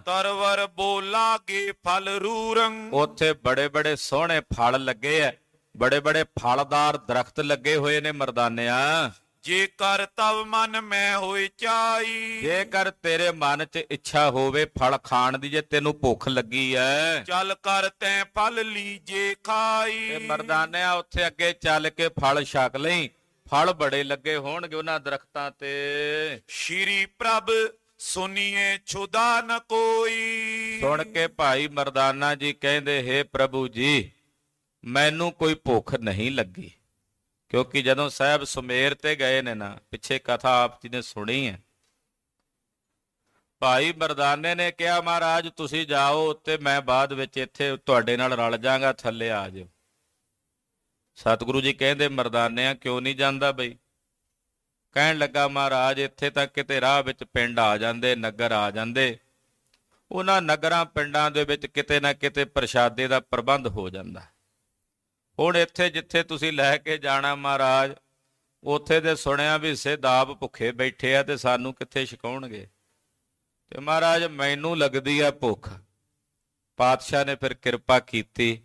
ਤਰਵਰ ਬੋਲਾਗੇ ਫਲ ਰੂਰੰ। ਉੱਥੇ ਬੜੇ ਬੜੇ ਸੋਹਣੇ ਫਲ ਲੱਗੇ ਐ, ਬੜੇ ਬੜੇ ਫਲਦਾਰ ਦਰਖਤ ਲੱਗੇ ਹੋਏ ਨੇ ਮਰਦਾਨਿਆਂ। ਜੇਕਰ ਤਵ ਮਨ ਮੈਂ ਹੋਏ ਚਾਈ। ਜੇਕਰ ਤੇਰੇ ਮਨ 'ਚ ਇੱਛਾ ਹੋਵੇ ਫਲ ਖਾਣ ਦੀ, ਜੇ ਤੈਨੂੰ ਭੁੱਖ ਲੱਗੀ ਐ, ਚੱਲ ਕਰ ਤੈਂ ਫਲ ਲੀਜੇ ਖਾਈ। ਤੇ ਮਰਦਾਨਿਆਂ ਉੱਥੇ ਅੱਗੇ ਚੱਲ ਕੇ ਫਲ ਛਕ ਲਈ। ਫਲ ਬੜੇ ਲੱਗੇ ਹੋਣਗੇ ਉਹਨਾਂ ਦਰਖਤਾਂ ਤੇ। ਸ਼੍ਰੀ ਪ੍ਰਭ ਸੁਨੀਏ ਛੁਦਾ ਨ ਕੋਈ। ਸੁਣ ਕੇ ਭਾਈ ਮਰਦਾਨਾ ਜੀ ਕਹਿੰਦੇ, ਹੇ ਪ੍ਰਭੂ ਜੀ, ਮੈਨੂੰ ਕੋਈ ਭੁੱਖ ਨਹੀਂ ਲੱਗੀ। ਕਿਉਂਕਿ ਜਦੋਂ ਸਾਹਿਬ ਸੁਮੇਰ ਤੇ ਗਏ ਨੇ ਨਾ, ਪਿੱਛੇ ਕਥਾ ਆਪ ਜੀ ਨੇ ਸੁਣੀ ਹੈ, ਭਾਈ ਮਰਦਾਨੇ ਨੇ ਕਿਹਾ, ਮਹਾਰਾਜ ਤੁਸੀਂ ਜਾਓ ਤੇ ਮੈਂ ਬਾਅਦ ਵਿੱਚ ਇੱਥੇ ਤੁਹਾਡੇ ਨਾਲ ਰਲ ਜਾਗਾ, ਥੱਲੇ ਆ ਜਾਓ। ਸਤਿਗੁਰੂ ਜੀ ਕਹਿੰਦੇ, ਮਰਦਾਨਿਆਂ ਕਿਉਂ ਨਹੀਂ ਜਾਂਦਾ ਬਈ? ਕਹਿਣ ਲੱਗਾ, ਮਹਾਰਾਜ ਇੱਥੇ ਤਾਂ ਕਿਤੇ ਰਾਹ ਵਿੱਚ ਪਿੰਡ ਆ ਜਾਂਦੇ, ਨਗਰ ਆ ਜਾਂਦੇ, ਉਹਨਾਂ ਨਗਰਾਂ ਪਿੰਡਾਂ ਦੇ ਵਿੱਚ ਕਿਤੇ ਨਾ ਕਿਤੇ ਪ੍ਰਸ਼ਾਦੇ ਦਾ ਪ੍ਰਬੰਧ ਹੋ ਜਾਂਦਾ। ਹੁਣ ਇੱਥੇ ਜਿੱਥੇ ਤੁਸੀਂ ਲੈ ਕੇ ਜਾਣਾ ਮਹਾਰਾਜ, ਉੱਥੇ ਦੇ ਸੁਣਿਆ ਵੀ ਸਿਧਾਪ ਭੁੱਖੇ ਬੈਠੇ ਆ ਤੇ ਸਾਨੂੰ ਕਿੱਥੇ ਛਕਾਉਣਗੇ। ਤੇ ਮਹਾਰਾਜ ਮੈਨੂੰ ਲੱਗਦੀ ਆ ਭੁੱਖ। ਪਾਤਸ਼ਾਹ ਨੇ ਫਿਰ ਕਿਰਪਾ ਕੀਤੀ,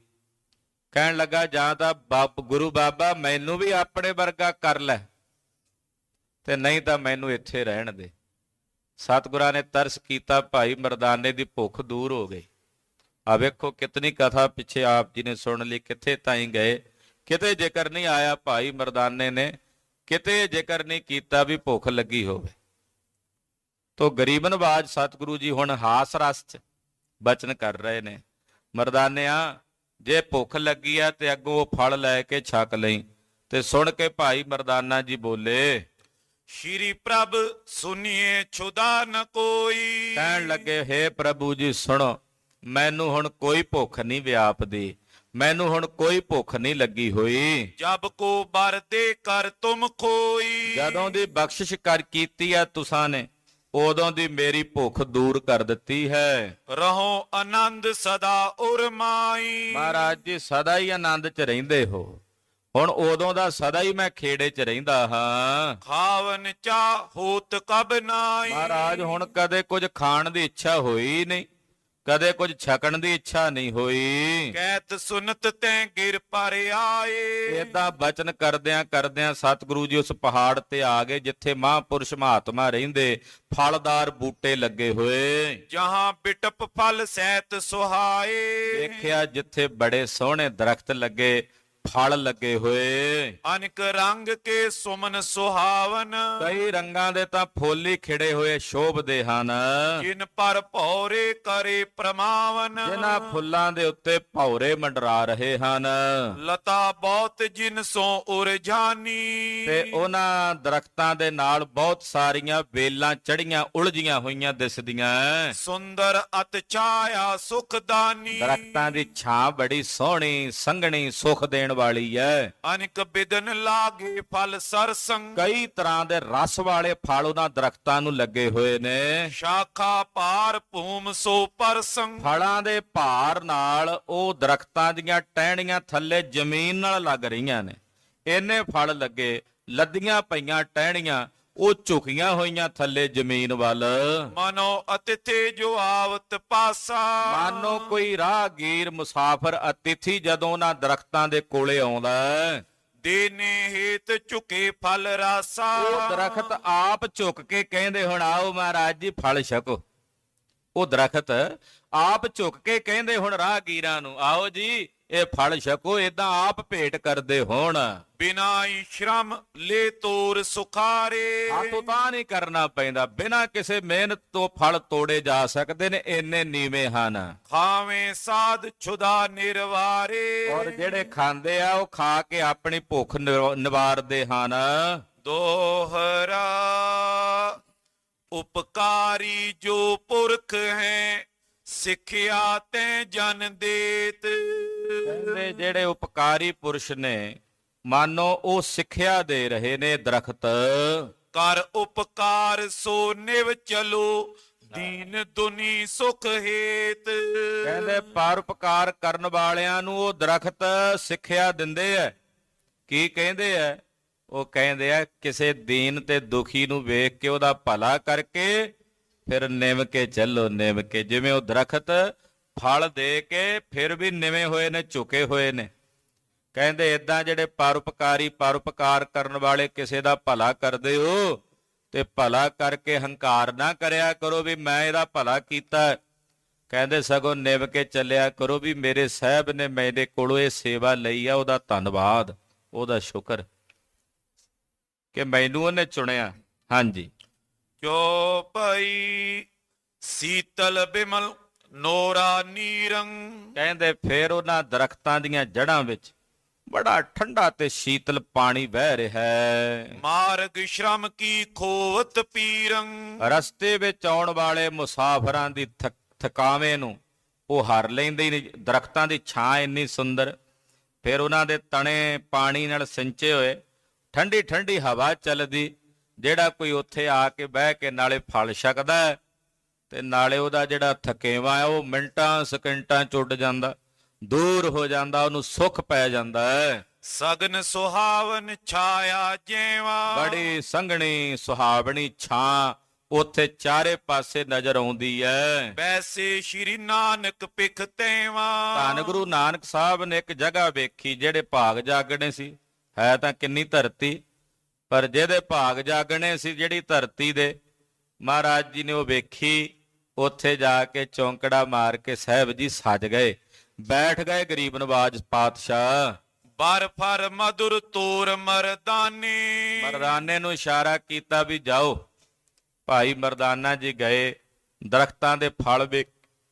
ਕਹਿਣ ਲੱਗਾ, ਜਾਂ ਤਾਂ ਗੁਰੂ ਬਾਬਾ ਮੈਨੂੰ ਵੀ ਆਪਣੇ ਵਰਗਾ ਕਰ ਲੈ, ਤੇ ਨਹੀਂ ਤਾਂ ਮੈਨੂੰ ਇੱਥੇ ਰਹਿਣ ਦੇ। ਸਤਿਗੁਰਾਂ ਨੇ ਤਰਸ ਕੀਤਾ, ਭਾਈ ਮਰਦਾਨੇ ਦੀ ਭੁੱਖ ਦੂਰ ਹੋ ਗਈ। ਆ ਵੇਖੋ ਕਿਤਨੀ ਕਥਾ ਪਿੱਛੇ ਆਪ ਜੀ ਨੇ ਸੁਣ ਲਈ, ਕਿੱਥੇ ਤਾਈਂ ਗਏ, ਕਿਤੇ ਜ਼ਿਕਰ ਨਹੀਂ ਆਇਆ ਭਾਈ ਮਰਦਾਨੇ ਨੇ, ਕਿਤੇ ਜ਼ਿਕਰ ਨਹੀਂ ਕੀਤਾ ਵੀ ਭੁੱਖ ਲੱਗੀ ਹੋਵੇ। ਤੋ ਗਰੀਬ ਨਵਾਜ ਸਤਿਗੁਰੂ ਜੀ ਹੁਣ ਹਾਸ ਰਸ 'ਚ ਬਚਨ ਕਰ ਰਹੇ ਨੇ, ਮਰਦਾਨਿਆਂ ਜੇ ਭੁੱਖ ਲੱਗੀ ਆ ਤੇ ਅੱਗੋਂ ਉਹ ਫਲ ਲੈ ਕੇ ਛਕ ਲਈ। ਤੇ ਸੁਣ ਕੇ ਭਾਈ ਮਰਦਾਨਾ ਜੀ ਬੋਲੇ, ਸ਼੍ਰੀ ਪ੍ਰਭ ਸੁਨੀਏ ਛੁਦਾ ਨ ਕੋਈ। ਕਹਿਣ ਲੱਗੇ, ਹੇ ਪ੍ਰਭੂ ਜੀ ਸੁਣੋ, ਮੈਨੂੰ ਹੁਣ ਕੋਈ ਭੁੱਖ ਨਹੀਂ ਵਿਆਪਦੀ, ਮੈਨੂੰ ਹੁਣ ਕੋਈ ਭੁੱਖ ਨਹੀਂ ਲੱਗੀ ਹੋਈ। ਜਬ ਕੋ ਬਰ ਦੇ ਕਰ ਤੁਮ ਖੋਈ। ਜਦੋਂ ਦੀ ਬਖਸ਼ਿਸ਼ ਕਰ ਕੀਤੀ ਆ ਤੁਸਾਂ ਨੇ, ਉਦੋਂ ਦੀ ਮੇਰੀ ਭੁੱਖ ਦੂਰ ਕਰ ਦਿੱਤੀ ਹੈ। ਰਹੋ ਆਨੰਦ ਸਦਾ ਉਰਮਾਈ। ਮਹਾਰਾਜ ਜੀ ਸਦਾ ਹੀ ਆਨੰਦ 'ਚ ਰਹਿੰਦੇ ਹੋ, ਹੁਣ ਉਦੋਂ ਦਾ ਸਦਾ ਹੀ ਮੈਂ ਖੇੜੇ 'ਚ ਰਹਿੰਦਾ ਹਾਂ। ਖਾਵਨ ਚਾਹ ਹੋਤ ਕਬ ਨਾਈ। ਮਹਾਰਾਜ ਹੁਣ ਕਦੇ ਕੁਝ ਖਾਣ ਦੀ ਇੱਛਾ ਹੋਈ ਨਹੀਂ, ਕਦੇ ਕੁਝ ਛਕਣ ਦੀ ਇੱਛਾ ਨਹੀਂ ਹੋਈ। ਕਹਿਤ ਸੁਨਤ ਤੈਂ ਗਿਰ ਪਰ ਆਏ। ਏਦਾਂ ਬਚਨ ਕਰਦਿਆਂ ਕਰਦਿਆਂ ਸਤਿਗੁਰੂ ਜੀ ਉਸ ਪਹਾੜ ਤੇ ਆ ਗਏ ਜਿੱਥੇ ਮਹਾਂਪੁਰਸ਼ ਮਹਾਤਮਾ ਰਹਿੰਦੇ, ਫਲਦਾਰ ਬੂਟੇ ਲੱਗੇ ਹੋਏ। ਜਹਾਂ ਬਿਟਪ ਫਲ ਸਹਿਤ ਸੁਹਾਏ। ਦੇਖਿਆ ਜਿੱਥੇ ਬੜੇ ਸੋਹਣੇ ਦਰਖਤ ਲੱਗੇ, ਫਲ ਲੱਗੇ ਹੋਏ। ਅਨਕ ਰੰਗ ਕੇ ਸੁਮਨ ਸੁਹਾਵਨ, ਕਈ ਰੰਗਾਂ ਦੇ ਤਾਂ ਫੁੱਲ ਹੀ ਖਿੜੇ ਹੋਏ ਸ਼ੋਭਦੇ ਹਨ। ਜਿਨ ਪਰ ਭੌਰੇ ਕਰੇ ਪ੍ਰਮਾਵਨ, ਜਿਨ੍ਹਾਂ ਫੁੱਲਾਂ ਦੇ ਉੱਤੇ ਭੌਰੇ ਮੰਡਰਾ ਰਹੇ ਹਨ। ਲਤਾ ਬਹੁਤ ਜਿਨ ਸੋ ਉਰਜਾਨੀ, ਤੇ ਉਹਨਾਂ ਦਰਖਤਾਂ ਦੇ ਨਾਲ ਬਹੁਤ ਸਾਰੀਆਂ ਵੇਲਾਂ ਚੜੀਆਂ ਉਲਝੀਆਂ ਹੋਈਆਂ ਦਿਸਦੀਆਂ। ਸੁੰਦਰ ਅਤ ਛਾਇਆ ਸੁਖਦਾਨੀ, ਦਰਖਤਾਂ ਦੀ ਛਾਂ ਬੜੀ ਸੋਹਣੀ ਸੰਘਣੀ ਸੁਖ ਦੇਣ ਵਾਲੀ ਹੈ। ਅਨਕ ਬਿਦਨ ਲਾਗੇ ਫਲ ਸਰਸੰਗ, ਕਈ ਤਰ੍ਹਾਂ ਦੇ ਰਸ ਵਾਲੇ ਫਲ ਉਹਨਾਂ ਦਰਖਤਾਂ ਨੂੰ ਲੱਗੇ ਹੋਏ ਨੇ। ਸ਼ਾਖਾ ਪਾਰ ਭੂਮ ਸੋ ਪਰਸੰਗ, ਫਲਾਂ ਦੇ ਭਾਰ ਨਾਲ ਉਹ ਦਰਖਤਾਂ ਦੀਆਂ ਟਹਿਣੀਆਂ ਥੱਲੇ ਜ਼ਮੀਨ ਨਾਲ ਲੱਗ ਰਹੀਆਂ ਨੇ। ਇੰਨੇ ਫਲ ਲੱਗੇ, ਲੱਦੀਆਂ ਪਈਆਂ ਟਹਿਣੀਆਂ ਉਹ ਝੁਕੀਆਂ ਹੋਈਆਂ ਥੱਲੇ ਜ਼ਮੀਨ ਵੱਲ। ਮਨੋ ਅਤਿਥੀ ਜੋ ਆਵਤ ਪਾਸਾ, ਮਾਨੋ ਕੋਈ ਰਾਹਗੀਰ ਮੁਸਾਫਰ ਅਤਿਥੀ ਜਦੋਂ ਉਹਨਾਂ ਦਰਖਤਾਂ ਦੇ ਕੋਲੇ ਆਉਂਦਾ ਹੈ, ਦੇਨੇ ਹੇਤ ਝੁਕੇ ਫਲ ਰਾਸਾ, ਉਹ ਦਰਖਤ ਆਪ ਝੁਕ ਕੇ ਕਹਿੰਦੇ ਹੁਣ ਆਓ ਮਹਾਰਾਜ ਜੀ ਫਲ ਛਕੋ। ਉਹ ਦਰਖਤ ਆਪ ਝੁਕ ਕੇ ਕਹਿੰਦੇ ਹੁਣ ਰਾਹਗੀਰਾਂ ਨੂੰ ਆਓ ਜੀ ਇਹ ਫਲ ਛਕੋ। ਏਦਾਂ ਆਪ ਭੇਟ ਕਰਦੇ ਹੋਣ। ਬਿਨਾ ਹੀ ਸ਼ਰਮ ਲੈ ਤੋਰ ਸੁਖਾਰੇ, ਆਤੋਂ ਤਾਂ ਨਹੀਂ ਕਰਨਾ ਪੈਂਦਾ, ਬਿਨਾਂ ਕਿਸੇ ਮਿਹਨਤ ਤੋਂ ਫਲ ਤੋੜੇ ਜਾ ਸਕਦੇ ਨੇ, ਇੰਨੇ ਨੀਵੇਂ ਹਨ। ਖਾਵੇਂ ਸਾਧ ਛੁਦਾ ਨਿਰਵਾਰੇ, ਔਰ ਜਿਹੜੇ ਖਾਂਦੇ ਆ ਉਹ ਖਾ ਕੇ ਆਪਣੀ ਭੁੱਖ ਨਿਵਾਰਦੇ ਹਨ। ਦੋਹਰਾ ਉਪਕਾਰੀ ਜੋ ਪੁਰਖ ਹੈ, ਸਿੱਖਿਆ ਤੈ ਜਨ ਦੇਤ। ਕਹਿੰਦੇ ਜਿਹੜੇ ਉਪਕਾਰੀ ਪੁਰਸ਼ ਨੇ ਮਾਨੋ ਉਹ ਸਿੱਖਿਆ ਦੇ ਰਹੇ ਨੇ ਦਰਖਤ। ਕਰ ਉਪਕਾਰ ਸੋ ਨਿਵ ਚਲੋ, ਦੀਨ ਦੁਨੀ ਸੁਖ ਹੇਤ। ਕਹਿੰਦੇ ਪਰਉਪਕਾਰ ਕਰਨ ਵਾਲਿਆਂ ਨੂੰ ਉਹ ਦਰਖਤ ਸਿੱਖਿਆ ਦਿੰਦੇ ਐ। ਕੀ ਕਹਿੰਦੇ ਐ? ਉਹ ਕਹਿੰਦੇ ਆ ਕਿਸੇ ਦੀਨ ਤੇ ਦੁਖੀ ਨੂੰ ਵੇਖ ਕੇ ਉਹਦਾ ਭਲਾ ਕਰਕੇ ਫਿਰ ਨਿਮ ਕੇ ਚੱਲੋ, ਨਿਮ ਕੇ। ਜਿਵੇਂ ਉਹ ਦਰਖਤ ਫਲ ਦੇ ਕੇ ਫਿਰ ਵੀ ਨਿਵੇਂ ਹੋਏ ਨੇ, ਝੁਕੇ ਹੋਏ ਨੇ। ਕਹਿੰਦੇ ਏਦਾਂ ਜਿਹੜੇ ਪਰਉਪਕਾਰ ਕਰਨ ਵਾਲੇ ਕਿਸੇ ਦਾ ਭਲਾ ਕਰਦੇ ਹੋ ਤੇ ਭਲਾ ਕਰਕੇ ਹੰਕਾਰ ਨਾ ਕਰਿਆ ਕਰੋ ਵੀ ਮੈਂ ਇਹਦਾ ਭਲਾ ਕੀਤਾ। ਕਹਿੰਦੇ ਸਗੋਂ ਨਿਭ ਕੇ ਚੱਲਿਆ ਕਰੋ ਵੀ ਮੇਰੇ ਸਾਹਿਬ ਨੇ ਮੇਰੇ ਕੋਲੋਂ ਇਹ ਸੇਵਾ ਲਈ ਆ, ਉਹਦਾ ਧੰਨਵਾਦ, ਉਹਦਾ ਸ਼ੁਕਰ ਕਿ ਮੈਨੂੰ ਉਹਨੇ ਚੁਣਿਆ। ਹਾਂਜੀ। ਕਿਉ ਭਈ ਸੀਤਲ ਬਿਮਲ ਨੋਰਾ ਨੀਰੰਗ। ਕਹਿੰਦੇ ਫੇਰ ਉਹਨਾਂ ਦਰਖਤਾਂ ਦੀਆਂ ਜੜ੍ਹਾਂ ਵਿੱਚ ਬੜਾ ਠੰਡਾ ਤੇ ਸ਼ੀਤਲ ਪਾਣੀ ਵਹਿ ਰਿਹਾ ਹੈ। ਮਾਰਗ ਸ਼ਰਮ ਕੀ ਖੋਵਤ ਪੀਰੰਗ। ਰਸਤੇ ਵਿੱਚ ਆਉਣ ਵਾਲੇ ਮੁਸਾਫਰਾਂ ਦੀ ਥਕਾਵੇਂ ਨੂੰ ਉਹ ਹਰ ਲੈਂਦੇ ਨੇ। ਦਰਖਤਾਂ ਦੀ ਛਾਂ ਇੰਨੀ ਸੁੰਦਰ, ਫਿਰ ਉਹਨਾਂ ਦੇ ਤਣੇ ਪਾਣੀ ਨਾਲ ਸਿੰਚੇ ਹੋਏ, ਠੰਡੀ ਠੰਡੀ ਹਵਾ ਚੱਲਦੀ। ਜਿਹੜਾ ਕੋਈ ਉੱਥੇ ਆ ਕੇ ਬਹਿ ਕੇ ਨਾਲੇ ਫਲ ਛਕਦਾ ਤੇ ਨਾਲੇ ਉਹਦਾ ਜਿਹੜਾ ਥਕੇਵਾ ਹੈ ਉਹ ਮਿੰਟਾਂ ਸਕਿੰਟਾਂ ਚ ਉੱਡ ਜਾਂਦਾ, ਦੂਰ ਹੋ ਜਾਂਦਾ, ਉਹਨੂੰ ਸੁੱਖ ਪੈ ਜਾਂਦਾ ਹੈ। ਸਗਨ ਸੁਹਾਵਨ ਛਾਇਆ ਜੇਵਾ। ਬੜੀ ਸੰਘਣੀ ਸੁਹਾਵਣੀ ਛਾਂ ਉੱਥੇ ਚਾਰੇ ਪਾਸੇ ਨਜ਼ਰ ਆਉਂਦੀ ਹੈ। ਵੈਸੇ ਸ਼੍ਰੀ ਨਾਨਕ ਪਿਖ ਤੇਵਾ। ਧੰਨ ਗੁਰੂ ਨਾਨਕ ਸਾਹਿਬ ਨੇ ਇੱਕ ਜਗ੍ਹਾ ਵੇਖੀ, ਜਿਹੜੇ ਭਾਗ ਜਾਗਣੇ ਸੀ, ਹੈ ਤਾਂ ਕਿੰਨੀ ਧਰਤੀ, ਪਰ ਜਿਹਦੇ ਭਾਗ ਜਾਗਣੇ ਸੀ ਜਿਹੜੀ ਧਰਤੀ ਦੇ, ਮਹਾਰਾਜ ਜੀ ਨੇ ਉਹ ਵੇਖੀ। ਉੱਥੇ ਜਾ ਕੇ ਚੌਂਕੜਾ ਮਾਰ ਕੇ ਸਾਹਿਬ ਜੀ ਸੱਜ ਗਏ, ਬੈਠ ਗਏ ਗਰੀਬ ਨਵਾਜ ਪਾਤਸ਼ਾਹ। ਬਰ ਫਰ ਮధుਰ ਤੋਰ ਮਰਦਾਨੇ। ਮਰਦਾਨੇ ਨੂੰ ਇਸ਼ਾਰਾ ਕੀਤਾ ਵੀ ਜਾਓ। ਭਾਈ ਮਰਦਾਨਾ ਜੀ ਗਏ, ਦਰਖਤਾਂ ਦੇ ਫਲ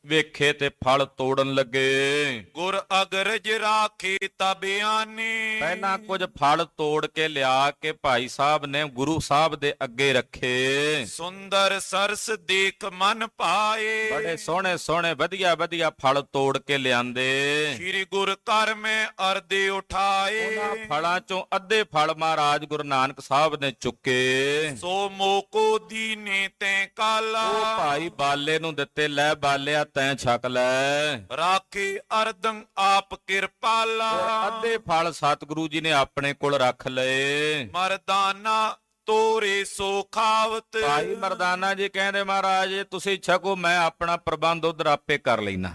ਵੇਖੇ ਤੇ ਫਲ ਤੋੜਨ ਲੱਗੇ। ਗੁਰ ਅਗਰਜ ਰਾਖੇ ਤਬਿਆਨੇ। ਪਹਿਲਾਂ ਕੁਝ ਫਲ ਤੋੜ ਕੇ ਲਿਆ ਕੇ ਭਾਈ ਸਾਹਿਬ ਨੇ ਗੁਰੂ ਸਾਹਿਬ ਦੇ ਅੱਗੇ ਰੱਖੇ। ਸੁੰਦਰ ਸਰਸ ਦੇਖ ਮਨ ਪਾਏ। ਬੜੇ ਸੋਹਣੇ ਸੋਹਣੇ ਵਧੀਆ ਵਧੀਆ ਫਲ ਤੋੜ ਕੇ ਲਿਆਂਦੇ। ਸ਼੍ਰੀ ਗੁਰ ਘਰ ਮੈਂ ਅਰਦੇ ਉਠਾਏ। ਉਹਨਾਂ ਫਲਾਂ ਚੋਂ ਅੱਧੇ ਫਲ ਮਹਾਰਾਜ ਗੁਰੂ ਨਾਨਕ ਸਾਹਿਬ ਨੇ ਚੁੱਕੇ। ਸੋ ਮੋਕੋ ਦੀਨੇ ਤੈ ਕਾਲਾ। ਉਹ ਭਾਈ ਬਾਲੇ ਨੂੰ ਦਿੱਤੇ, ਲੈ ਬਾਲਿਆ ਤੈਂ ਛਕ ਲੈ। ਰਾਖੇ ਅਰਦੰ ਆਪ ਕਿਰਪਾਲਾ। ਅੱਧੇ ਫਲ ਸਤਿਗੁਰੂ ਜੀ ਨੇ ਆਪਣੇ ਕੋਲ ਰੱਖ ਲਏ। ਮਰਦਾਨਾ ਤੋਰੇ ਸੋ ਖਾਵਤ। ਭਾਈ ਮਰਦਾਨਾ ਜੀ ਕਹਿੰਦੇ ਮਹਾਰਾਜ ਤੁਸੀਂ ਛਕੋ, ਮੈਂ ਆਪਣਾ ਪ੍ਰਬੰਧ ਉਧਰ ਆਪੇ ਕਰ ਲੈਣਾ।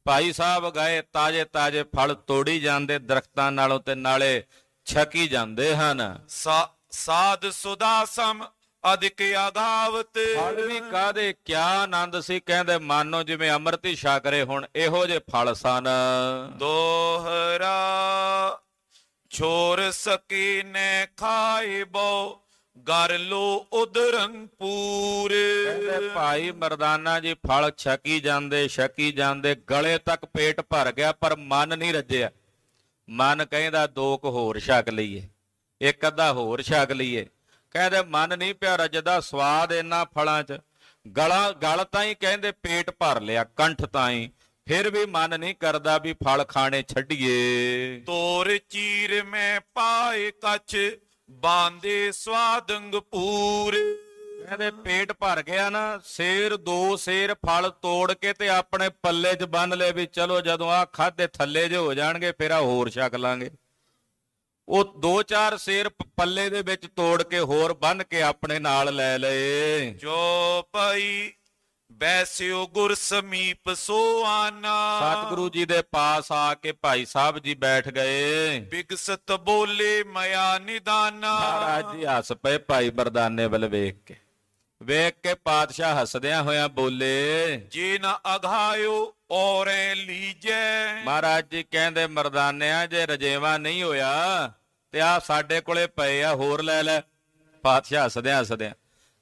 ਭਾਈ ਸਾਹਿਬ ਗਏ, ਤਾਜੇ ਤਾਜੇ ਫਲ ਤੋੜੀ ਜਾਂਦੇ ਦਰਖਤਾਂ ਨਾਲੋਂ ਤੇ ਨਾਲੇ ਛਕੀ ਜਾਂਦੇ ਹਨ। ਸਾਧ ਸੁਦਾਸਮ ਅਧਿਕ ਅਗਾਵਤ। ਫਲ ਵੀ ਕਾਹਦੇ, ਕਿਆ ਆਨੰਦ ਸੀ। ਕਹਿੰਦੇ ਮਾਨੋ ਜਿਵੇਂ ਅੰਮ੍ਰਿਤ ਹੀ ਛਕ ਰਹੇ ਹੁਣ, ਇਹੋ ਜਿਹੇ ਫਲ ਸਨ। ਦੋਹਰਾ ਛੋਰ ਸਕੇ ਨੈ ਖਾਏ ਬੋ ਗਰ ਲੋ ਉਦਰੰ ਪੂਰ। ਕਹਿੰਦੇ ਭਾਈ ਮਰਦਾਨਾ ਜੀ ਫਲ ਛਕੀ ਜਾਂਦੇ ਗਲੇ ਤੱਕ ਪੇਟ ਭਰ ਗਿਆ, ਪਰ ਮਨ ਨਹੀਂ ਰੱਜਿਆ। ਮਨ ਕਹਿੰਦਾ ਦੋ ਕੁ ਹੋਰ ਛਕ ਲਈਏ, ਇੱਕ ਅੱਧਾ ਹੋਰ ਛਕ ਲਈਏ। ਕਹਿੰਦੇ ਮਨ ਨਹੀਂ ਪਿਆ ਰੱਜਦਾ, ਸਵਾਦ ਇੰਨਾ ਫਲਾਂ 'ਚ। ਗਲ ਤਾਂ ਹੀ ਕਹਿੰਦੇ ਪੇਟ ਭਰ ਲਿਆ, ਕੰਠ ਤਾਂ ਹੀ, ਫਿਰ ਵੀ ਮਨ ਨਹੀਂ ਕਰਦਾ ਵੀ ਫਲ ਖਾਣੇ ਛੱਡੀਏ। ਤੋਰ ਚੀਰ ਮੈਂ ਪਾਏ ਕਛ ਬਾਂਦੇ ਸਵਾਦੰਗ ਪੂਰ। ਕਹਿੰਦੇ ਪੇਟ ਭਰ ਗਿਆ ਨਾ, ਦੋ ਸੇਰ ਫਲ ਤੋੜ ਕੇ ਤੇ ਆਪਣੇ ਪੱਲੇ 'ਚ ਬੰਨ ਲਏ ਵੀ ਚਲੋ ਜਦੋਂ ਆਹ ਖਾਧੇ ਥੱਲੇ ਜੇ ਹੋ ਜਾਣਗੇ ਫਿਰ ਆ ਹੋਰ ਛਕ ਲਾਂਗੇ। ਉਹ 2-4 ਸੇਰ ਪੱਲੇ ਦੇ ਵਿੱਚ ਤੋੜ ਕੇ ਹੋਰ ਬੰਨ ਕੇ ਆਪਣੇ ਨਾਲ ਲੈ ਲਏ। ਜੋ ਪਈ ਬੈਸਿਓ ਗੁਰ ਸਮੀਪ ਸੋ ਆਨਾ। ਸਤਿਗੁਰੂ ਜੀ ਦੇ ਪਾਸ ਆ ਕੇ ਭਾਈ ਸਾਹਿਬ ਜੀ ਬੈਠ ਗਏ। ਬਿਗਸਤ ਬੋਲੇ ਮਇਆ ਨਿਦਾਨਾ। ਮਹਾਰਾਜ ਜੀ ਹੱਸ ਪਏ ਭਾਈ ਮਰਦਾਨੇ ਵੱਲ ਵੇਖ ਕੇ ਪਾਤਸ਼ਾਹ ਹੱਸਦਿਆਂ ਹੋਇਆਂ ਬੋਲੇ, ਜੇ ਨਾ ਅਘਾਇਓ ਔਰੇ ਲੀਜੈ। ਮਹਾਰਾਜ ਜੀ ਕਹਿੰਦੇ ਮਰਦਾਨਿਆਂ ਜੇ ਰਜੇਵਾ ਨਹੀਂ ਹੋਇਆ ਤੇ ਆ ਸਾਡੇ ਕੋਲੇ ਪਏ ਆ, ਹੋਰ ਲੈ ਲੈ। ਪਾਤਸ਼ਾਹ ਹੱਸਦਿਆਂ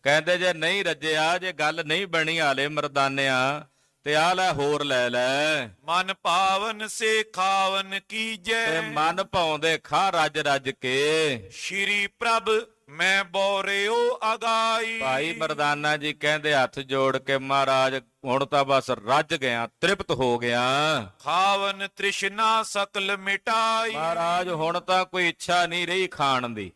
ਕਹਿੰਦੇ ਜੇ ਨਹੀਂ ਰੱਜਿਆ, ਜੇ ਗੱਲ ਨਹੀਂ ਬਣੀ ਹਾਲੇ ਮਰਦਾਨਿਆਂ, ਤੇ ਆ ਲੈ ਹੋਰ ਲੈ ਲੈ। ਮਨ ਭਾਵਨ ਸੇ ਖਾਵਨ ਕੀਜੈ। ਤੇ ਮਨ ਭਾਉਂਦੇ ਖਾ ਰੱਜ ਕੇ। ਸ਼੍ਰੀ ਪ੍ਰਭ ਮੈਂ ਬੋਰਿਓ ਅਗਾਈ। ਭਾਈ ਮਰਦਾਨਾ ਜੀ ਕਹਿੰਦੇ ਹੱਥ ਜੋੜ ਕੇ, ਮਹਾਰਾਜ ਹੁਣ ਤਾਂ ਬਸ ਰੱਜ ਗਿਆ, ਤ੍ਰਿਪਤ ਹੋ ਗਿਆ। ਖਾਵਨ ਤ੍ਰਿਸ਼ਨਾ ਸਕਲ ਮਿਟਾਈ। ਮਹਾਰਾਜ ਹੁਣ ਤਾਂ ਕੋਈ ਇੱਛਾ ਨਹੀਂ ਰਹੀ ਖਾਣ ਦੀ,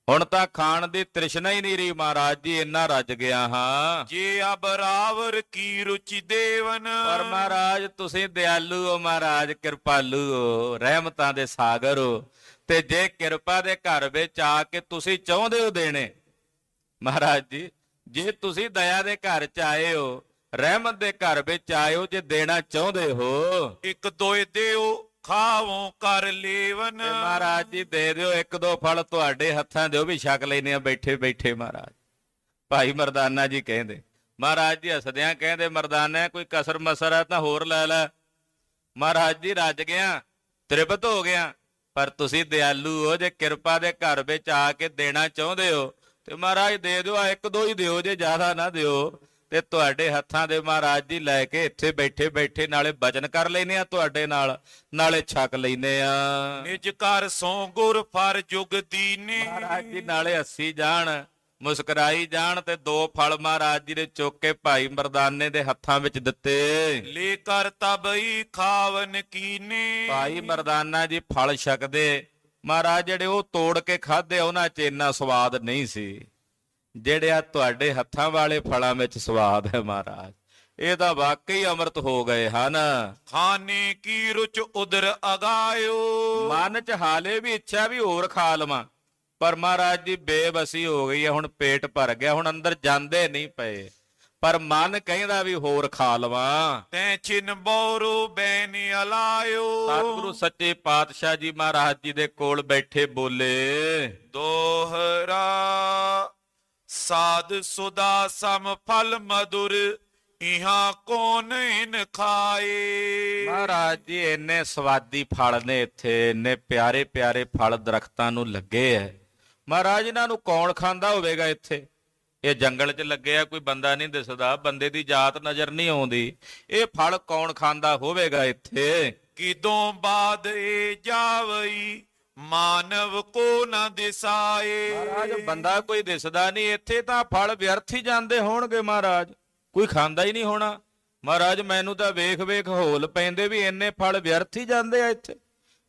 ਹੁਣ ਤਾਂ ਖਾਣ ਦੀ ਤ੍ਰਿਸ਼ਨਾ ਹੀ ਨਹੀਂ ਰਹੀ ਮਹਾਰਾਜ ਜੀ, ਇੰਨਾ ਰੱਜ ਗਿਆ ਹਾਂ। ਜੇ ਅਬਰਾਵਰ ਕੀ ਰੁਚੀ ਦੇਵਨ। ਪਰ ਮਹਾਰਾਜ ਤੁਸੀਂ ਦਿਆਲੂ ਹੋ, ਮਹਾਰਾਜ ਕਿਰਪਾਲੂ ਹੋ, ਰਹਿਮਤਾਂ ਦੇ ਸਾਗਰ ਹੋ, ਤੇ ਜੇ ਕਿਰਪਾ ਦੇ ਘਰ ਵਿੱਚ ਆ ਕੇ ਤੁਸੀਂ ਚਾਹੁੰਦੇ ਹੋ ਦੇਣੇ, ਮਹਾਰਾਜ ਜੀ ਜੇ ਤੁਸੀਂ ਦਇਆ ਦੇ ਘਰ ਚ ਆਏ ਹੋ, ਰਹਿਮਤ ਦੇ ਘਰ ਵਿੱਚ ਆਏ ਹੋ, ਜੇ ਦੇਣਾ ਚਾਹੁੰਦੇ ਹੋ, ਇੱਕ ਦੋਏ ਦਿਓ ਖਾਵੋ ਕਰ ਲੇਵਨ। ਤੇ ਮਹਾਰਾਜ ਜੀ ਦੇ ਦਿਓ, ਇੱਕ ਦੋ ਫਲ ਤੁਹਾਡੇ ਹੱਥਾਂ ਦੇ ਉਹ ਵੀ ਛਕ ਲੈਨੇ ਆ ਬੈਠੇ ਮਹਾਰਾਜ। ਭਾਈ ਮਰਦਾਨਾ ਜੀ ਕਹਿੰਦੇ, ਮਹਾਰਾਜ ਜੀ ਹੱਸਦਿਆਂ ਕਹਿੰਦੇ ਮਰਦਾਨਾ ਕੋਈ ਕਸਰ ਮਸਰ ਹੈ ਤਾਂ ਹੋਰ ਲੈ ਲੈ। ਮਹਾਰਾਜ ਜੀ ਰੱਜ ਗਿਆ, ਤ੍ਰਿਪਤ ਹੋ ਗਿਆ, ਪਰ ਤੁਸੀਂ ਦਿਆਲੂ ਹੋ, ਜੇ ਕਿਰਪਾ ਦੇ ਘਰ ਵਿੱਚ ਆ ਕੇ ਦੇਣਾ ਚਾਹੁੰਦੇ ਹੋ ਤੇ ਮਹਾਰਾਜ ਦੇ ਦਿਓ, ਇੱਕ ਦੋ ਹੀ ਦਿਓ, ਜੇ ਜ਼ਿਆਦਾ ਨਾ ਦਿਓ। ਤੇ ਤੁਹਾਡੇ ਹੱਥਾਂ ਦੇ ਮਹਾਰਾਜ ਜੀ ਲੈ ਕੇ ਇੱਥੇ ਬੈਠੇ ਨਾਲੇ ਬਚਨ ਕਰ ਲੈਨੇ ਆ ਤੁਹਾਡੇ ਨਾਲ, ਨਾਲੇ ਛਕ ਲੈਨੇ ਆ। ਨਿਜ ਘਰ ਸੋ ਗੁਰ ਫਰ ਜੁਗ ਦੀਨੇ। ਮਹਾਰਾਜ ਜੀ ਨਾਲੇ ਹੱਸੀ ਜਾਣ, ਮੁਸਕਰਾਈ ਜਾਣ, ਤੇ ਦੋ ਫਲ ਮਹਾਰਾਜ ਜੀ ਨੇ ਚੁੱਕ ਕੇ ਭਾਈ ਮਰਦਾਨੇ ਦੇ ਹੱਥਾਂ ਵਿੱਚ ਦਿੱਤੇ। ਲੈ ਕਰ ਤਬਈ ਖਾਵਨ ਕੀਨੇ। ਭਾਈ ਮਰਦਾਨਾ ਜੀ ਫਲ ਛਕਦੇ, ਮਹਾਰਾਜ ਜਿਹੜੇ ਉਹ ਤੋੜ ਕੇ ਖਾਦੇ ਉਹਨਾਂ 'ਚ ਇੰਨਾ ਸਵਾਦ ਨਹੀਂ ਸੀ ਜਿਹੜੇ ਆ ਤੁਹਾਡੇ ਹੱਥਾਂ ਵਾਲੇ ਫਲਾਂ ਵਿੱਚ ਸਵਾਦ ਹੈ ਮਹਾਰਾਜ। ਇਹ ਤਾਂ ਵਾਕਈ ਅੰਮ੍ਰਿਤ ਹੋ ਗਏ ਹਨ। ਖਾਣੇ ਕੀ ਰੁਚ ਉਦਰ ਅਗਾਇਓ। ਮਨ 'ਚ ਹਾਲੇ ਵੀ ਇੱਛਾ ਵੀ ਹੋਰ ਖਾ ਲਵਾਂ, ਪਰ ਮਹਾਰਾਜ ਜੀ ਬੇਬਸੀ ਹੋ ਗਈ ਹੈ, ਹੁਣ ਪੇਟ ਭਰ ਗਿਆ, ਹੁਣ ਅੰਦਰ ਜਾਂਦੇ ਨਹੀਂ ਪਏ, ਪਰ ਮਨ ਕਹਿੰਦਾ ਵੀ ਹੋਰ ਖਾ ਲਵਾਂ। ਤੈ ਛਿਨ ਬੋਰੂ ਬੈਨ ਅਲਾਇਓ। ਸਤਿਗੁਰੂ ਸੱਚੇ ਪਾਤਸ਼ਾਹ ਜੀ ਮਹਾਰਾਜ ਜੀ ਦੇ ਕੋਲ ਬੈਠੇ ਬੋਲੇ, ਦੋਹਰਾ ਸਾਧ ਸੁਦਾ ਸਮ ਫਲ ਮధుਰ ਇਹਾਂ ਕੋਨ ਇਨ ਖਾਏ। ਮਹਾਰਾਜ ਜੀ ਇੰਨੇ ਸਵਾਦੀ ਫਲ ਨੇ ਇੱਥੇ, ਇੰਨੇ ਪਿਆਰੇ ਫਲ ਦਰਖਤਾਂ ਨੂੰ ਲੱਗੇ ਐ, ਮਹਾਰਾਜ ਇਹਨਾਂ ਨੂੰ ਕੌਣ ਖਾਂਦਾ ਹੋਵੇਗਾ ਇੱਥੇ? ਇਹ ਜੰਗਲ 'ਚ ਲੱਗੇ ਆ, ਕੋਈ ਬੰਦਾ ਨਹੀਂ ਦਿਸਦਾ, ਬੰਦੇ ਦੀ ਜਾਤ ਨਜ਼ਰ ਨਹੀਂ ਆਉਂਦੀ, ਇਹ ਫਲ ਕੌਣ ਖਾਂਦਾ ਹੋਵੇਗਾ ਇੱਥੇ? ਕਿਦੋਂ ਬਾਦ ਏ ਜਾਵਈ ਮਾਨਵ ਕੋ ਨਾ ਦਿਸਾਏ। ਮਹਾਰਾਜ ਬੰਦਾ ਕੋਈ ਦਿਸਦਾ ਨਹੀਂ ਇੱਥੇ, ਤਾਂ ਫਲ ਵਿਅਰਥ ਹੀ ਜਾਂਦੇ ਹੋਣਗੇ ਮਹਾਰਾਜ, ਕੋਈ ਖਾਂਦਾ ਹੀ ਨਹੀਂ ਹੋਣਾ। ਮਹਾਰਾਜ ਮੈਨੂੰ ਤਾਂ ਵੇਖ ਹੌਲ ਪੈਂਦੇ ਵੀ ਇੰਨੇ ਫਲ ਵਿਅਰਥ ਹੀ ਜਾਂਦੇ ਆ ਇੱਥੇ,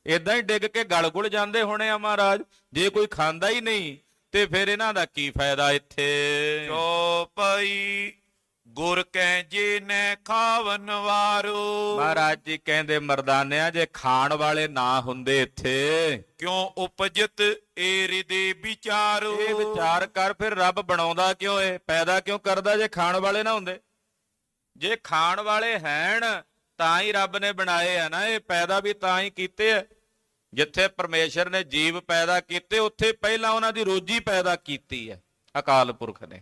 ਏਦਾਂ ਹੀ ਡਿੱਗ ਕੇ ਗਲ ਗੁਲ ਜਾਂਦੇ ਹੋਣੇ ਆ ਮਹਾਰਾਜ। ਜੇ ਕੋਈ ਖਾਂਦਾ ਹੀ ਨਹੀਂ ਤੇ ਫਿਰ ਇਹਨਾਂ ਦਾ ਕੀ ਫਾਇਦਾ ਇੱਥੇ? ਚੌਪਈ ਗੁਰ ਕਹਿ ਜੇ ਨੈ ਖਾਵਨ ਵਾਰੋ। ਮਹਾਰਾਜ ਜੀ ਕਹਿੰਦੇ ਮਰਦਾਨਿਆਂ ਜੇ ਖਾਣ ਵਾਲੇ ਨਾ ਹੁੰਦੇ ਇੱਥੇ, ਕਿਉਂ ਉਪਜਤ ਏ ਹਿਰਦੇ ਵਿਚਾਰੋ। ਇਹ ਵਿਚਾਰ ਕਰ ਫਿਰ ਰੱਬ ਬਣਾਉਂਦਾ ਕਿਉਂ ਏ, ਪੈਦਾ ਕਿਉਂ ਕਰਦਾ ਜੇ ਖਾਣ ਵਾਲੇ ਨਾ ਹੁੰਦੇ? ਜੇ ਖਾਣ ਵਾਲੇ ਹੈਣ ਤਾਂ ਹੀ ਰੱਬ ਨੇ ਬਣਾਏ ਆ ਨਾ, ਇਹ ਪੈਦਾ ਵੀ ਤਾਂ ਹੀ ਕੀਤੇ ਆ। ਜਿੱਥੇ ਪਰਮੇਸ਼ਰ ਨੇ ਜੀਵ ਪੈਦਾ ਕੀਤੇ ਉੱਥੇ ਪਹਿਲਾਂ ਉਹਨਾਂ ਦੀ ਰੋਜੀ ਪੈਦਾ ਕੀਤੀ ਹੈ ਅਕਾਲ ਪੁਰਖ ਨੇ,